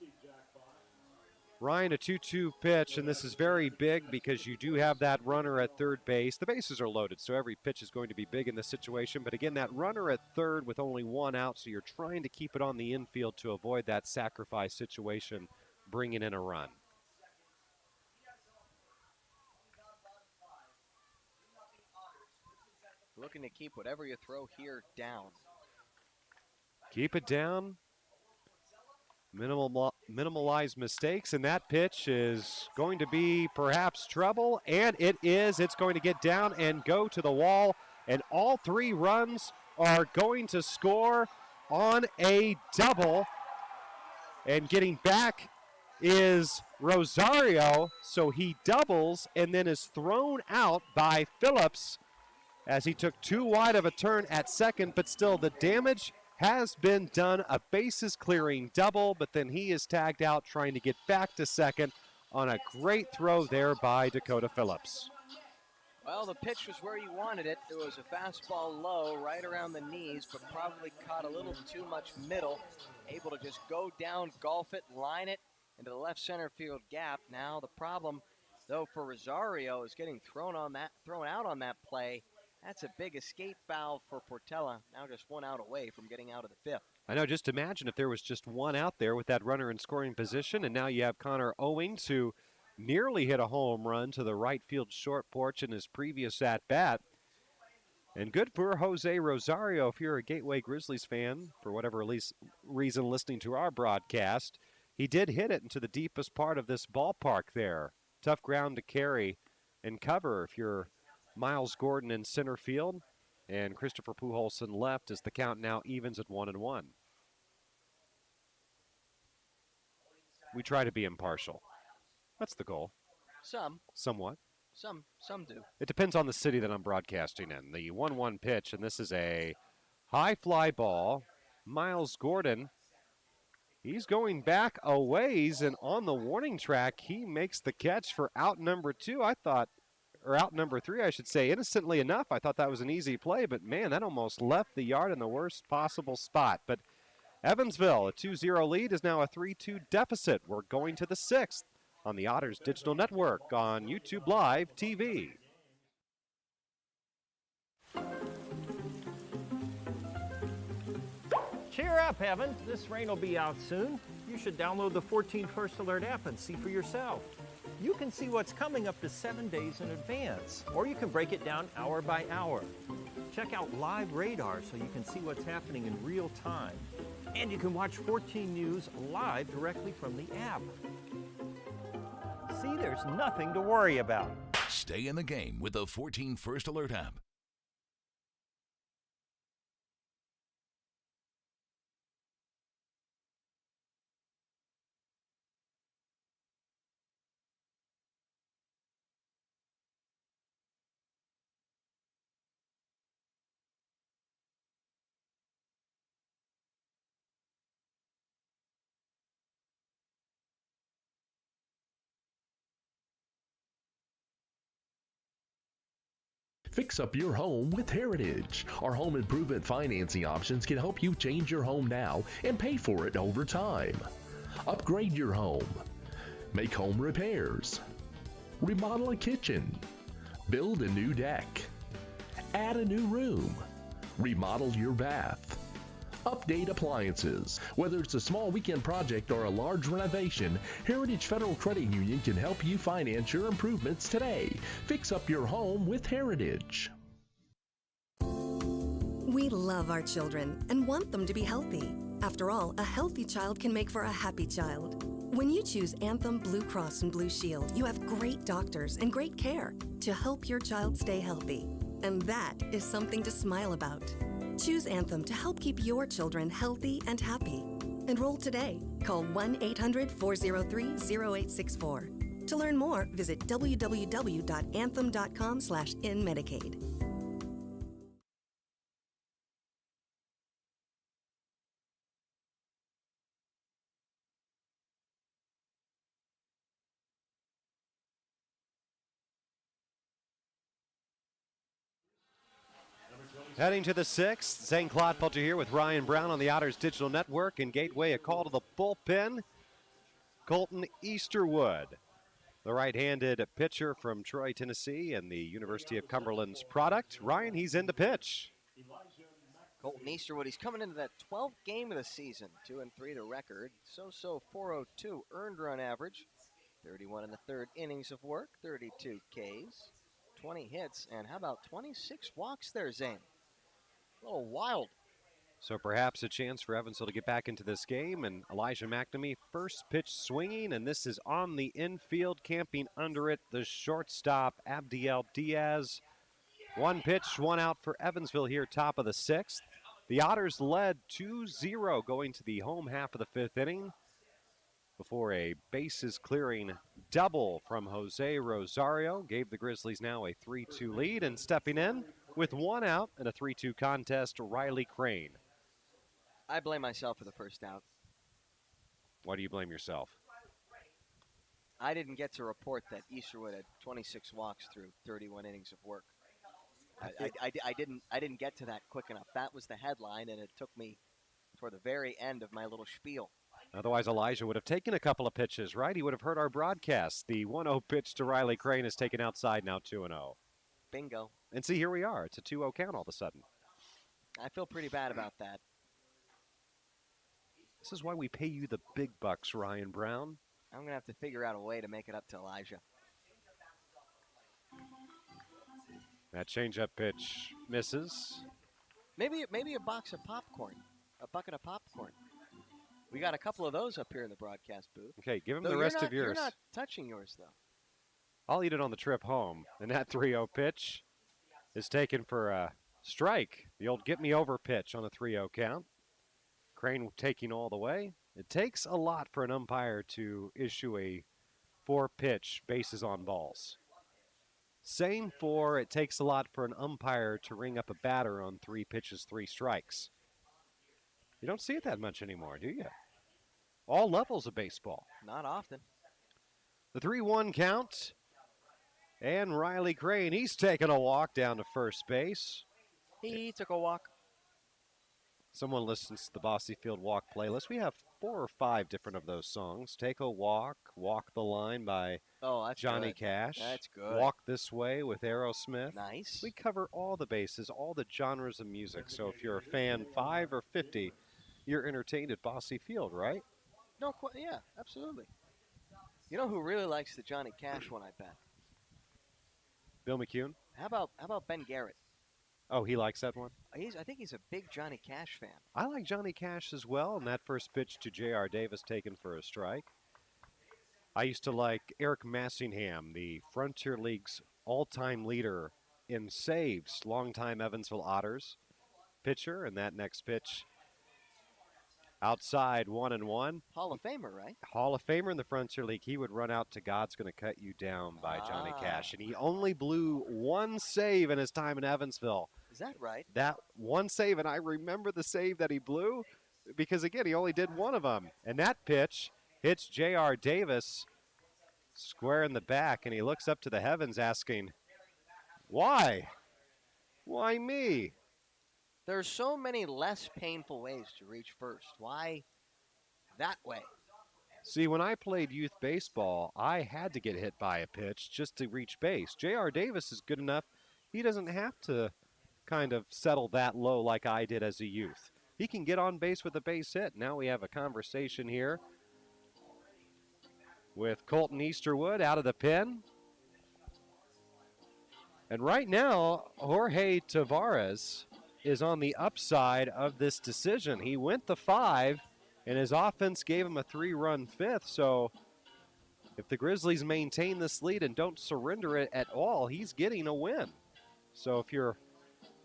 Ryan, a 2-2 pitch, and this is very big because you do have that runner at third base. The bases are loaded, so every pitch is going to be big in this situation. But again, that runner at third with only one out, so you're trying to keep it on the infield to avoid that sacrifice situation, bringing in a run. Looking to keep whatever you throw here down. Keep it down. Minimalize mistakes, and that pitch is going to be perhaps trouble, and it is. It's going to get down and go to the wall, and all three runs are going to score on a double. And getting back is Rosario, so he doubles and then is thrown out by Phillips as he took too wide of a turn at second, but still the damage has been done. A bases clearing double, but then he is tagged out trying to get back to second on a great throw there by Dakota Phillips. Well, the pitch was where you wanted it. It was a fastball low, right around the knees, but probably caught a little too much middle. Able to just go down, golf it, line it into the left center field gap. Now the problem, though, for Rosario is getting thrown out on that play. That's a big escape valve for Portela. Now just one out away from getting out of the fifth. I know, just imagine if there was just one out there with that runner in scoring position, and now you have Connor Owings, who nearly hit a home run to the right field short porch in his previous at-bat. And good for Jose Rosario if you're a Gateway Grizzlies fan, for whatever reason listening to our broadcast. He did hit it into the deepest part of this ballpark there. Tough ground to carry and cover if you're Miles Gordon in center field, and Christopher Pujols left as the count now evens at 1-1. We try to be impartial. That's the goal. Somewhat. Some do. It depends on the city that I'm broadcasting in. The 1-1 pitch, and this is a high fly ball. Miles Gordon, he's going back a ways, and on the warning track, he makes the catch for out number 2. Out number 3, I should say. Innocently enough, I thought that was an easy play, but man, that almost left the yard in the worst possible spot. But Evansville, a 2-0 lead, is now a 3-2 deficit. We're going to the 6th on the Otters Digital Network on YouTube Live TV. Cheer up, Evan. This rain will be out soon. You should download the 14 First Alert app and see for yourself. You can see what's coming up to 7 days in advance, or you can break it down hour by hour. Check out live radar so you can see what's happening in real time. And you can watch 14 News live directly from the app. See, there's nothing to worry about. Stay in the game with the 14 First Alert app. Fix up your home with Heritage. Our home improvement financing options can help you change your home now and pay for it over time. Upgrade your home. Make home repairs. Remodel a kitchen. Build a new deck. Add a new room. Remodel your bath. Update appliances. Whether it's a small weekend project or a large renovation, Heritage Federal Credit Union can help you finance your improvements today. Fix up your home with Heritage. We love our children and want them to be healthy. After all, a healthy child can make for a happy child. When you choose Anthem Blue Cross and Blue Shield, you have great doctors and great care to help your child stay healthy. And that is something to smile about. Choose Anthem to help keep your children healthy and happy. Enroll today. Call 1-800-403-0864. To learn more, visit www.anthem.com/inmedicaid. Heading to the sixth, Zane Clodfelter here with Ryan Brown on the Otters Digital Network. And Gateway, a call to the bullpen. Colton Easterwood, the right-handed pitcher from Troy, Tennessee, and the University of Cumberland's product. Ryan, he's in to pitch. Colton Easterwood, he's coming into that 12th game of the season. 2-3 the record. So 402 earned run average. 31 in the third innings of work. 32 Ks. 20 hits. And how about 26 walks there, Zane? A little wild. So perhaps a chance for Evansville to get back into this game. And Elijah McNamee, first pitch swinging, and this is on the infield, camping under it, the shortstop, Abdiel Diaz. One pitch, one out for Evansville here, top of the sixth. The Otters led 2-0 going to the home half of the fifth inning before a bases clearing double from Jose Rosario gave the Grizzlies now a 3-2 lead, and stepping in with one out in a 3-2 contest, Riley Crane. I blame myself for the first out. Why do you blame yourself? I didn't get to report that Easterwood had 26 walks through 31 innings of work. I didn't get to that quick enough. That was the headline, and it took me toward the very end of my little spiel. Otherwise, Elijah would have taken a couple of pitches, right? He would have heard our broadcast. The 1-0 pitch to Riley Crane is taken outside, now 2-0. Bingo. And see, here we are. It's a 2-0 count all of a sudden. I feel pretty bad about that. This is why we pay you the big bucks, Ryan Brown. I'm going to have to figure out a way to make it up to Elijah. That changeup pitch misses. Maybe a box of popcorn, a bucket of popcorn. We got a couple of those up here in the broadcast booth. Okay, give him the rest of yours. You're not touching yours, though. I'll eat it on the trip home. And that 3-0 pitch is taken for a strike. The old get-me-over pitch on the 3-0 count. Crane taking all the way. It takes a lot for an umpire to issue a 4-pitch bases on balls. Same for it takes a lot for an umpire to ring up a batter on 3 pitches, 3 strikes. You don't see it that much anymore, do you? All levels of baseball. Not often. The 3-1 count. And Riley Crane, he's taking a walk down to first base. He took a walk. Someone listens to the Bossy Field Walk playlist. We have 4 or 5 different of those songs. Take a Walk, Walk the Line by Johnny Cash. That's good. Walk This Way with Aerosmith. Nice. We cover all the bases, all the genres of music. So if you're a fan 5 or 50, you're entertained at Bossy Field, right? No, yeah, absolutely. You know who really likes the Johnny Cash one, I bet? Bill McCune? How about Ben Garrett? Oh, he likes that one? I think he's a big Johnny Cash fan. I like Johnny Cash as well, and that first pitch to J.R. Davis taken for a strike. I used to like Eric Massingham, the Frontier League's all-time leader in saves, longtime Evansville Otters pitcher, and that next pitch outside 1-1. Hall of Famer, right? Hall of Famer in the Frontier League. He would run out to God's Gonna Cut You Down by Johnny Cash, and he only blew 1 save in his time in Evansville. Is that right? That 1 save, and I remember the save that he blew because, again, he only did 1 of them. And that pitch hits J.R. Davis square in the back, and he looks up to the heavens asking, why? Why me? There are so many less painful ways to reach first. Why that way? See, when I played youth baseball, I had to get hit by a pitch just to reach base. J.R. Davis is good enough. He doesn't have to kind of settle that low like I did as a youth. He can get on base with a base hit. Now we have a conversation here with Colton Easterwood out of the pen. And right now, Jorge Tavares is on the upside of this decision. He went the 5, and his offense gave him a 3-run fifth. So if the Grizzlies maintain this lead and don't surrender it at all, he's getting a win. So if you're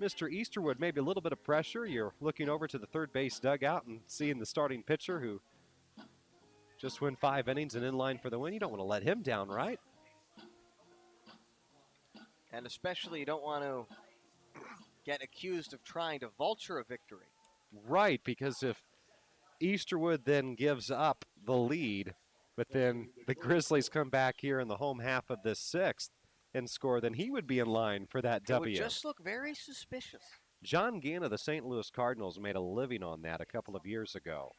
Mr. Easterwood, maybe a little bit of pressure, you're looking over to the third base dugout and seeing the starting pitcher who just went 5 innings and in line for the win. You don't want to let him down, right? And especially you don't want to get accused of trying to vulture a victory. Right, because if Easterwood then gives up the lead, but then the Grizzlies come back here in the home half of this 6th and score, then he would be in line for that W. It would just look very suspicious. John Gann of the St. Louis Cardinals made a living on that a couple of years ago,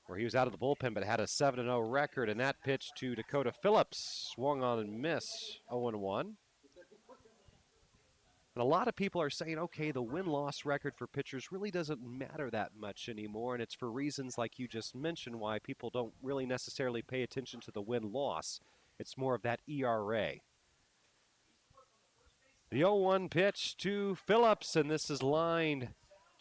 where he was out of the bullpen but had a 7-0 record, and that pitch to Dakota Phillips swung on and miss, 0-1. And a lot of people are saying, okay, the win-loss record for pitchers really doesn't matter that much anymore, and it's for reasons like you just mentioned why people don't really necessarily pay attention to the win-loss. It's more of that ERA. The 0-1 pitch to Phillips, and this is lined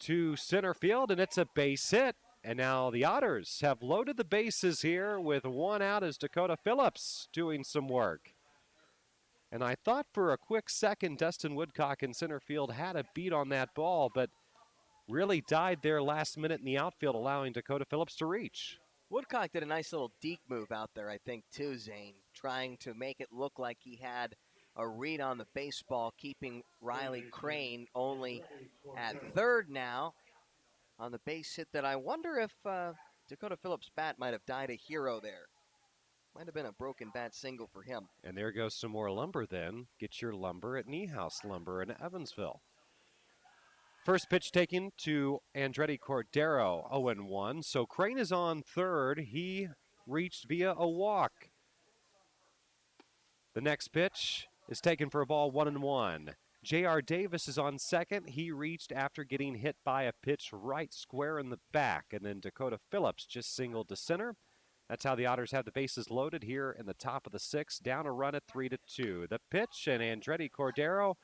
to center field, and it's a base hit. And now the Otters have loaded the bases here with 1 out as Dakota Phillips doing some work. And I thought for a quick second Dustin Woodcock in center field had a beat on that ball, but really died there last minute in the outfield, allowing Dakota Phillips to reach. Woodcock did a nice little deke move out there, I think, too, Zane, trying to make it look like he had a read on the baseball, keeping Riley Crane only at third now on the base hit that I wonder if Dakota Phillips' bat might have died a hero there. Might have been a broken bat single for him. And there goes some more lumber then. Get your lumber at Niehaus Lumber in Evansville. First pitch taken to Andretti Cordero, 0-1. So Crane is on third. He reached via a walk. The next pitch is taken for a ball, 1-1. J.R. Davis is on second. He reached after getting hit by a pitch right square in the back. And then Dakota Phillips just singled to center. That's how the Otters have the bases loaded here in the top of the 6th. Down a run at 3-2. The pitch, and Andretti Cordero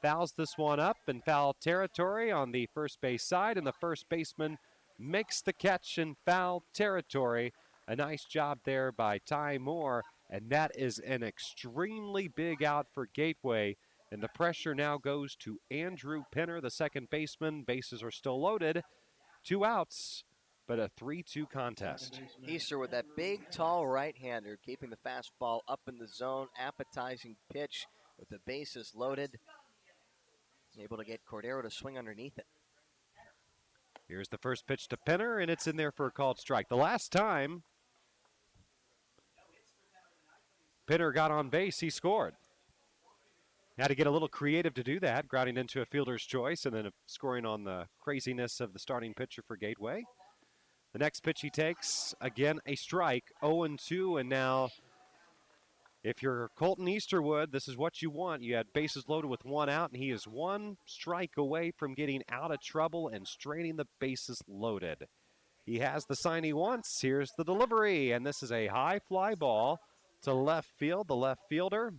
fouls this one up in foul territory on the first base side, and the first baseman makes the catch in foul territory. A nice job there by Ty Moore, and that is an extremely big out for Gateway. And the pressure now goes to Andrew Penner, the second baseman. Bases are still loaded. 2 outs, but a 3-2 contest. Easter with that big, tall right-hander, keeping the fastball up in the zone. Appetizing pitch with the bases loaded. Able to get Cordero to swing underneath it. Here's the first pitch to Penner, and it's in there for a called strike. The last time Penner got on base, he scored. Had to get a little creative to do that, grounding into a fielder's choice and then scoring on the craziness of the starting pitcher for Gateway. The next pitch he takes, again, a strike, 0-2, and now if you're Colton Easterwood, this is what you want. You had bases loaded with 1 out, and he is 1 strike away from getting out of trouble and straining the bases loaded. He has the sign he wants. Here's the delivery, and this is a high fly ball to left field. The left fielder,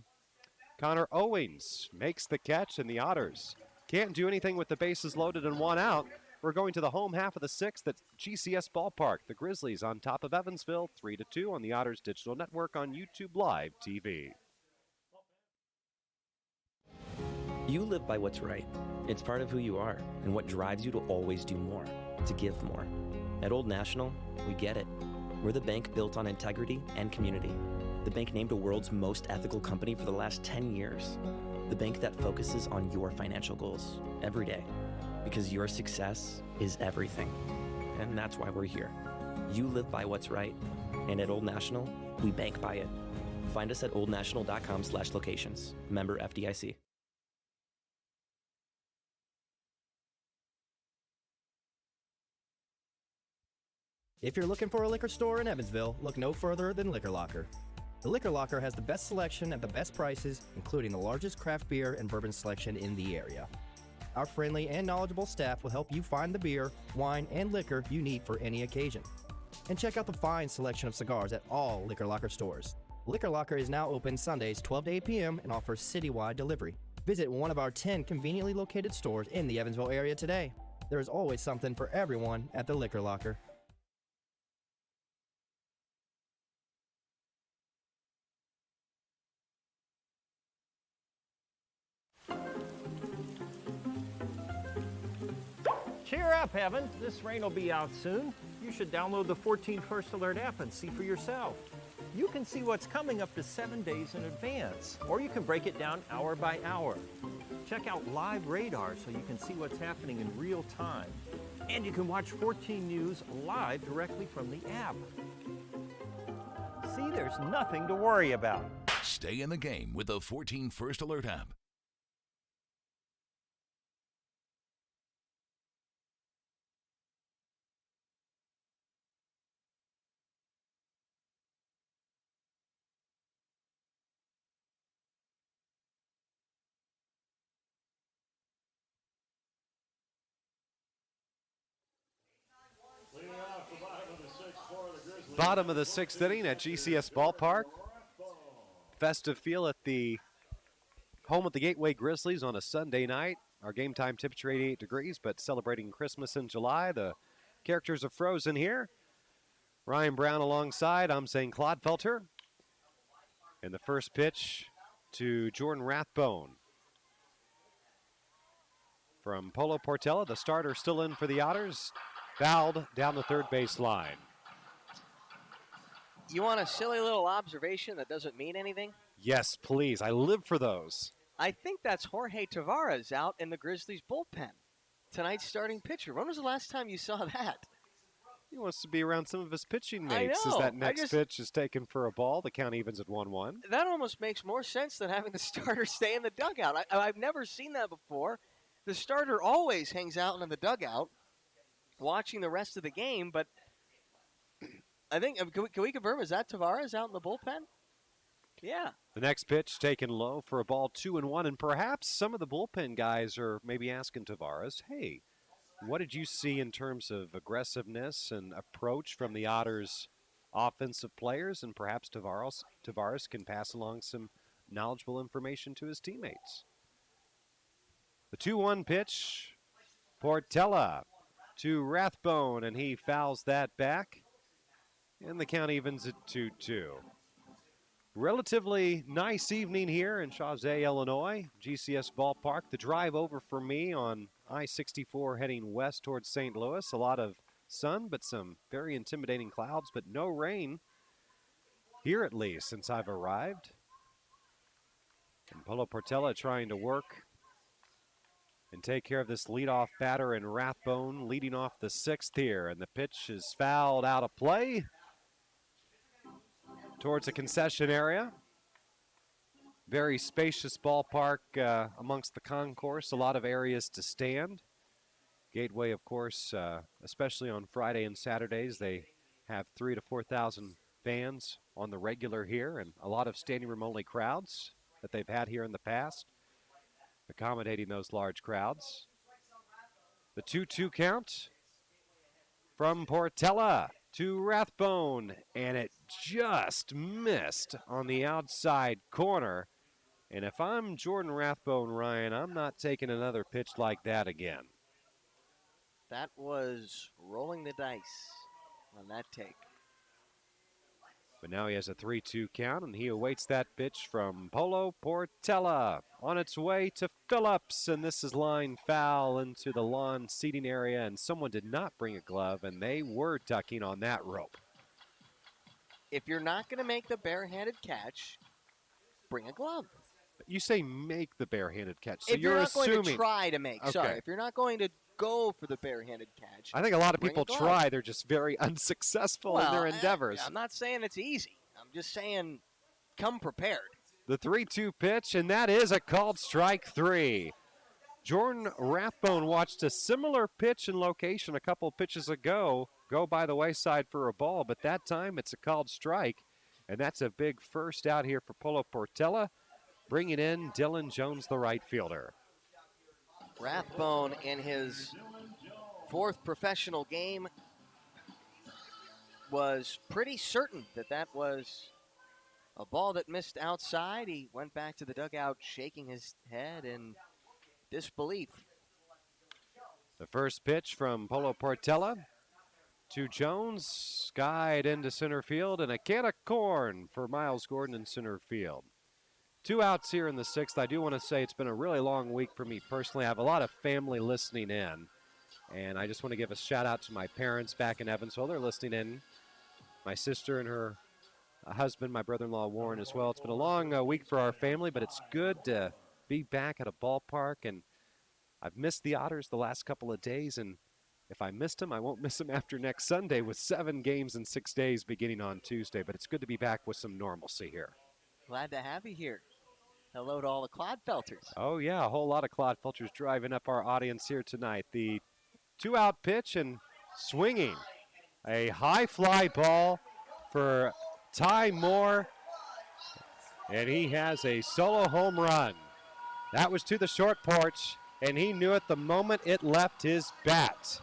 Connor Owings, makes the catch, and the Otters can't do anything with the bases loaded and 1 out. We're going to the home half of the 6th at GCS Ballpark. The Grizzlies on top of Evansville, 3-2 on the Otters Digital Network on YouTube Live TV. You live by what's right. It's part of who you are and what drives you to always do more, to give more. At Old National, we get it. We're the bank built on integrity and community. The bank named a world's most ethical company for the last 10 years. The bank that focuses on your financial goals every day. Because your success is everything. And that's why we're here. You live by what's right. And at Old National, we bank by it. Find us at oldnational.com/locations. Member FDIC. If you're looking for a liquor store in Evansville, look no further than Liquor Locker. The Liquor Locker has the best selection at the best prices, including the largest craft beer and bourbon selection in the area. Our friendly and knowledgeable staff will help you find the beer, wine, and liquor you need for any occasion. And check out the fine selection of cigars at all Liquor Locker stores. Liquor Locker is now open Sundays 12 to 8 p.m. and offers citywide delivery. Visit one of our 10 conveniently located stores in the Evansville area today. There is always something for everyone at the Liquor Locker. Cheer up, Evan. This rain will be out soon. You should download the 14 First Alert app and see for yourself. You can see what's coming up to 7 days in advance, or you can break it down hour by hour. Check out live radar so you can see what's happening in real time. And you can watch 14 News live directly from the app. See, there's nothing to worry about. Stay in the game with the 14 First Alert app. Bottom of the sixth inning at GCS Ballpark. Festive feel at the home of the Gateway Grizzlies on a Sunday night. Our game time temperature 88 degrees, but celebrating Christmas in July. The characters are frozen here. Ryan Brown alongside. I'm saying Clodfelter. And the first pitch to Jordan Rathbone. From Polo Portella, the starter still in for the Otters. Fouled down the third base line. You want a silly little observation that doesn't mean anything? Yes, please. I live for those. I think that's Jorge Tavares out in the Grizzlies bullpen. Tonight's starting pitcher. When was the last time you saw that? He wants to be around some of his pitching mates. I know. As that next pitch is taken for a ball, the count evens at 1-1. That almost makes more sense than having the starter stay in the dugout. I've never seen that before. The starter always hangs out in the dugout watching the rest of the game, but I think, can we confirm, is that Tavares out in the bullpen? Yeah. The next pitch taken low for a ball 2-1, and perhaps some of the bullpen guys are maybe asking Tavares, hey, what did you see in terms of aggressiveness and approach from the Otters' offensive players? And perhaps Tavares can pass along some knowledgeable information to his teammates. The 2-1 pitch, Portella to Rathbone, and he fouls that back. And the count evens at 2-2. Relatively nice evening here in Chauvet, Illinois, GCS Ballpark. The drive over for me on I-64 heading west towards St. Louis. A lot of sun, but some very intimidating clouds, but no rain here at least since I've arrived. And Polo Portella trying to work and take care of this leadoff batter in Rathbone, leading off the sixth here. And the pitch is fouled out of play towards a concession area. Very spacious ballpark amongst the concourse, a lot of areas to stand. Gateway, of course, especially on Friday and Saturdays, they have 3,000 to 4,000 fans on the regular here, and a lot of standing room only crowds that they've had here in the past, accommodating those large crowds. The 2-2 count from Portella to Rathbone, and it just missed on the outside corner. And if I'm Jordan Rathbone, Ryan, I'm not taking another pitch like that again. That was rolling the dice on that take. But now he has a 3-2 count, and he awaits that pitch from Polo Portella. On its way to Phillips, and this is line foul into the lawn seating area, and someone did not bring a glove, and they were ducking on that rope. If you're not going to make the barehanded catch, bring a glove. You say make the barehanded catch, so if you're not assuming, going to try to make, okay. Sorry, if you're not going to go for the barehanded catch. I think a lot of people try, they're just very unsuccessful in their endeavors. I'm not saying it's easy. I'm just saying come prepared. The 3-2 pitch, and that is a called strike 3. Jordan Rathbone watched a similar pitch and location a couple pitches ago go by the wayside for a ball, but that time it's a called strike, and that's a big first out here for Polo Portela, bringing in Dylan Jones, the right fielder. Rathbone in his 4th professional game was pretty certain that that was a ball that missed outside. He went back to the dugout shaking his head in disbelief. The first pitch from Polo Portela to Jones, skied into center field, and a can of corn for Miles Gordon in center field. 2 outs here in the 6th. I do want to say it's been a really long week for me personally. I have a lot of family listening in, and I just want to give a shout out to my parents back in Evansville. They're listening in. My sister and her husband, my brother-in-law Warren as well. It's been a long week for our family, but it's good to be back at a ballpark, and I've missed the Otters the last couple of days, and if I missed them, I won't miss them after next Sunday with 7 games in 6 days beginning on Tuesday, but it's good to be back with some normalcy here. Glad to have you here. Hello to all the Clodfelters. Oh, yeah, a whole lot of Clodfelters driving up our audience here tonight. The 2-out pitch and swinging. A high fly ball for Ty Moore, and he has a solo home run. That was to the short porch, and he knew it the moment it left his bat.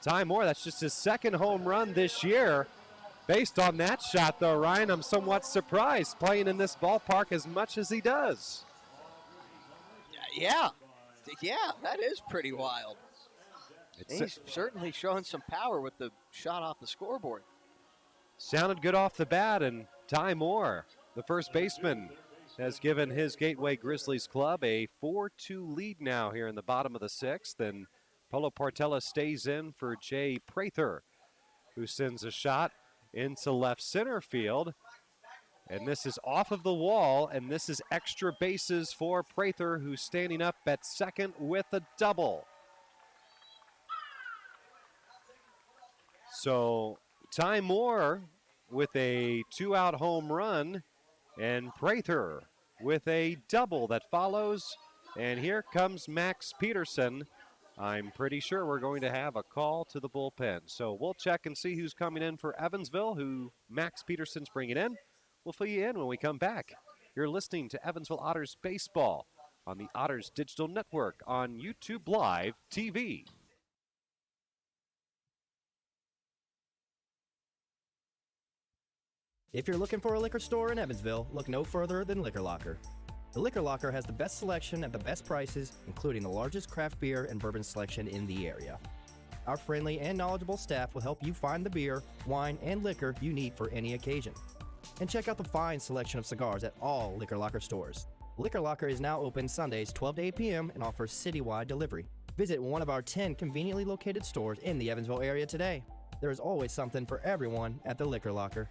Ty Moore, that's just his 2nd home run this year. Based on that shot, though, Ryan, I'm somewhat surprised playing in this ballpark as much as he does. Yeah, that is pretty wild. He's certainly showing some power with the shot off the scoreboard. Sounded good off the bat, and Ty Moore, the first baseman, has given his Gateway Grizzlies club a 4-2 lead now here in the bottom of the 6th, and Polo Portela stays in for Jay Prather, who sends a shot into left center field, and this is off of the wall, and this is extra bases for Prather, who's standing up at second with a double. So Ty Moore with a 2-out home run, and Prather with a double that follows, and here comes Max Peterson. I'm pretty sure we're going to have a call to the bullpen. So we'll check and see who's coming in for Evansville, who Max Peterson's bringing in. We'll fill you in when we come back. You're listening to Evansville Otters Baseball on the Otters Digital Network on YouTube Live TV. If you're looking for a liquor store in Evansville, look no further than Liquor Locker. The Liquor Locker has the best selection at the best prices, including the largest craft beer and bourbon selection in the area. Our friendly and knowledgeable staff will help you find the beer, wine, and liquor you need for any occasion. And check out the fine selection of cigars at all Liquor Locker stores. Liquor Locker is now open Sundays 12 to 8 p.m. and offers citywide delivery. Visit one of our 10 conveniently located stores in the Evansville area today. There is always something for everyone at the Liquor Locker.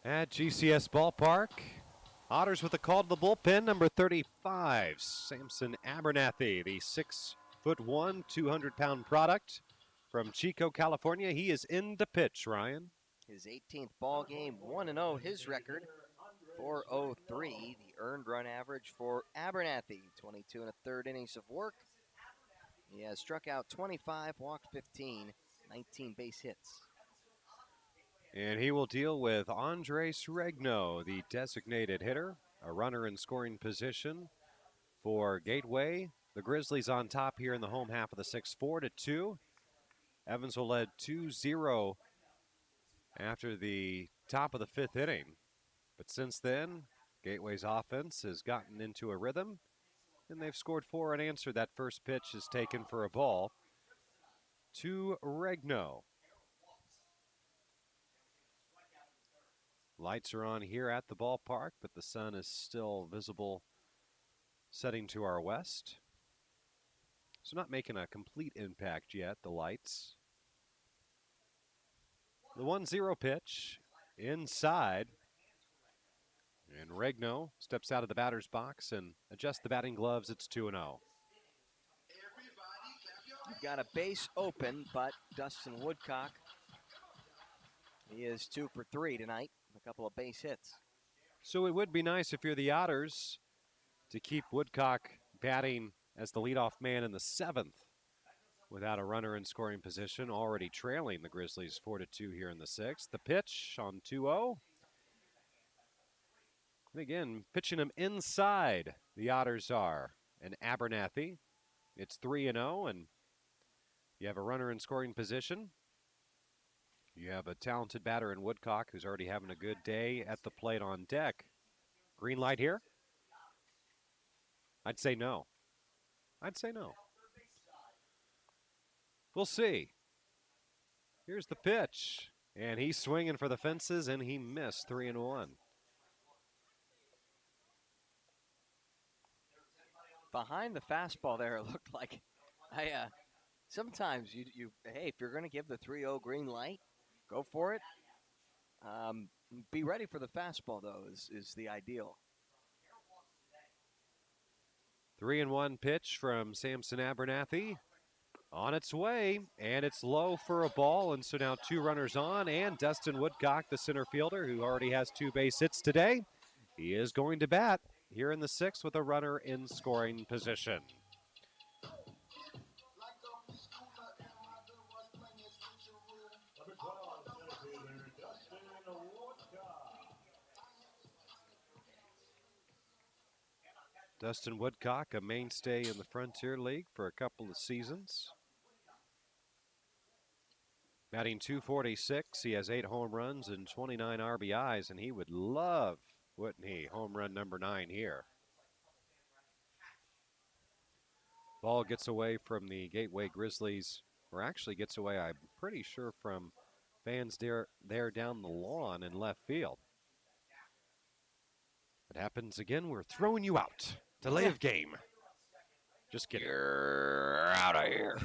At GCS Ballpark, Otters with a call to the bullpen, number 35, Samson Abernathy, the 6'1", 200-pound product from Chico, California. He is in the pitch, Ryan. His 18th ball game, 1-0 his record, 4.03 the earned run average for Abernathy. 22 and a third innings of work. He has struck out 25, walked 15, 19 base hits. And he will deal with Andres Regno, the designated hitter, a runner in scoring position for Gateway. The Grizzlies on top here in the home half of the sixth, 4-2. Evansville led 2-0 after the top of the fifth inning. But since then, Gateway's offense has gotten into a rhythm, and they've scored 4 unanswered. That first pitch is taken for a ball to Regno. Lights are on here at the ballpark, but the sun is still visible setting to our west. So not making a complete impact yet, the lights. The 1-0 pitch inside. And Regno steps out of the batter's box and adjusts the batting gloves. It's 2-0. You've got a base open, but Dustin Woodcock, he is 2 for 3 tonight. A couple of base hits. So it would be nice if you're the Otters to keep Woodcock batting as the leadoff man in the 7th without a runner in scoring position, already trailing the Grizzlies 4-2 here in the 6th. The pitch on 2-0. And again, pitching him inside, the Otters are. And Abernathy, it's 3-0, and you have a runner in scoring position. You have a talented batter in Woodcock who's already having a good day at the plate on deck. Green light here? I'd say no. I'd say no. We'll see. Here's the pitch. And he's swinging for the fences, and he missed. 3-1. Behind the fastball there, it looked like sometimes you hey, if you're going to give the 3-0 green light, go for it. Be ready for the fastball, though, is the ideal. 3-1 pitch from Samson Abernathy. On its way, and it's low for a ball, and so now 2 runners on, and Dustin Woodcock, the center fielder, who already has 2 base hits today, he is going to bat here in the 6th with a runner in scoring position. Dustin Woodcock, a mainstay in the Frontier League for a couple of seasons. Batting .246, he has 8 home runs and 29 RBIs, and he would love, wouldn't he, home run number 9 here. Ball gets away from the Gateway Grizzlies, or actually gets away, I'm pretty sure, from fans there down the lawn in left field. It happens again, we're throwing you out. Delay of game. Just kidding. You're out of here.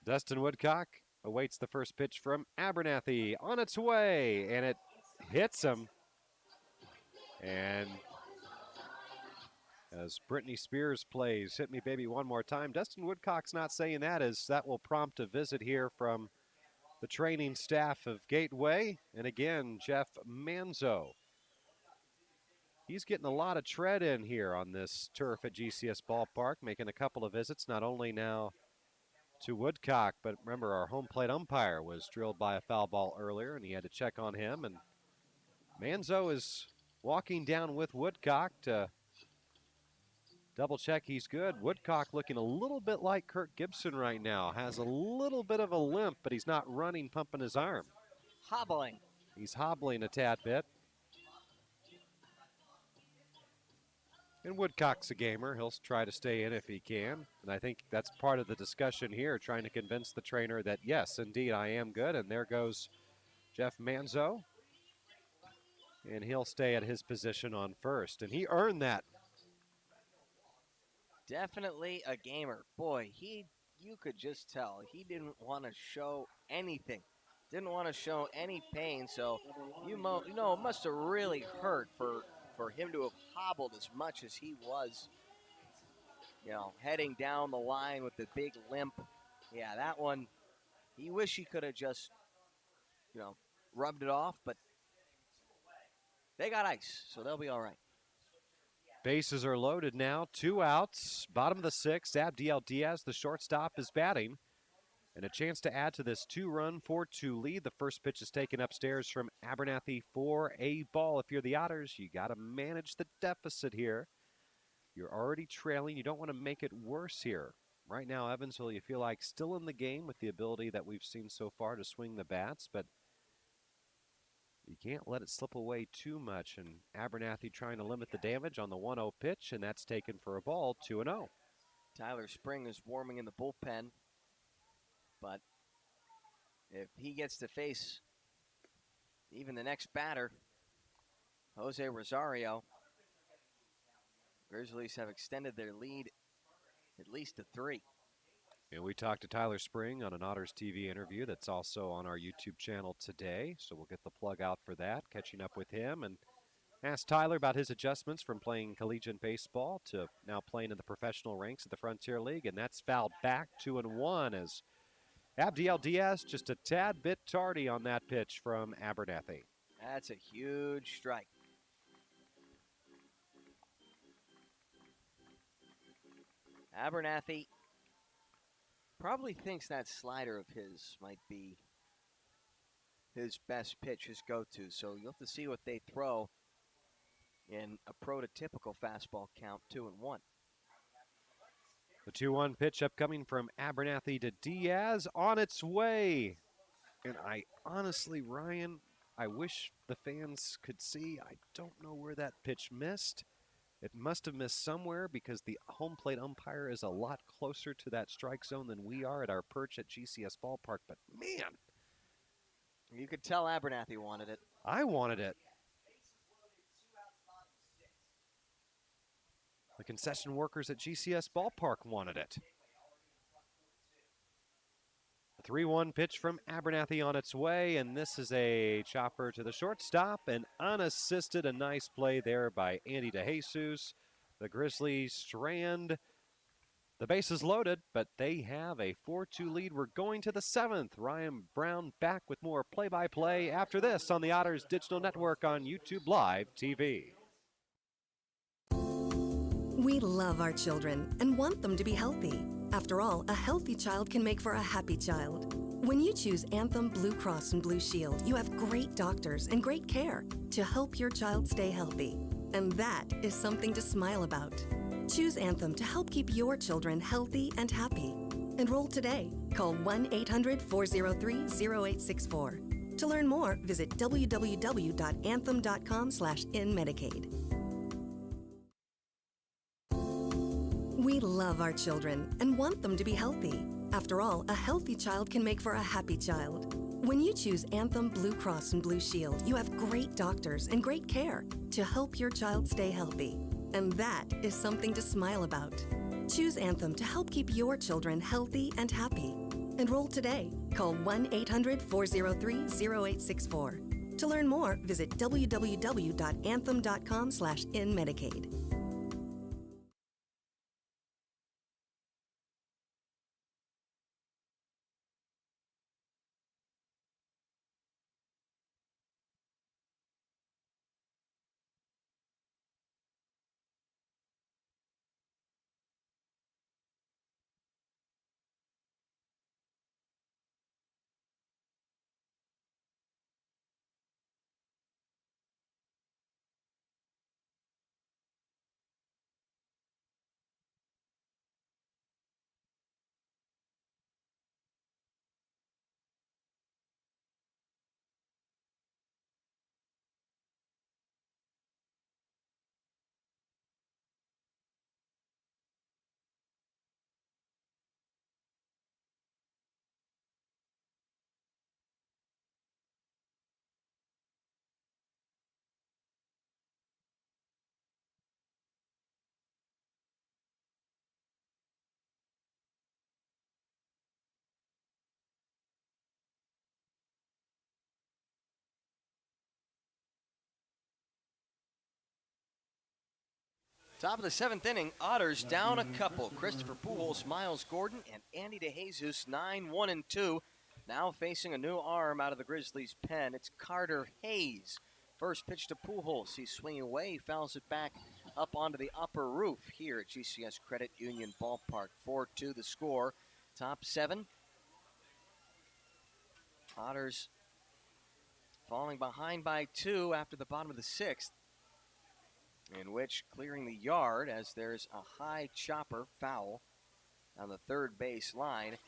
Dustin Woodcock awaits the first pitch from Abernathy on its way, and it hits him. And as Britney Spears plays Hit Me Baby One More Time, Dustin Woodcock's not saying that, as that will prompt a visit here from the training staff of Gateway. And again, Jeff Manzo. He's getting a lot of tread in here on this turf at GCS Ballpark, making a couple of visits, not only now to Woodcock, but remember our home plate umpire was drilled by a foul ball earlier, and he had to check on him. And Manzo is walking down with Woodcock to double check he's good. Woodcock looking a little bit like Kirk Gibson right now. Has a little bit of a limp, but he's not running, pumping his arm. Hobbling. He's hobbling a tad bit. And Woodcock's a gamer. He'll try to stay in if he can. And I think that's part of the discussion here, trying to convince the trainer that, yes, indeed, I am good. And there goes Jeff Manzo. And he'll stay at his position on first. And he earned that. Definitely a gamer. Boy, you could just tell he didn't want to show anything. Didn't want to show any pain. So, it must have really hurt for him to have hobbled as much as he was, heading down the line with the big limp. Yeah, that one He wish he could have just, rubbed it off, but they got ice, so they'll be all right. Bases are loaded now. 2 outs. Bottom of the 6th. Abdiel Diaz, the shortstop, is batting. And a chance to add to this 2-run, 4-2 lead. The first pitch is taken upstairs from Abernathy for a ball. If you're the Otters, you got to manage the deficit here. You're already trailing. You don't want to make it worse here. Right now, Evansville, you feel like still in the game with the ability that we've seen so far to swing the bats, but you can't let it slip away too much. And Abernathy trying to limit the damage on the 1-0 pitch, and that's taken for a ball, 2-0. Tyler Spring is warming in the bullpen, but if he gets to face even the next batter, Jose Rosario, Grizzlies have extended their lead at least to 3. And we talked to Tyler Spring on an Otters TV interview that's also on our YouTube channel today, so we'll get the plug out for that, catching up with him, and asked Tyler about his adjustments from playing collegiate baseball to now playing in the professional ranks at the Frontier League, and that's fouled back 2-1 as Abdiel Diaz just a tad bit tardy on that pitch from Abernathy. That's a huge strike. Abernathy probably thinks that slider of his might be his best pitch, his go-to. So you'll have to see what they throw in a prototypical fastball count, 2-1. The 2-1 pitch upcoming from Abernathy to Diaz on its way. And I honestly, Ryan, I wish the fans could see. I don't know where that pitch missed. It must have missed somewhere because the home plate umpire is a lot closer to that strike zone than we are at our perch at GCS Ballpark. But, man. You could tell Abernathy wanted it. I wanted it. The concession workers at GCS Ballpark wanted it. The 3-1 pitch from Abernathy on its way, and this is a chopper to the shortstop, and unassisted, a nice play there by Andy DeJesus. The Grizzlies strand. The base is loaded, but they have a 4-2 lead. We're going to the 7th. Ryan Brown back with more play-by-play after this on the Otters Digital Network on YouTube Live TV. We love our children and want them to be healthy. After all, a healthy child can make for a happy child. When you choose Anthem Blue Cross and Blue Shield, you have great doctors and great care to help your child stay healthy. And that is something to smile about. Choose Anthem to help keep your children healthy and happy. Enroll today. Call 1-800-403-0864. To learn more, visit www.anthem.com/inmedicaid. We love our children and want them to be healthy. After all, a healthy child can make for a happy child. When you choose Anthem Blue Cross and Blue Shield, you have great doctors and great care to help your child stay healthy. And that is something to smile about. Choose Anthem to help keep your children healthy and happy. Enroll today. Call 1-800-403-0864. To learn more, visit www.anthem.com/inmedicaid. Top of the 7th inning, Otters down a couple. Christopher Pujols, Miles Gordon, and Andy DeJesus, 9-1-2. Now facing a new arm out of the Grizzlies' pen, it's Carter Hayes. First pitch to Pujols. He's swinging away, fouls it back up onto the upper roof here at GCS Credit Union Ballpark. 4-2 the score. Top 7. Otters falling behind by 2 after the bottom of the 6th, in which clearing the yard as there's a high chopper foul on the third base line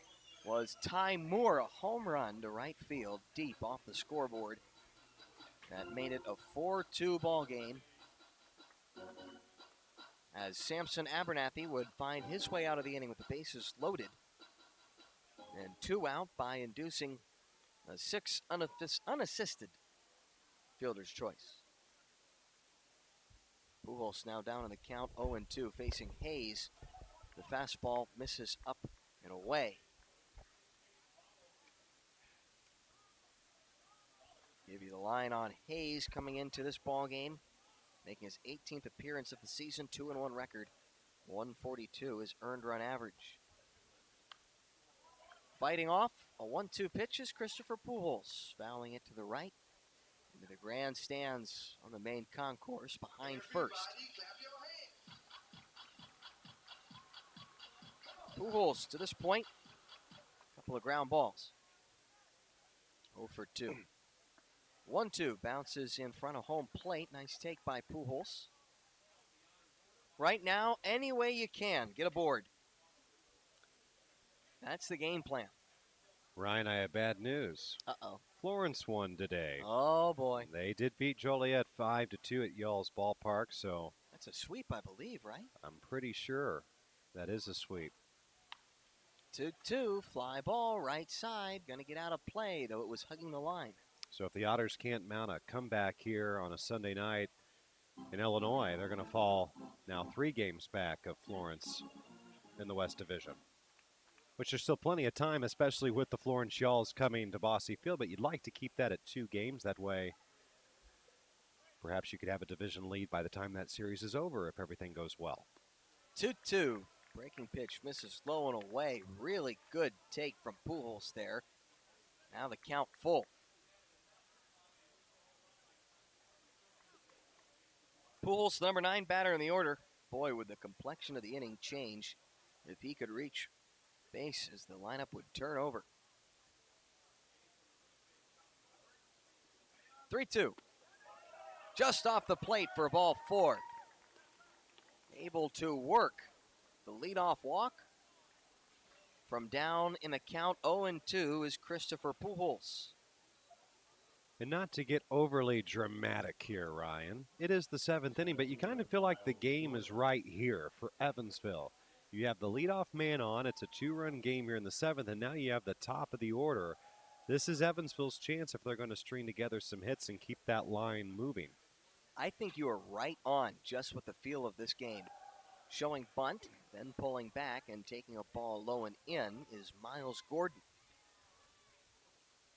was Ty Moore, a home run to right field deep off the scoreboard. That made it a 4-2 ball game as Samson Abernathy would find his way out of the inning with the bases loaded and 2 out by inducing a 6 unassisted fielder's choice. Pujols now down in the count, 0-2, facing Hayes. The fastball misses up and away. Give you the line on Hayes coming into this ball game, making his 18th appearance of the season, 2-1 record, 142 is earned run average. Fighting off a 1-2 pitch is Christopher Pujols, fouling it to the right into the grandstands on the main concourse behind first. Pujols to this point, a couple of ground balls. 0-2. 1-2 bounces in front of home plate. Nice take by Pujols. Right now, any way you can, get aboard. That's the game plan. Ryan, I have bad news. Uh-oh. Florence won today. Oh, boy. They did beat Joliet 5-2 at Y'all's Ballpark, so That's a sweep, I believe, right? I'm pretty sure that is a sweep. 2-2, fly ball, right side. Going to get out of play, though it was hugging the line. So if the Otters can't mount a comeback here on a Sunday night in Illinois, they're going to fall now 3 games back of Florence in the West Division, which there's still plenty of time, especially with the Florence Y'alls coming to Bosse Field, but you'd like to keep that at 2 games. That way, perhaps you could have a division lead by the time that series is over if everything goes well. 2-2, breaking pitch misses low and away. Really good take from Pujols there. Now the count full. Pujols, number 9 batter in the order. Boy, would the complexion of the inning change if he could reach base as the lineup would turn over. 3-2. Just off the plate for ball 4. Able to work the leadoff walk. From down in the count 0-2 is Christopher Pujols. And not to get overly dramatic here, Ryan, it is the 7th inning, but you kind of feel like the game is right here for Evansville. You have the leadoff man on. It's a 2-run game here in the 7th, and now you have the top of the order. This is Evansville's chance if they're going to string together some hits and keep that line moving. I think you are right on just with the feel of this game. Showing bunt, then pulling back and taking a ball low and in is Miles Gordon.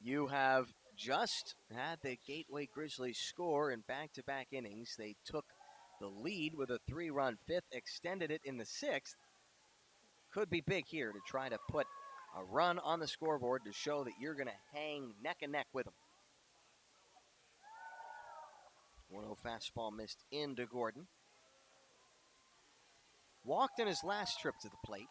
You have just had the Gateway Grizzlies score in back-to-back innings. They took the lead with a 3-run 5th, extended it in the 6th. Could be big here to try to put a run on the scoreboard to show that you're going to hang neck and neck with them. 1-0 fastball missed into Gordon. Walked in his last trip to the plate.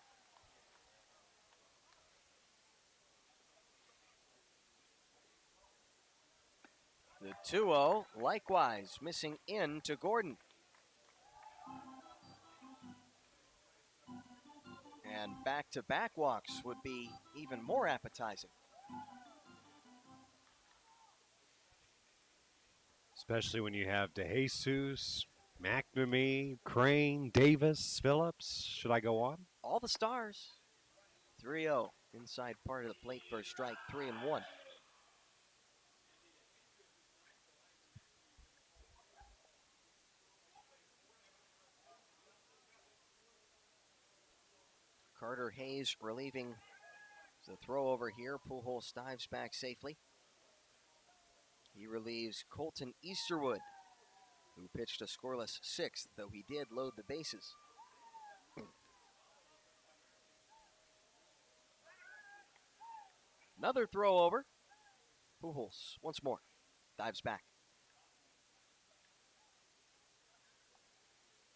The 2-0, likewise, missing in to Gordon. And back-to-back walks would be even more appetizing. Especially when you have DeJesus, McNamee, Crane, Davis, Phillips. Should I go on? All the stars. 3-0, inside part of the plate for a strike, 3-1. Carter Hayes relieving the throw over here. Pujols dives back safely. He relieves Colton Easterwood, who pitched a scoreless 6th, though he did load the bases. Another throw over. Pujols once more. Dives back.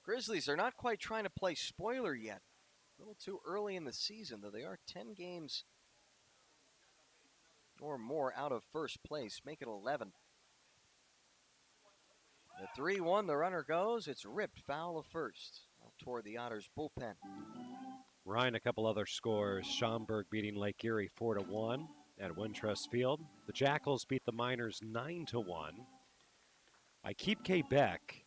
Grizzlies are not quite trying to play spoiler yet. A little too early in the season, though they are 10 games or more out of first place. Make it 11. The 3-1, the runner goes. It's ripped foul of first out toward the Otters bullpen. Ryan, a couple other scores. Schaumburg beating Lake Erie 4-1 at Wintrust Field. The Jackals beat the Miners 9-1. I keep Quebec.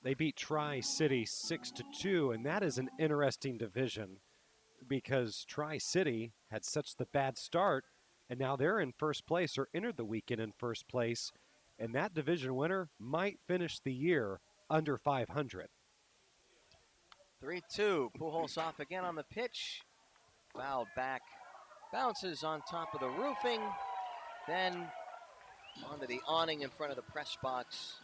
They beat Tri-City 6-2, and that is an interesting division because Tri-City had such the bad start, and now they're in first place or entered the weekend in first place, and that division winner might finish the year under 500. 3-2. Pujols off again on the pitch. Fouled back. Bounces on top of the roofing. Then onto the awning in front of the press box.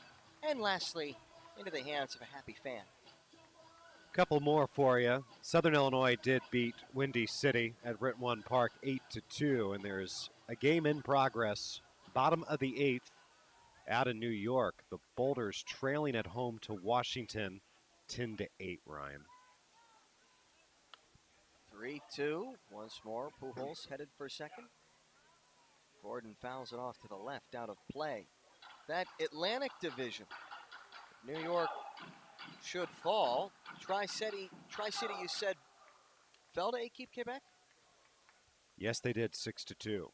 And lastly, into the hands of a happy fan. Couple more for you. Southern Illinois did beat Windy City at Ritwan Park 8-2, and there's a game in progress. Bottom of the 8th out in New York. The Boulders trailing at home to Washington 10-8, Ryan. 3-2. Once more, Pujols headed for second. Gordon fouls it off to the left, out of play. That Atlantic division, New York should fall. Tri-City, you said, fell to Équipe Quebec? Yes, they did, 6-2.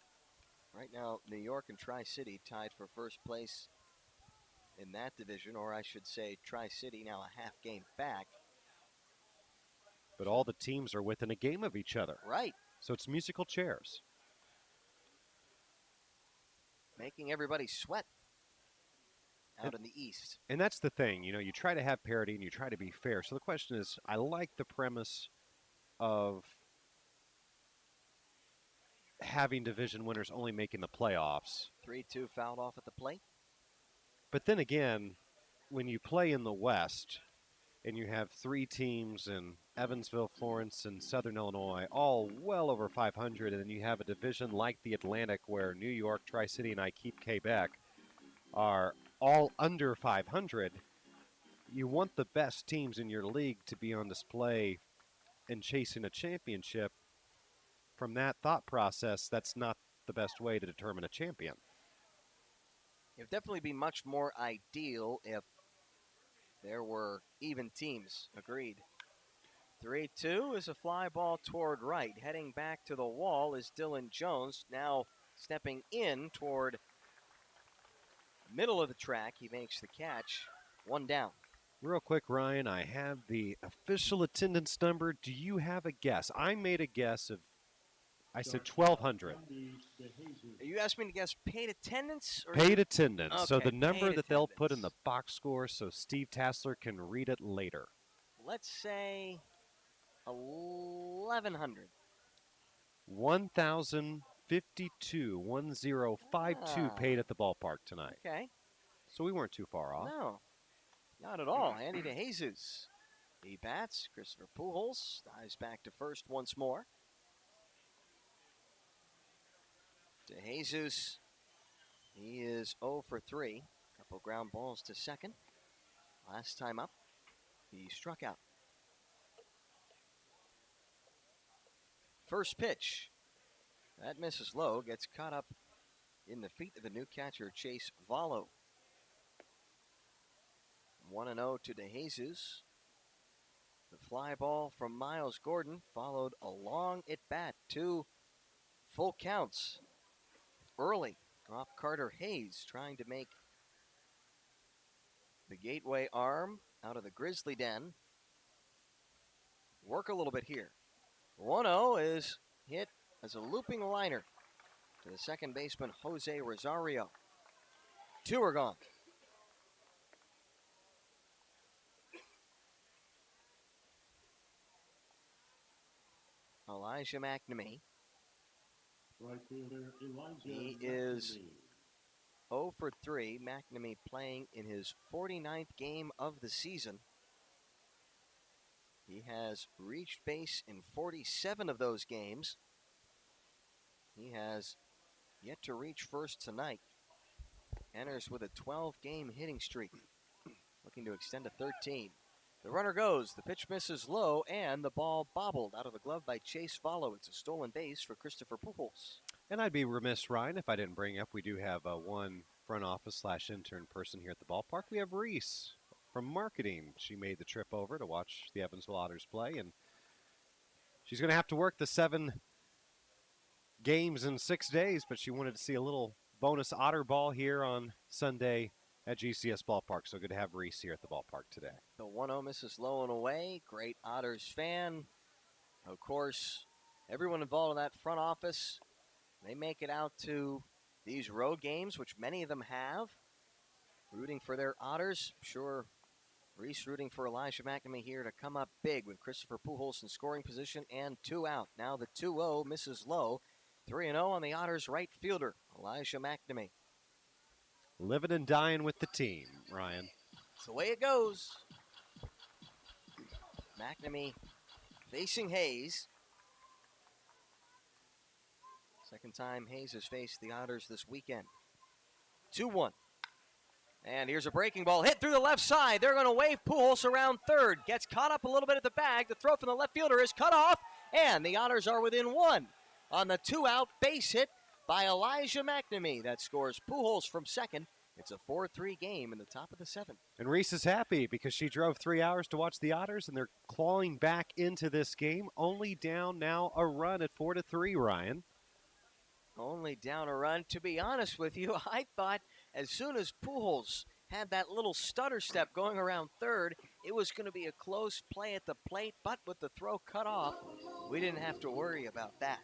Right now, New York and Tri-City tied for first place in that division, or I should say Tri-City now a half game back. But all the teams are within a game of each other. Right. So it's musical chairs. Making everybody sweat out in the East. And that's the thing, you know, you try to have parity and you try to be fair. So the question is, I like the premise of having division winners only making the playoffs. 3-2 fouled off at the plate. But then again, when you play in the West and you have three teams in Evansville, Florence, and Southern Illinois, all well over 500, and then you have a division like the Atlantic where New York, Tri-City, and Équipe Quebec are all under 500, you want the best teams in your league to be on display and chasing a championship. From that thought process, that's not the best way to determine a champion. It would definitely be much more ideal if there were even teams. Agreed. 3-2 is a fly ball toward right. Heading back to the wall is Dylan Jones. Now stepping in toward middle of the track. He makes the catch. One down. Real quick, Ryan, I have the official attendance number. Do you have a guess? I made a guess of, I said 1,200. You asked me to guess paid attendance? Or Paid attendance. Okay, So the number paid that they'll put in the box score so Steve Tassler can read it later. Let's say 1,100. 1,052, 1052 paid at the ballpark tonight. Okay. So we weren't too far off. No, not at all. Andy DeJesus. He bats. Christopher Pujols dives back to first once more. DeJesus, he is 0 for 3. Couple ground balls to second. Last time up, he struck out. First pitch. That misses low, gets caught up in the feet of the new catcher, Chase Vallo. 1-0 to DeJesus. The fly ball from Miles Gordon followed a long at-bat, 2 full counts. Early off Carter Hayes, trying to make the gateway arm out of the Grizzly den work a little bit here. 1-0 is hit as a looping liner to the second baseman, Jose Rosario. 2 are gone. Elijah McNamee. He is 0 for 3. McNamee playing in his 49th game of the season. He has reached base in 47 of those games. He has yet to reach first tonight. Enters with a 12-game hitting streak, looking to extend to 13. The runner goes, the pitch misses low, and the ball bobbled out of the glove by Chase Follow. It's a stolen base for Christopher Pujols. And I'd be remiss, Ryan, if I didn't bring up, we do have one front office / intern person here at the ballpark. We have Reese from marketing. She made the trip over to watch the Evansville Otters play, and she's going to have to work the 7 games in 6 days, but she wanted to see a little bonus Otter ball here on Sunday at GCS Ballpark. So good to have Reese here at the ballpark today. The 1-0 misses low and away. Great Otters fan. Of course, everyone involved in that front office, they make it out to these road games, which many of them have, rooting for their Otters. I'm sure Reese rooting for Elijah McNamee here to come up big with Christopher Pujols in scoring position and 2 out. Now the 2-0 misses low. 3-0 on the Otters right fielder, Elijah McNamee. Living and dying with the team, Ryan. That's the way it goes. McNamee facing Hayes. Second time Hayes has faced the Otters this weekend. 2-1. And here's a breaking ball hit through the left side. They're going to wave Pujols around third. Gets caught up a little bit at the bag. The throw from the left fielder is cut off. And the Otters are within 1 on the 2-out base hit by Elijah McNamee. That scores Pujols from second. It's a 4-3 game in the top of the 7th. And Reese is happy because she drove 3 hours to watch the Otters, and they're clawing back into this game. Only down now a run at 4-3, Ryan. Only down a run. To be honest with you, I thought as soon as Pujols had that little stutter step going around third, it was going to be a close play at the plate, but with the throw cut off, we didn't have to worry about that.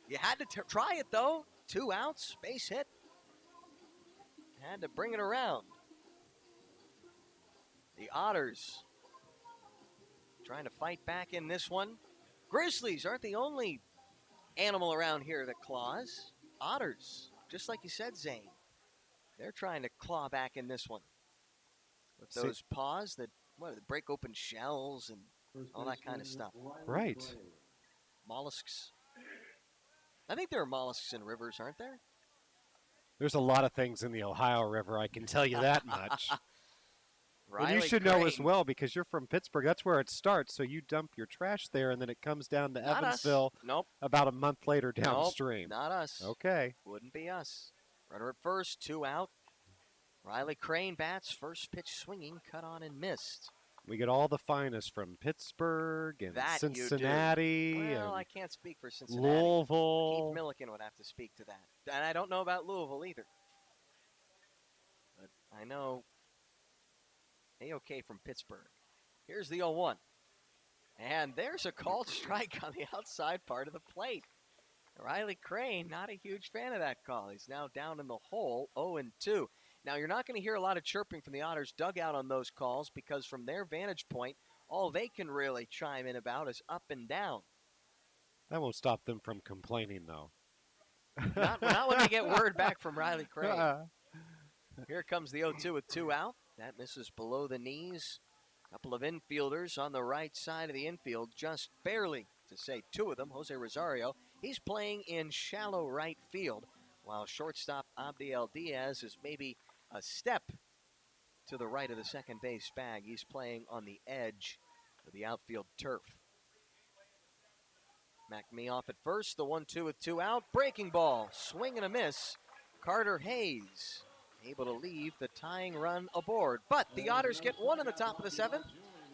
You had to try it, though. 2 outs, base hit. Had to bring it around. The Otters trying to fight back in this one. Grizzlies aren't the only animal around here that claws. Otters, just like you said, Zane, they're trying to claw back in this one. With those paws that break open shells and all that kind of stuff. Right. Mollusks. I think there are mollusks in rivers, aren't there? There's a lot of things in the Ohio River, I can tell you that much. And you should Crane. know as well because you're from Pittsburgh. That's where it starts. So you dump your trash there, and then it comes down to Not Evansville us. Nope. about a month later downstream. Nope, not us. Okay. Wouldn't be us. Runner at first, 2 out. Riley Crane bats, first pitch swinging, cut on and missed. We get all the finest from Pittsburgh and That Cincinnati. you do. Well, and I can't speak for Cincinnati. Louisville. Keith Milliken would have to speak to that. And I don't know about Louisville either. But I know A-OK from Pittsburgh. Here's the 0-1. And there's a called strike on the outside part of the plate. Riley Crane, not a huge fan of that call. He's now down in the hole, 0-2. Now, you're not going to hear a lot of chirping from the Otters dugout on those calls because from their vantage point, all they can really chime in about is up and down. That won't stop them from complaining, though. Not when they get word back from Riley Crane. Here comes the 0-2 with 2 out. That misses below the knees. A couple of infielders on the right side of the infield, just barely, to say 2 of them. Jose Rosario, he's playing in shallow right field, while shortstop Abdiel Diaz is maybe a step to the right of the second base bag. He's playing on the edge of the outfield turf. McNamee off at first, the 1-2 with 2 out. Breaking ball, swing and a miss. Carter Hayes able to leave the tying run aboard. But the Otters get 1 in the top of the 7th,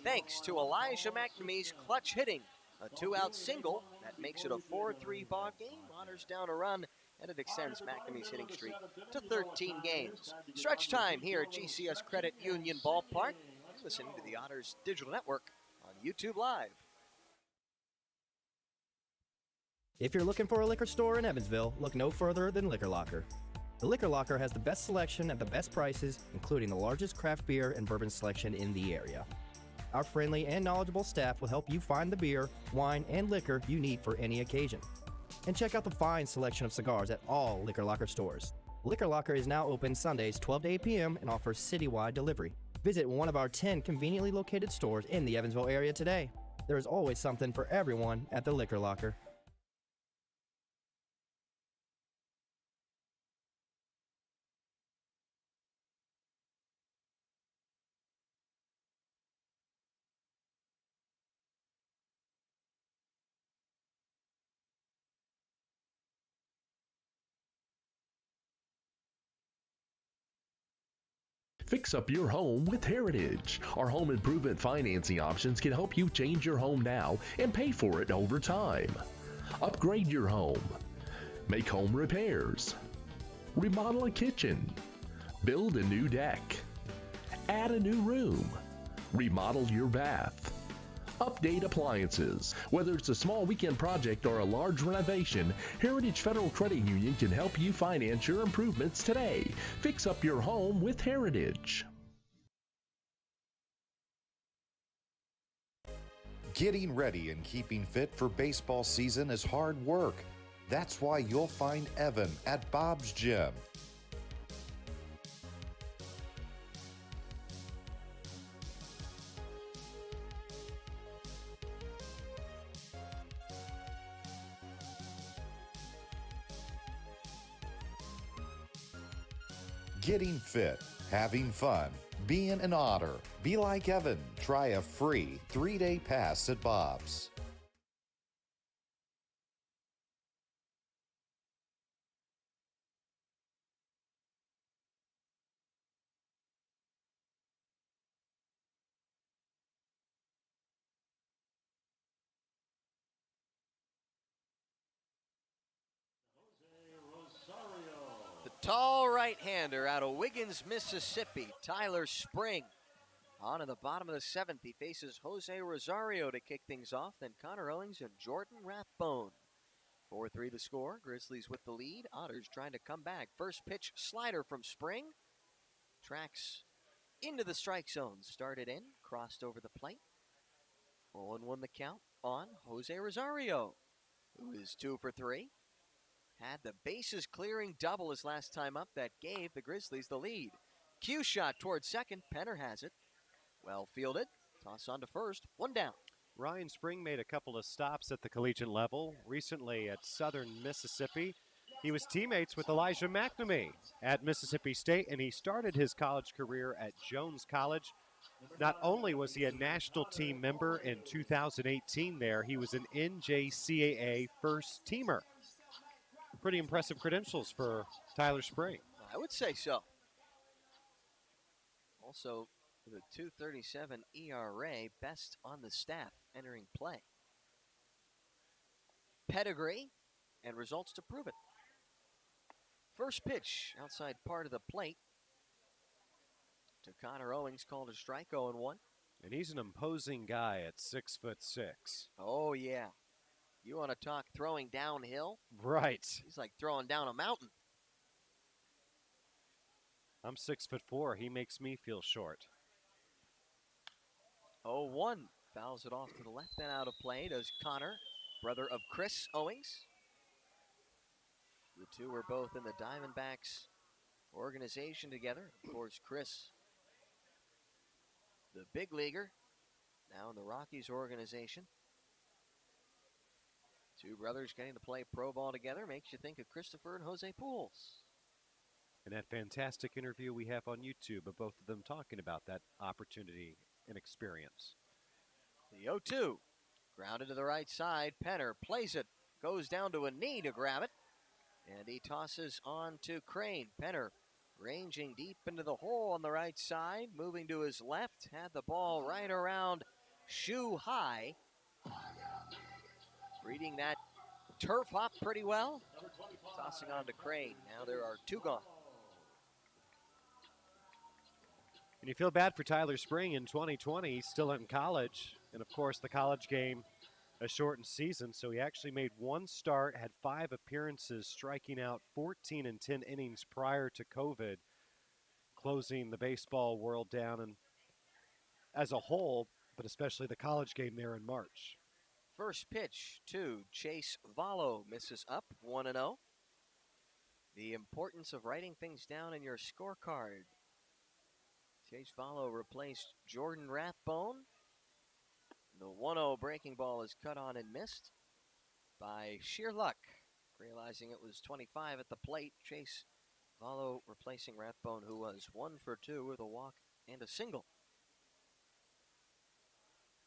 thanks to Elijah McNamee's clutch hitting. A 2-out single that makes it a 4-3 ball game. Otters down a run, and it extends McNamee's hitting streak to 13 games. Stretch time here at GCS Credit Union Ballpark. You're listening to the Otters Digital Network on YouTube Live. If you're looking for a liquor store in Evansville, look no further than Liquor Locker. The Liquor Locker has the best selection at the best prices, including the largest craft beer and bourbon selection in the area. Our friendly and knowledgeable staff will help you find the beer, wine, and liquor you need for any occasion. And check out the fine selection of cigars at all Liquor Locker stores. Liquor Locker is now open Sundays 12 to 8 p.m. and offers citywide delivery. Visit one of our 10 conveniently located stores in the Evansville area today. There is always something for everyone at the Liquor Locker. Fix up your home with Heritage. Our home improvement financing options can help you change your home now and pay for it over time. Upgrade your home. Make home repairs. Remodel a kitchen. Build a new deck. Add a new room. Remodel your bath. Update appliances. Whether it's a small weekend project or a large renovation, Heritage Federal Credit Union can help you finance your improvements today. Fix up your home with Heritage. Getting ready and keeping fit for baseball season is hard work. That's why you'll find Evan at Bob's Gym. Getting fit, having fun, being an Otter. Be like Evan. Try a free 3-day pass at Bob's. The tall right-hander out of Wiggins, Mississippi, Tyler Spring. On to the bottom of the 7th, he faces Jose Rosario to kick things off, then Connor Owings and Jordan Rathbone. 4-3 the score, Grizzlies with the lead, Otters trying to come back. First pitch slider from Spring. Tracks into the strike zone, started in, crossed over the plate. 0-1 the count on Jose Rosario, who is 2 for 3. Had the bases clearing double his last time up. That gave the Grizzlies the lead. Cue shot towards second. Penner has it. Well fielded. Toss on to first. 1 down. Ryan Spring made a couple of stops at the collegiate level. Recently at Southern Mississippi. He was teammates with Elijah McNamee at Mississippi State, and he started his college career at Jones College. Not only was he a national team member in 2018 there, he was an NJCAA first teamer. Pretty impressive credentials for Tyler Spring. I would say so. Also, with a .237 ERA, best on the staff entering play. Pedigree and results to prove it. First pitch outside part of the plate to Connor Owings, called a strike, 0-1. And he's an imposing guy at 6'6". Oh, yeah. You want to talk throwing downhill? Right. He's like throwing down a mountain. I'm 6'4". He makes me feel short. 0-1. Fouls it off to the left and out of play. Does Connor, brother of Chris Owings. The two were both in the Diamondbacks organization together. Of course, Chris, the big leaguer, now in the Rockies organization. Two brothers getting to play pro ball together makes you think of Christopher and Jose Pools. And that fantastic interview we have on YouTube of both of them talking about that opportunity and experience. The 0-2. Grounded to the right side. Penner plays it. Goes down to a knee to grab it. And he tosses on to Crane. Penner ranging deep into the hole on the right side. Moving to his left. Had the ball right around shoe high. Reading that turf hop pretty well. Tossing on to Crane. Now there are 2 gone. And you feel bad for Tyler Spring in 2020. He's still in college. And, of course, the college game, a shortened season. So he actually made 1 start, had 5 appearances, striking out 14 in 10 innings prior to COVID, closing the baseball world down and as a whole, but especially the college game there in March. First pitch to Chase Vallo, misses up, 1-0. The importance of writing things down in your scorecard. Chase Vallo replaced Jordan Rathbone. The 1-0 breaking ball is cut on and missed by sheer luck. Realizing it was 25 at the plate, Chase Vallo replacing Rathbone, who was 1 for 2 with a walk and a single.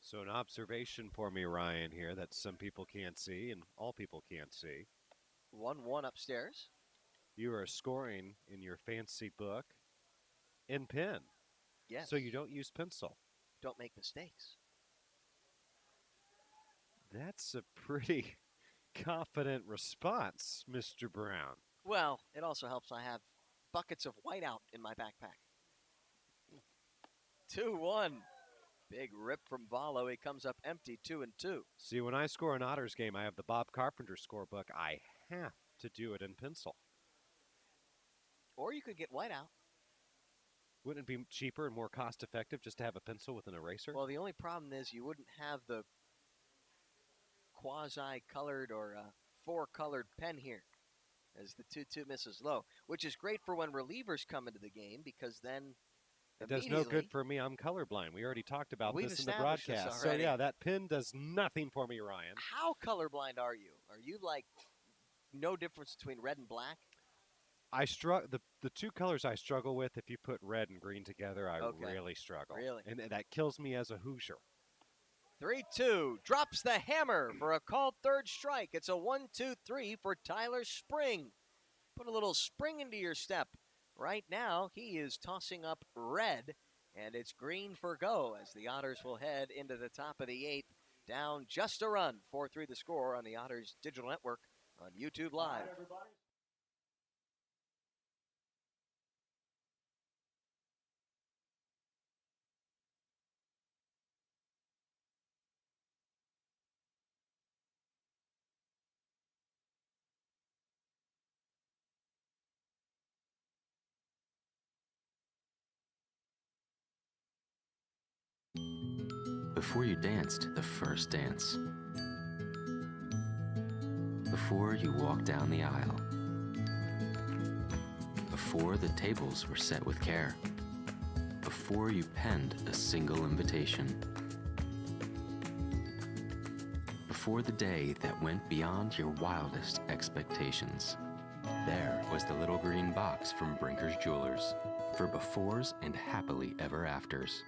So an observation for me, Ryan, here that some people can't see and all people can't see. 1-1 upstairs. You are scoring in your fancy book in pen. Yes. So you don't use pencil. Don't make mistakes. That's a pretty confident response, Mr. Brown. Well, it also helps I have buckets of whiteout in my backpack. 2-1. Big rip from Valo. He comes up empty, 2-2. See, when I score an Otters game, I have the Bob Carpenter scorebook. I have to do it in pencil. Or you could get whiteout. Wouldn't it be cheaper and more cost-effective just to have a pencil with an eraser? Well, the only problem is you wouldn't have the quasi-colored or four-colored pen here, as the 2-2 misses low, which is great for when relievers come into the game, because then it does no good for me. I'm colorblind. We already talked about this in the broadcast. So, yeah, that pen does nothing for me, Ryan. How colorblind are you? Are you like no difference between red and black? The two colors I struggle with, if you put red and green together, I really struggle. Really? And that kills me as a Hoosier. 3-2, drops the hammer for a called third strike. It's a 1-2-3 for Tyler Spring. Put a little spring into your step. Right now, he is tossing up red, and it's green for go as the Otters will head into the top of the 8th, down just a run. 4-3 the score on the Otters Digital Network on YouTube Live. Before you danced the first dance. Before you walked down the aisle. Before the tables were set with care. Before you penned a single invitation. Before the day that went beyond your wildest expectations. There was the little green box from Brinker's Jewelers for befores and happily ever afters.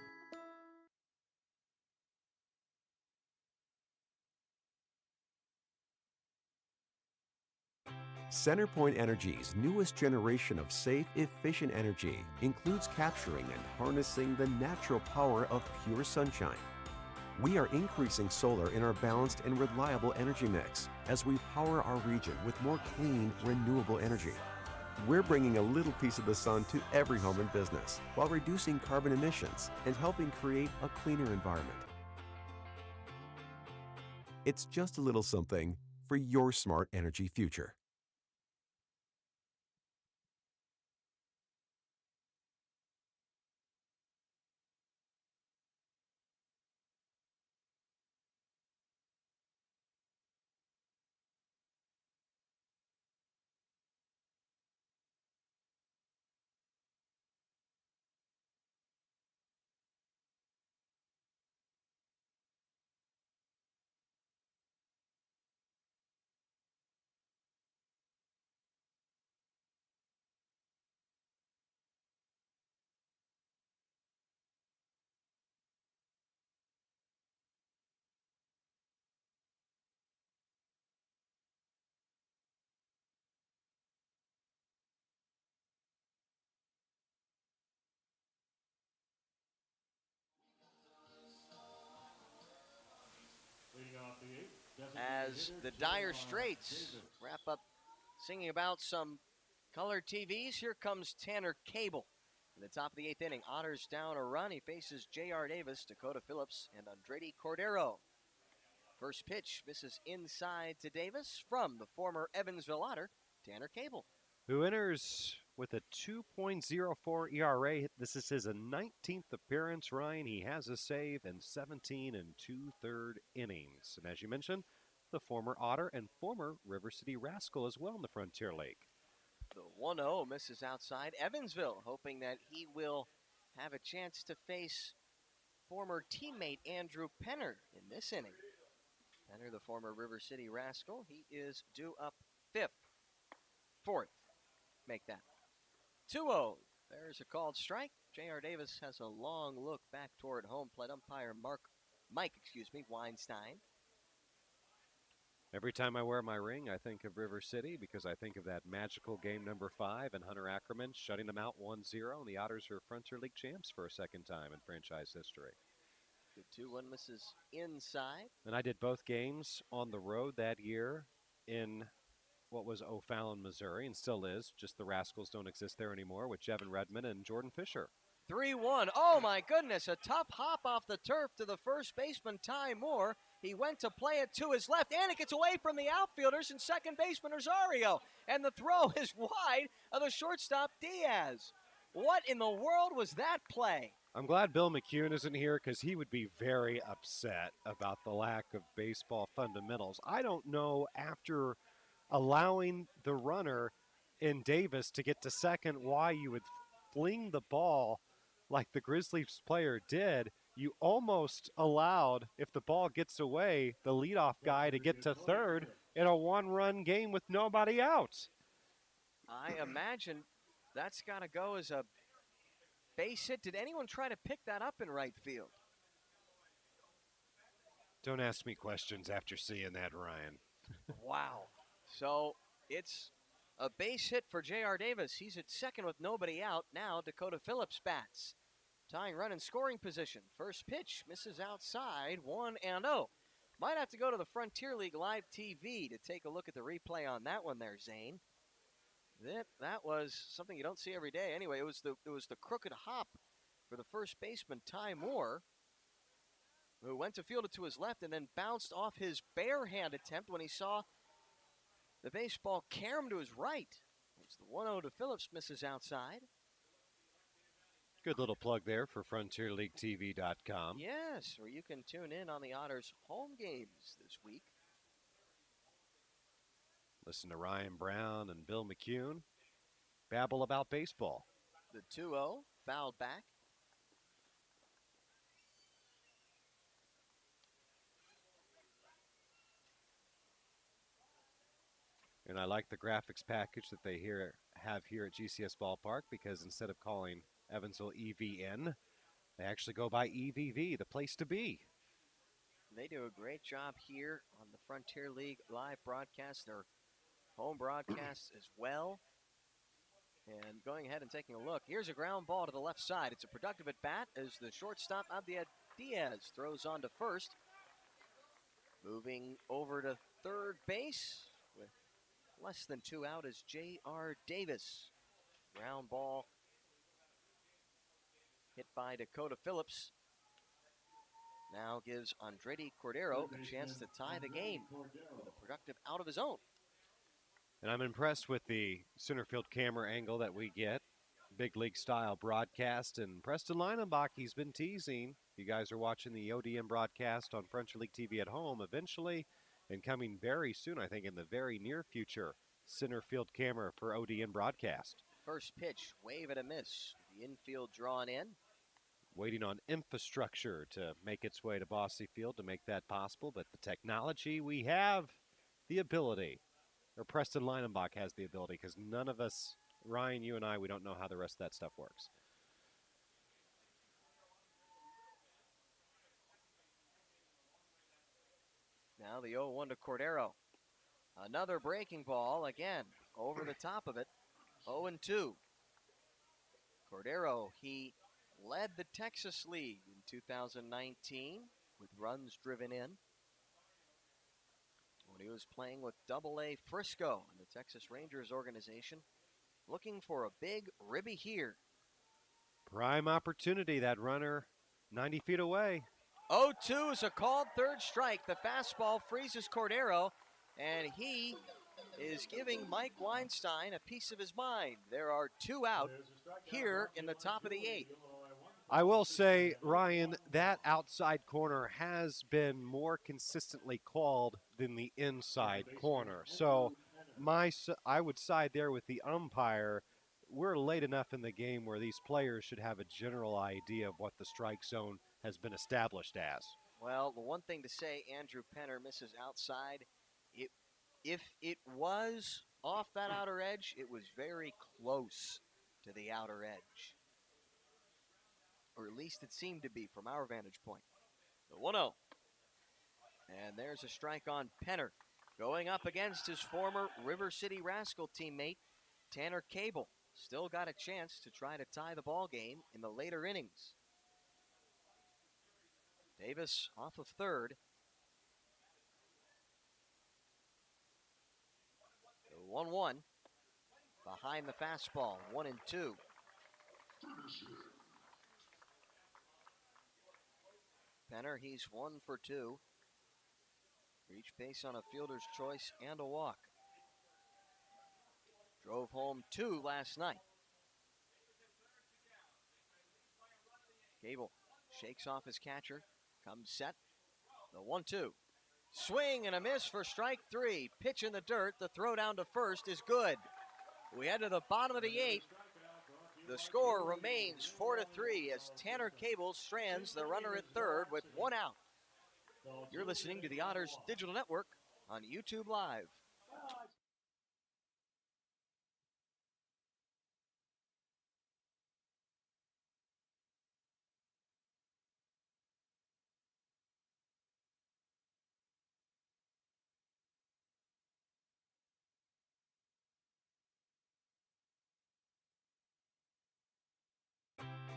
CenterPoint Energy's newest generation of safe, efficient energy includes capturing and harnessing the natural power of pure sunshine. We are increasing solar in our balanced and reliable energy mix as we power our region with more clean, renewable energy. We're bringing a little piece of the sun to every home and business while reducing carbon emissions and helping create a cleaner environment. It's just a little something for your smart energy future. As the Dire Straits wrap up singing about some color TVs, here comes Tanner Cable. In the top of the 8th inning, Otters down a run. He faces J.R. Davis, Dakota Phillips, and Andretti Cordero. First pitch misses inside to Davis from the former Evansville Otter, Tanner Cable. Who enters with a 2.04 ERA. This is his 19th appearance, Ryan. He has a save in 17 and 2/3 innings. And as you mentioned, the former Otter and former River City Rascal as well in the Frontier League. The 1-0 misses outside. Evansville hoping that he will have a chance to face former teammate Andrew Penner in this inning. Penner, the former River City Rascal, he is due up 4th. Make that 2-0. There's a called strike. J.R. Davis has a long look back toward home plate umpire Mike Weinstein. Every time I wear my ring, I think of River City because I think of that magical game number 5 and Hunter Ackerman shutting them out 1-0. And the Otters are Frontier League champs for a second time in franchise history. Good 2-1 misses inside. And I did both games on the road that year in what was O'Fallon, Missouri, and still is. Just the Rascals don't exist there anymore with Jevin Redmond and Jordan Fisher. 3-1. Oh, my goodness. A tough hop off the turf to the first baseman, Ty Moore. He went to play it to his left, and it gets away from the outfielders and second baseman Rosario. And the throw is wide of the shortstop, Diaz. What in the world was that play? I'm glad Bill McCune isn't here because he would be very upset about the lack of baseball fundamentals. I don't know, after allowing the runner in Davis to get to second, why you would fling the ball like the Grizzlies player did. You almost allowed, if the ball gets away, the leadoff guy to get to third in a one-run game with nobody out. I imagine that's got to go as a base hit. Did anyone try to pick that up in right field? Don't ask me questions after seeing that, Ryan. Wow. So it's a base hit for J.R. Davis. He's at second with nobody out. Now Dakota Phillips bats. Tying run in scoring position. First pitch misses outside, 1-0. Might have to go to the Frontier League Live TV to take a look at the replay on that one there, Zane. That was something you don't see every day. Anyway, it was the crooked hop for the first baseman, Ty Moore, who went to field it to his left and then bounced off his bare hand attempt when he saw the baseball carom to his right. It's the 1-0 to Phillips, misses outside. Good little plug there for FrontierLeagueTV.com. Yes, where you can tune in on the Otters' home games this week. Listen to Ryan Brown and Bill McCune babble about baseball. The 2-0, fouled back. And I like the graphics package that they have here at GCS Ballpark, because instead of calling Evansville EVN, they actually go by EVV, the place to be. They do a great job here on the Frontier League live broadcast, their home broadcasts as well. And going ahead and taking a look, here's a ground ball to the left side. It's a productive at bat as the shortstop, Abdiel Diaz, throws on to first. Moving over to third base with less than 2 out is J.R. Davis. Ground ball hit by Dakota Phillips. Now gives Andretti Cordero a chance to tie the game with a productive out of his own. And I'm impressed with the center field camera angle that we get. Big league style broadcast. And Preston Leinenbach, he's been teasing. You guys are watching the ODM broadcast on Frontier League TV at home eventually, and coming very soon, I think in the very near future, center field camera for ODN broadcast. First pitch, wave and a miss. The infield drawn in. Waiting on infrastructure to make its way to Bosse Field to make that possible, but the technology, we have the ability. Or Preston Leinenbach has the ability, because none of us, Ryan, you and I, we don't know how the rest of that stuff works. Now the 0-1 to Cordero. Another breaking ball, again, over the top of it. 0-2. Cordero, he led the Texas League in 2019 with runs driven in when he was playing with Double-A Frisco in the Texas Rangers organization. Looking for a big ribby here. Prime opportunity, that runner 90 feet away. 0-2 is a called third strike. The fastball freezes Cordero, and he is giving Mike Weinstein a piece of his mind. There are 2 out here in the top of the 8th. I will say, Ryan, that outside corner has been more consistently called than the inside corner. So I would side there with the umpire. We're late enough in the game where these players should have a general idea of what the strike zone has been established as. Well, the one thing to say, Andrew Penner misses outside. If it was off that outer edge, it was very close to the outer edge. Or at least it seemed to be from our vantage point. The 1-0. And there's a strike on Penner. Going up against his former River City Rascal teammate, Tanner Cable. Still got a chance to try to tie the ball game in the later innings. Davis off of third. The 1-1 behind the fastball, 1-2. Penner, he's 1 for 2. Reached base on a fielder's choice and a walk. Drove home 2 last night. Cable shakes off his catcher, comes set. The 1-2. Swing and a miss for strike 3. Pitch in the dirt. The throw down to first is good. We head to the bottom of the 8th. The score remains 4-3 as Tanner Cable strands the runner at third with 1 out. You're listening to the Otters Digital Network on YouTube Live.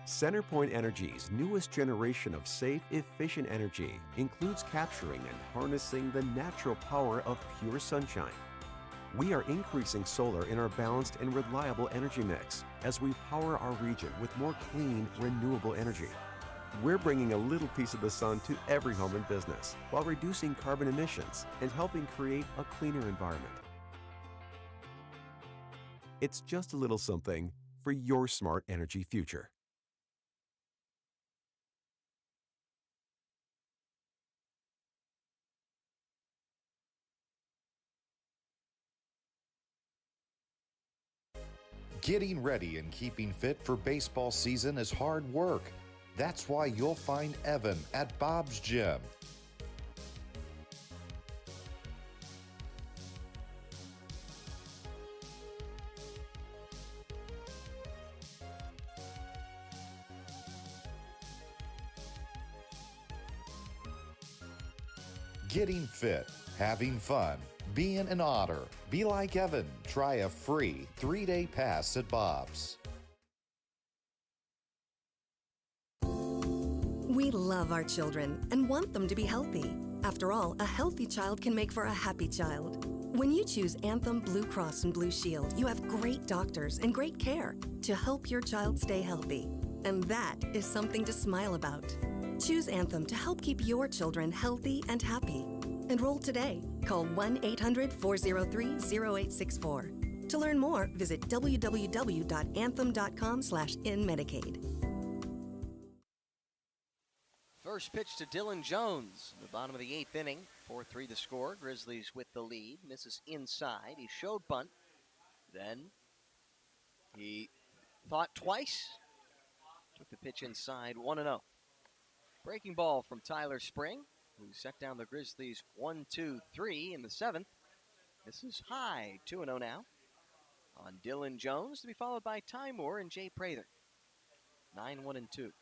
CenterPoint Energy's newest generation of safe, efficient energy includes capturing and harnessing the natural power of pure sunshine. We are increasing solar in our balanced and reliable energy mix as we power our region with more clean, renewable energy. We're bringing a little piece of the sun to every home and business while reducing carbon emissions and helping create a cleaner environment. It's just a little something for your smart energy future. Getting ready and keeping fit for baseball season is hard work. That's why you'll find Evan at Bob's Gym. Getting fit, having fun, being an Otter. Be like Evan. Try a free 3-day pass at Bob's. We love our children and want them to be healthy. After all, a healthy child can make for a happy child. When you choose Anthem Blue Cross and Blue Shield, you have great doctors and great care to help your child stay healthy. And that is something to smile about. Choose Anthem to help keep your children healthy and happy. Enroll today. Call 1-800-403-0864. To learn more, visit www.anthem.com/inmedicaid. First pitch to Dylan Jones. The bottom of the 8th inning. 4-3 the score. Grizzlies with the lead. Misses inside. He showed bunt. Then he thought twice. Took the pitch inside. 1-0. Breaking ball from Tyler Spring, who set down the Grizzlies 1-2-3 in the 7th. This is high. 2-0 now. On Dylan Jones, to be followed by Ty Moore and Jay Prather. 9-1-2.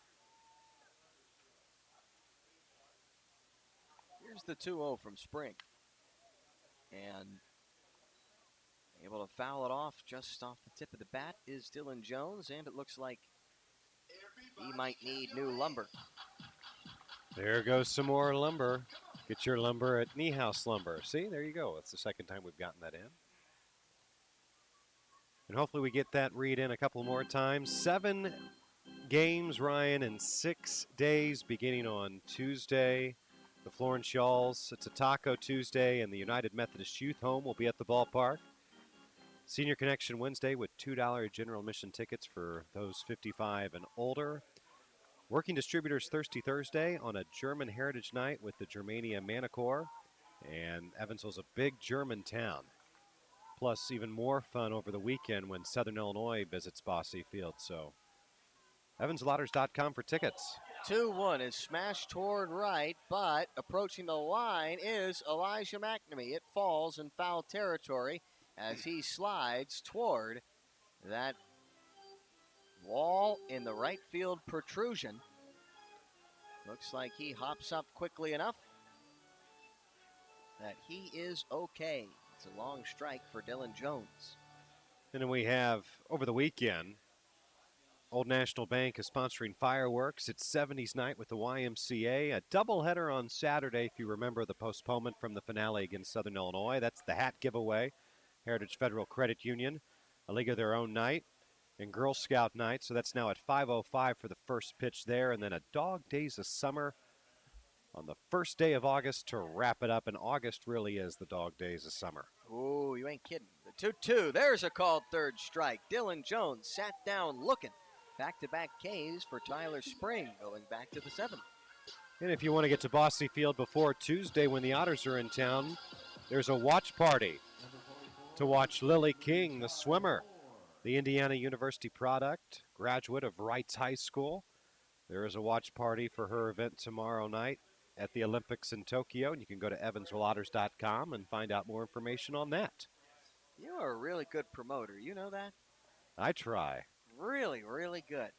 Here's the 2-0 from Spring. And able to foul it off just off the tip of the bat is Dylan Jones, and it looks like he might need new lumber. There goes some more lumber. Get your lumber at Niehaus Lumber. See, there you go. It's the second time we've gotten that in. And hopefully we get that read in a couple more times. 7 games, Ryan, in 6 days, beginning on Tuesday. The Florence Yalls, it's a Taco Tuesday, and the United Methodist Youth Home will be at the ballpark. Senior Connection Wednesday with $2 general admission tickets for those 55 and older. Working Distributors Thirsty Thursday on a German Heritage Night with the Germania Manicor. And Evansville's a big German town. Plus even more fun over the weekend when Southern Illinois visits Bosse Field. So EvansvilleOtters.com for tickets. 2-1 is smashed toward right, but approaching the line is Elijah McNamee. It falls in foul territory as he slides toward that wall in the right field protrusion. Looks like he hops up quickly enough. that he is okay. It's a long strike for Dylan Jones. And then we have, over the weekend, Old National Bank is sponsoring fireworks. It's 70s night with the YMCA. A doubleheader on Saturday, if you remember the postponement from the finale against Southern Illinois. That's the hat giveaway. Heritage Federal Credit Union, a League of Their Own night, and Girl Scout night. So that's now at 5:05 for the first pitch there. And then a Dog Days of Summer on the first day of August to wrap it up. And August really is the Dog Days of Summer. Ooh, you ain't kidding. The 2-2. There's a called third strike. Dylan Jones sat down looking. Back-to-back Ks for Tyler Spring, going back to the 7th. And if you want to get to Bosse Field before Tuesday when the Otters are in town, there's a watch party to watch Lily King, the swimmer, the Indiana University product, graduate of Wrights High School. There is a watch party for her event tomorrow night at the Olympics in Tokyo, and you can go to evansvilleotters.com and find out more information on that. You are a really good promoter. You know that? I try. Really, really good.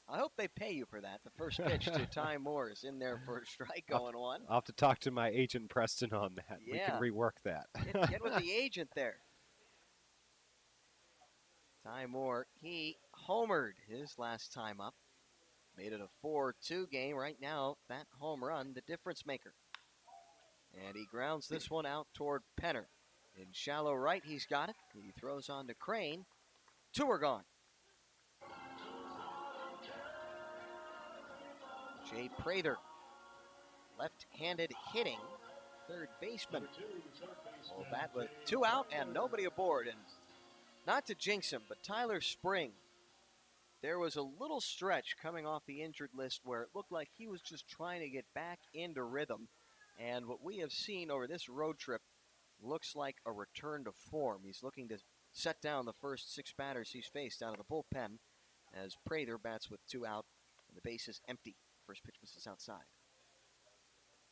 I hope they pay you for that. The first pitch to Ty Moore is in there for a strike going one. I'll have to talk to my agent Preston on that. Yeah. We can rework that. Get with the agent there. Ty Moore, he homered his last time up. Made it a 4-2 game. Right now, that home run, the difference maker. And he grounds this one out toward Penner. In shallow right, he's got it. He throws on to Crane. 2 are gone. Jay Prather, left-handed hitting, third baseman. Well, bat with 2 out and nobody aboard. And not to jinx him, but Tyler Spring, there was a little stretch coming off the injured list where it looked like he was just trying to get back into rhythm. And what we have seen over this road trip looks like a return to form. He's looking to set down the first 6 batters he's faced out of the bullpen as Prather bats with 2 out and the base is empty. First pitch misses outside.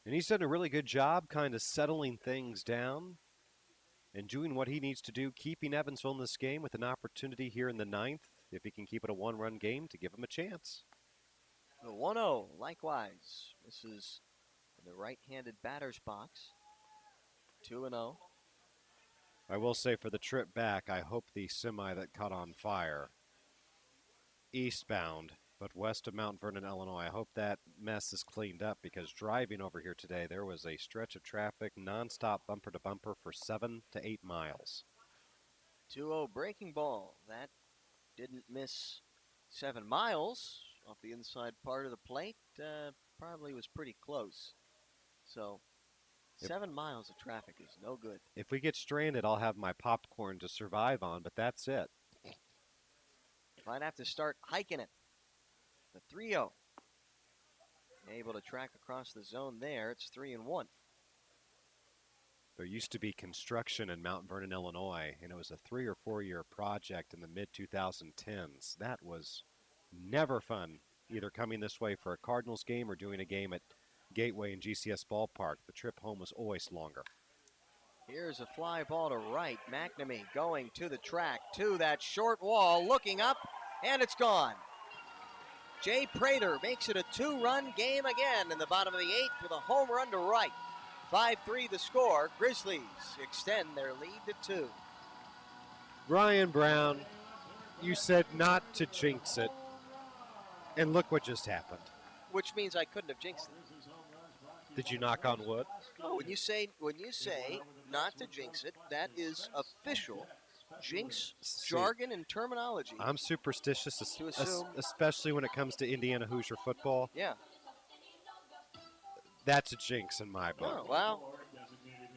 And he's done a really good job kind of settling things down and doing what he needs to do, keeping Evansville in this game with an opportunity here in the 9th, if he can keep it a 1-run game, to give him a chance. The 1-0, likewise. This is in the right-handed batter's box. 2-0. I will say for the trip back, I hope the semi that caught on fire eastbound, but west of Mount Vernon, Illinois, I hope that mess is cleaned up, because driving over here today, there was a stretch of traffic nonstop bumper to bumper for 7 to 8 miles. 2-0 breaking ball. That didn't miss 7 miles off the inside part of the plate. Probably was pretty close. So 7 miles of traffic is no good. If we get stranded, I'll have my popcorn to survive on, but that's it. Might have to start hiking it. The 3-0. Able to track across the zone there. It's 3-1. There used to be construction in Mount Vernon, Illinois, and it was a 3 or 4 year project in the mid-2010s. That was never fun, either coming this way for a Cardinals game or doing a game at Gateway and GCS Ballpark. The trip home was always longer. Here's a fly ball to right. McNamee going to the track, to that short wall, looking up, and it's gone. Jay Prather makes it a 2-run game again in the bottom of the 8th with a home run to right. 5-3 the score. Grizzlies extend their lead to 2. Ryan Brown, you said not to jinx it, and look what just happened. Which means I couldn't have jinxed it. Did you knock on wood? Oh, when you say not to jinx it, that is official jinx jargon and terminology. I'm superstitious, To assume. especially when it comes to Indiana Hoosier football. Yeah. That's a jinx in my book. Oh, well,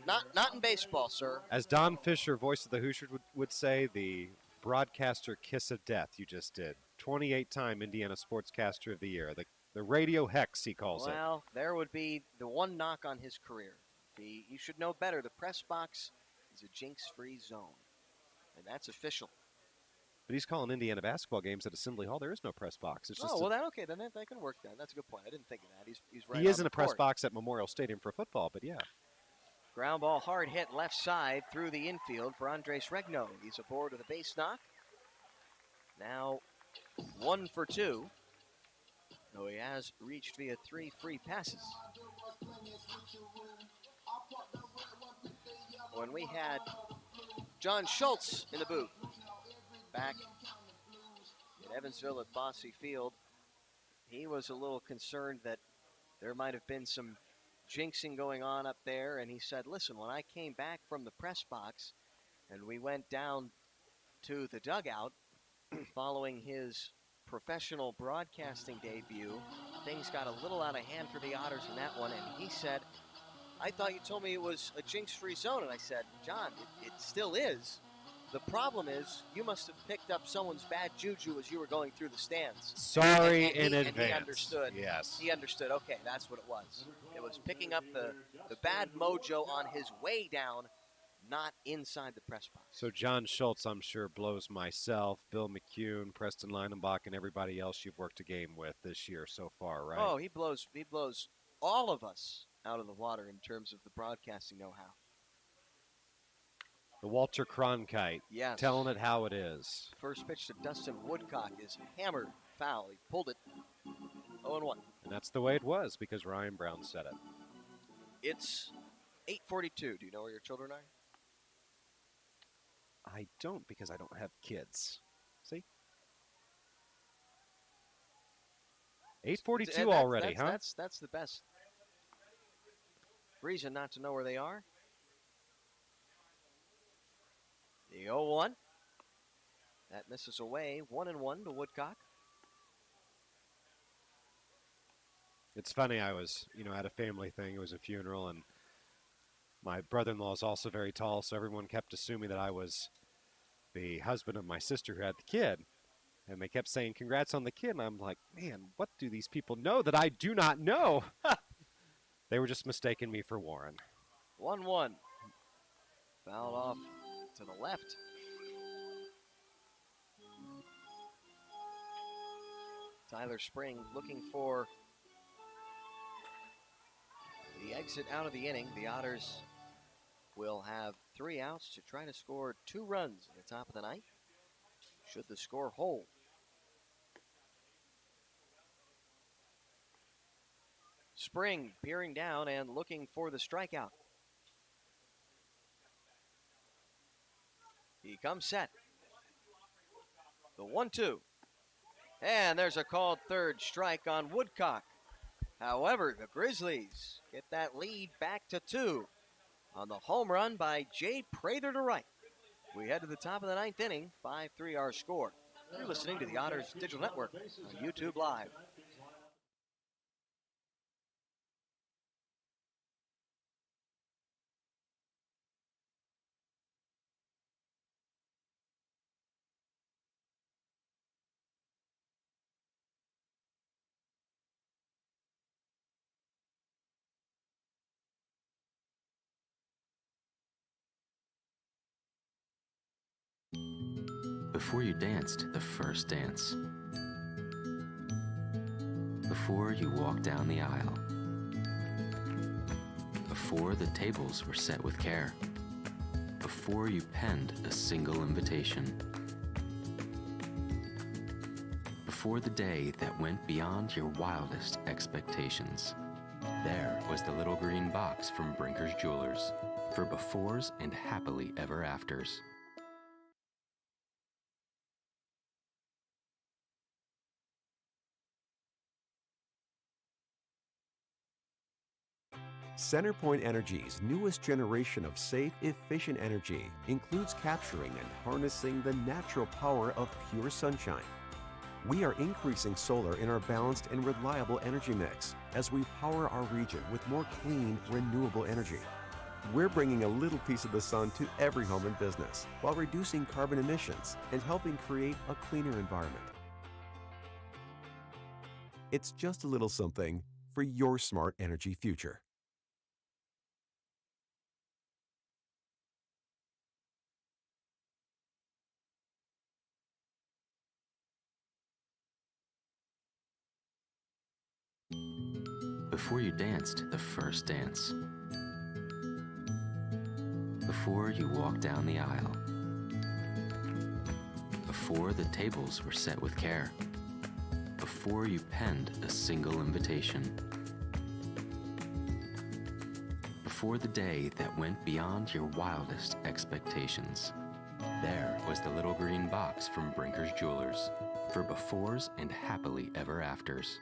not in baseball, sir. As Don Fisher, voice of the Hoosiers, would say, the broadcaster kiss of death you just did. 28-time Indiana Sportscaster of the Year. The radio hex, he calls it. Well, there would be the one knock on his career. You should know better. The press box is a jinx-free zone, and that's official. But he's calling Indiana basketball games at Assembly Hall. There is no press box. It's just well, then that can work. That's a good point. I didn't think of that. He's right. He is in a a press box at Memorial Stadium for football, but yeah. Ground ball hard hit left side through the infield for Andres Regno. He's aboard with a base knock. Now 1 for 2. Though he has reached via 3 free passes. when we had John Schultz in the booth back in Evansville at Bosse Field. He was a little concerned that there might have been some jinxing going on up there, and he said, listen, when I came back from the press box and we went down to the dugout following his professional broadcasting debut, things got a little out of hand for the Otters in that one, and he said, I thought you told me it was a jinx-free zone. And I said, John, it still is. The problem is you must have picked up someone's bad juju as you were going through the stands. Sorry in advance. And he understood. Yes. He understood. Okay, that's what it was. It was picking up the bad mojo on his way down, not inside the press box. So John Schultz, I'm sure, blows myself, Bill McCune, Preston Leinenbach, and everybody else you've worked a game with this year so far, right? Oh, he blows all of us out of the water in terms of the broadcasting know-how. The Walter Cronkite, yes, telling it how it is. First pitch to Dustin Woodcock is hammered foul. He pulled it 0-1. And that's the way it was because Ryan Brown said it. It's 8:42. Do you know where your children are? I don't because I don't have kids. See? 8:42 already, huh? That's the best reason not to know where they are. The 0-1. That misses away. 1-1 to Woodcock. It's funny, I was, at a family thing. It was a funeral, and my brother-in-law is also very tall, so everyone kept assuming that I was the husband of my sister who had the kid. And they kept saying, congrats on the kid. And I'm like, man, what do these people know that I do not know? They were just mistaking me for Warren. 1-1. Fouled off to the left. Tyler Spring looking for the exit out of the inning. The Otters will have 3 outs to try to score 2 runs at the top of the ninth, should the score hold. Spring peering down and looking for the strikeout. He comes set. The 1-2. And there's a called third strike on Woodcock. However, the Grizzlies get that lead back to 2 on the home run by Jay Prather to right. We head to the top of the 9th inning, 5-3 our score. You're listening to the Otters Digital Network on YouTube Live. Before you danced the first dance. Before you walked down the aisle. Before the tables were set with care. Before you penned a single invitation. Before the day that went beyond your wildest expectations. There was the little green box from Brinker's Jewelers for befores and happily ever afters. CenterPoint Energy's newest generation of safe, efficient energy includes capturing and harnessing the natural power of pure sunshine. We are increasing solar in our balanced and reliable energy mix as we power our region with more clean, renewable energy. We're bringing a little piece of the sun to every home and business while reducing carbon emissions and helping create a cleaner environment. It's just a little something for your smart energy future. Before you danced the first dance. Before you walked down the aisle. Before the tables were set with care. Before you penned a single invitation. before the day that went beyond your wildest expectations. There was the little green box from Brinker's Jewelers for befores and happily ever afters.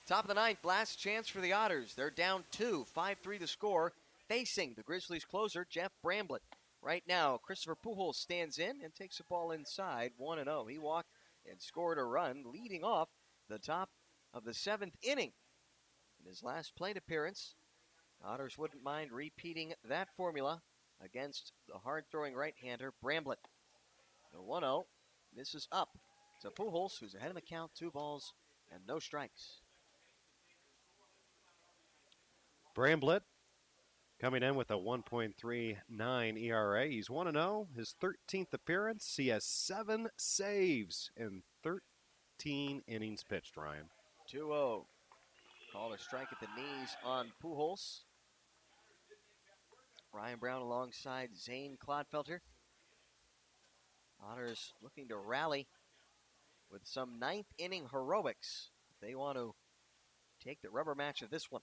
Top of the ninth, last chance for the Otters. They're down 2, 5-3 the score, facing the Grizzlies closer, Jeff Bramblett. Right now, Christopher Pujols stands in and takes the ball inside, 1-0. He walked and scored a run, leading off the top of the 7th inning. In his last plate appearance, Otters wouldn't mind repeating that formula against the hard-throwing right-hander Bramblett. The 1-0 misses up to Pujols, who's ahead of the count, 2 balls and no strikes. Bramblett coming in with a 1.39 ERA. He's 1-0. His 13th appearance. He has 7 saves in 13 innings pitched, Ryan. 2-0. Called a strike at the knees on Pujols. Ryan Brown alongside Zane Clodfelter. Otters looking to rally with some 9th inning heroics. They want to take the rubber match of this one.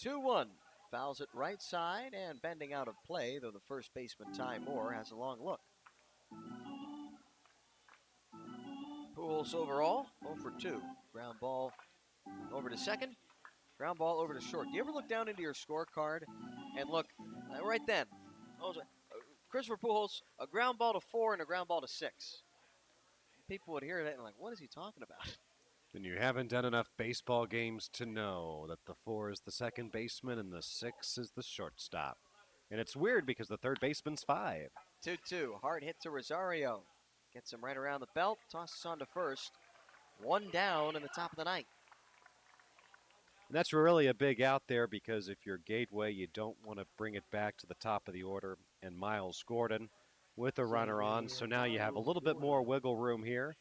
2-1. Fouls it right side and bending out of play, though the first baseman Ty Moore has a long look. Pujols overall, 0 for 2. Ground ball over to second, ground ball over to short. Do you ever look down into your scorecard and look, right then, Christopher Pujols, a ground ball to 4 and a ground ball to 6. People would hear that and like, what is he talking about? Then you haven't done enough baseball games to know that the 4 is the second baseman and the 6 is the shortstop. And it's weird because the third baseman's 5. 2-2, hard hit to Rosario. Gets him right around the belt, tosses on to first. 1 down in the top of the ninth. And that's really a big out there because if you're Gateway, you don't want to bring it back to the top of the order. And Miles Gordon with a runner on. So now you have a little bit more wiggle room here.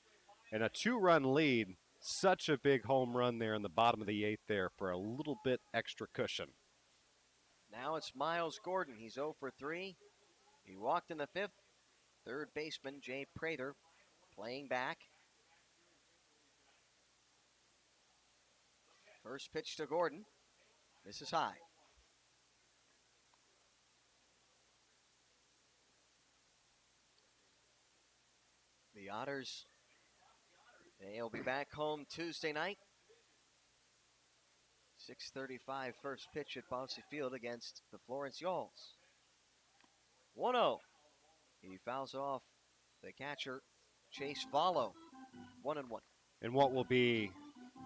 And a 2-run lead. Such a big home run there in the bottom of the 8th there for a little bit extra cushion. Now it's Miles Gordon. He's 0 for 3. He walked in the 5th. Third baseman Jay Prather playing back. First pitch to Gordon. This is high. The Otters, they'll be back home Tuesday night. 6:35 first pitch at Bouncy Field against the Florence Yalls. 1-0. He fouls it off the catcher, Chase Vallo. 1-1. And what will be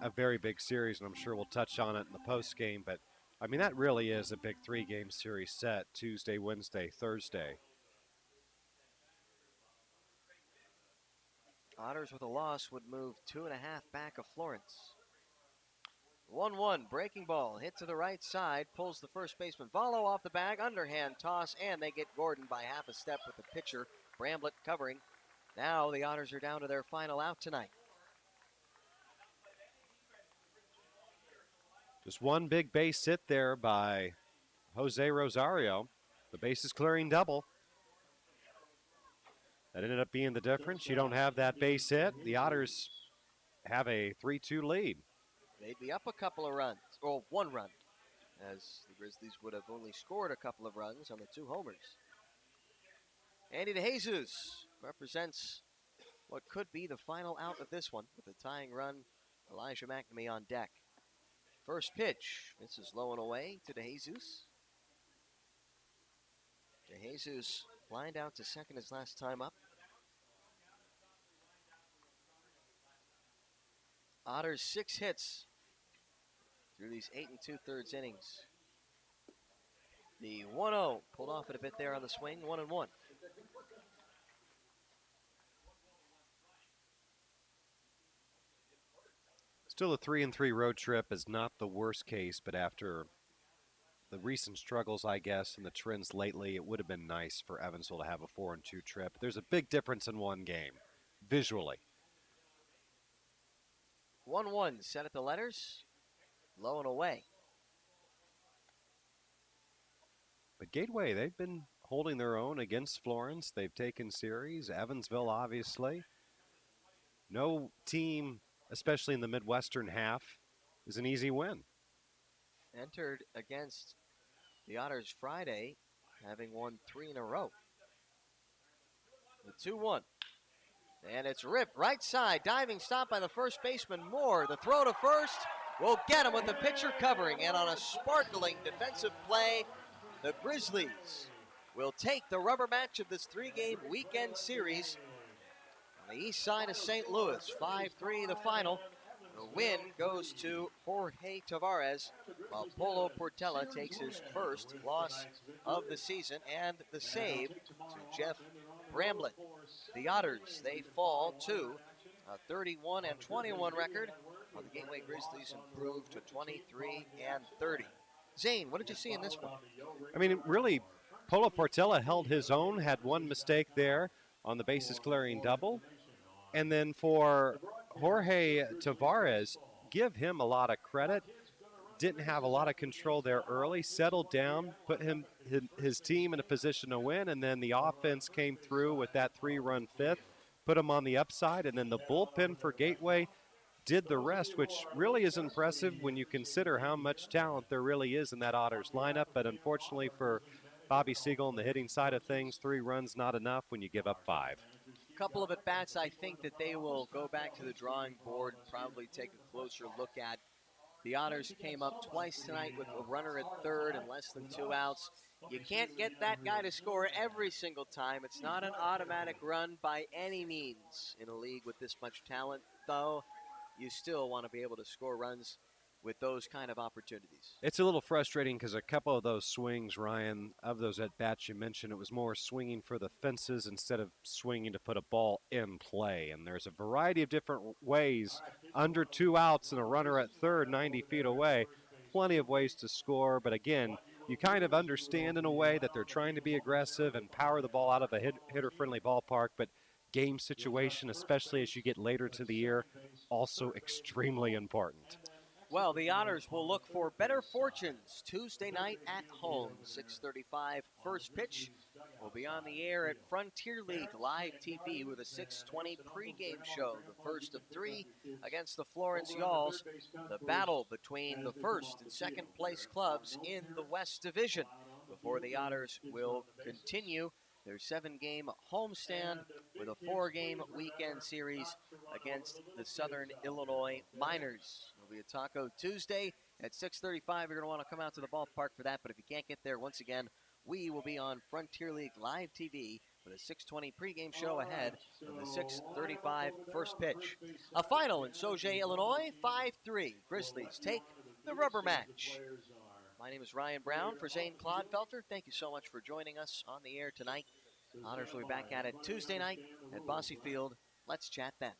a very big series, and I'm sure we'll touch on it in the post game, but I mean, that really is a big 3-game series set Tuesday, Wednesday, Thursday. Otters with a loss would move 2.5 back of Florence. 1-1, breaking ball, hit to the right side, pulls the first baseman Vallo off the bag, underhand toss, and they get Gordon by half a step with the pitcher, Bramblett covering. Now the Otters are down to their final out tonight. Just one big base hit there by Jose Rosario. The bases clearing double. That ended up being the difference. You don't have that base hit. The Otters have a 3-2 lead. They'd be up a couple of runs, or 1 run, as the Grizzlies would have only scored a couple of runs on the 2 homers. Andy DeJesus represents what could be the final out of this one with a tying run. Elijah McNamee on deck. First pitch, this is low and away to DeJesus. DeJesus lined out to second his last time up. Otters 6 hits through these 8 2/3 innings. The 1-0 pulled off it a bit there on the swing, 1-1. Still a 3-3 road trip is not the worst case, but after the recent struggles, I guess, and the trends lately, it would have been nice for Evansville to have a 4-2 trip. There's a big difference in one game, visually. 1-1 set at the letters, low and away. But Gateway, they've been holding their own against Florence. They've taken series. Evansville, obviously. No team especially in the Midwestern half, is an easy win. Entered against the Otters Friday, having won 3 in a row. The 2-1. And it's ripped right side. Diving stop by the first baseman, Moore. The throw to first will get him with the pitcher covering. And on a sparkling defensive play, the Grizzlies will take the rubber match of this 3-game weekend series on the east side of St. Louis. 5-3 the final. The win goes to Jorge Tavares, while Polo Portela takes his first loss of the season, and the save to Jeff Bramblett. The Otters, they fall to a 31-21 record, while the Gateway Grizzlies improve to 23-30. Zane, what did you see in this one? I mean, really, Polo Portela held his own, had one mistake there on the bases clearing double. And then for Jorge Tavares, give him a lot of credit. Didn't have a lot of control there early, settled down, put his team in a position to win, and then the offense came through with that 3-run fifth, put him on the upside, and then the bullpen for Gateway did the rest, which really is impressive when you consider how much talent there really is in that Otters lineup. But unfortunately for Bobby Siegel on the hitting side of things, 3 runs not enough when you give up 5. Couple of at-bats I think that they will go back to the drawing board and probably take a closer look at. The Otters came up twice tonight with a runner at third and less than 2 outs. You can't get that guy to score every single time. It's not an automatic run by any means in a league with this much talent, though you still want to be able to score runs with those kind of opportunities. It's a little frustrating because a couple of those swings, Ryan, of those at-bats you mentioned, it was more swinging for the fences instead of swinging to put a ball in play. And there's a variety of different ways, under 2 outs and a runner at third 90 feet away, plenty of ways to score. But again, you kind of understand in a way that they're trying to be aggressive and power the ball out of a hitter-friendly ballpark, but game situation, especially as you get later to the year, also extremely important. Well, the Otters will look for better fortunes Tuesday night at home. 6:35 first pitch will be on the air at Frontier League Live TV with a 6:20 pregame show. The first of 3 against the Florence Yawls. The battle between the first and second place clubs in the West Division before the Otters will continue their 7-game homestand with a 4-game weekend series against the Southern Illinois Miners. It'll be a Taco Tuesday at 6:35. You're going to want to come out to the ballpark for that, but if you can't get there, once again, we will be on Frontier League Live TV with a 6:20 pregame show ahead of the 6:35 first pitch. A final in Sauget, Illinois, 5-3. Grizzlies take the rubber match. My name is Ryan Brown for Zane Clodfelter. Thank you so much for joining us on the air tonight. Otters will be back at it Tuesday night at Bosse Field. Let's chat then.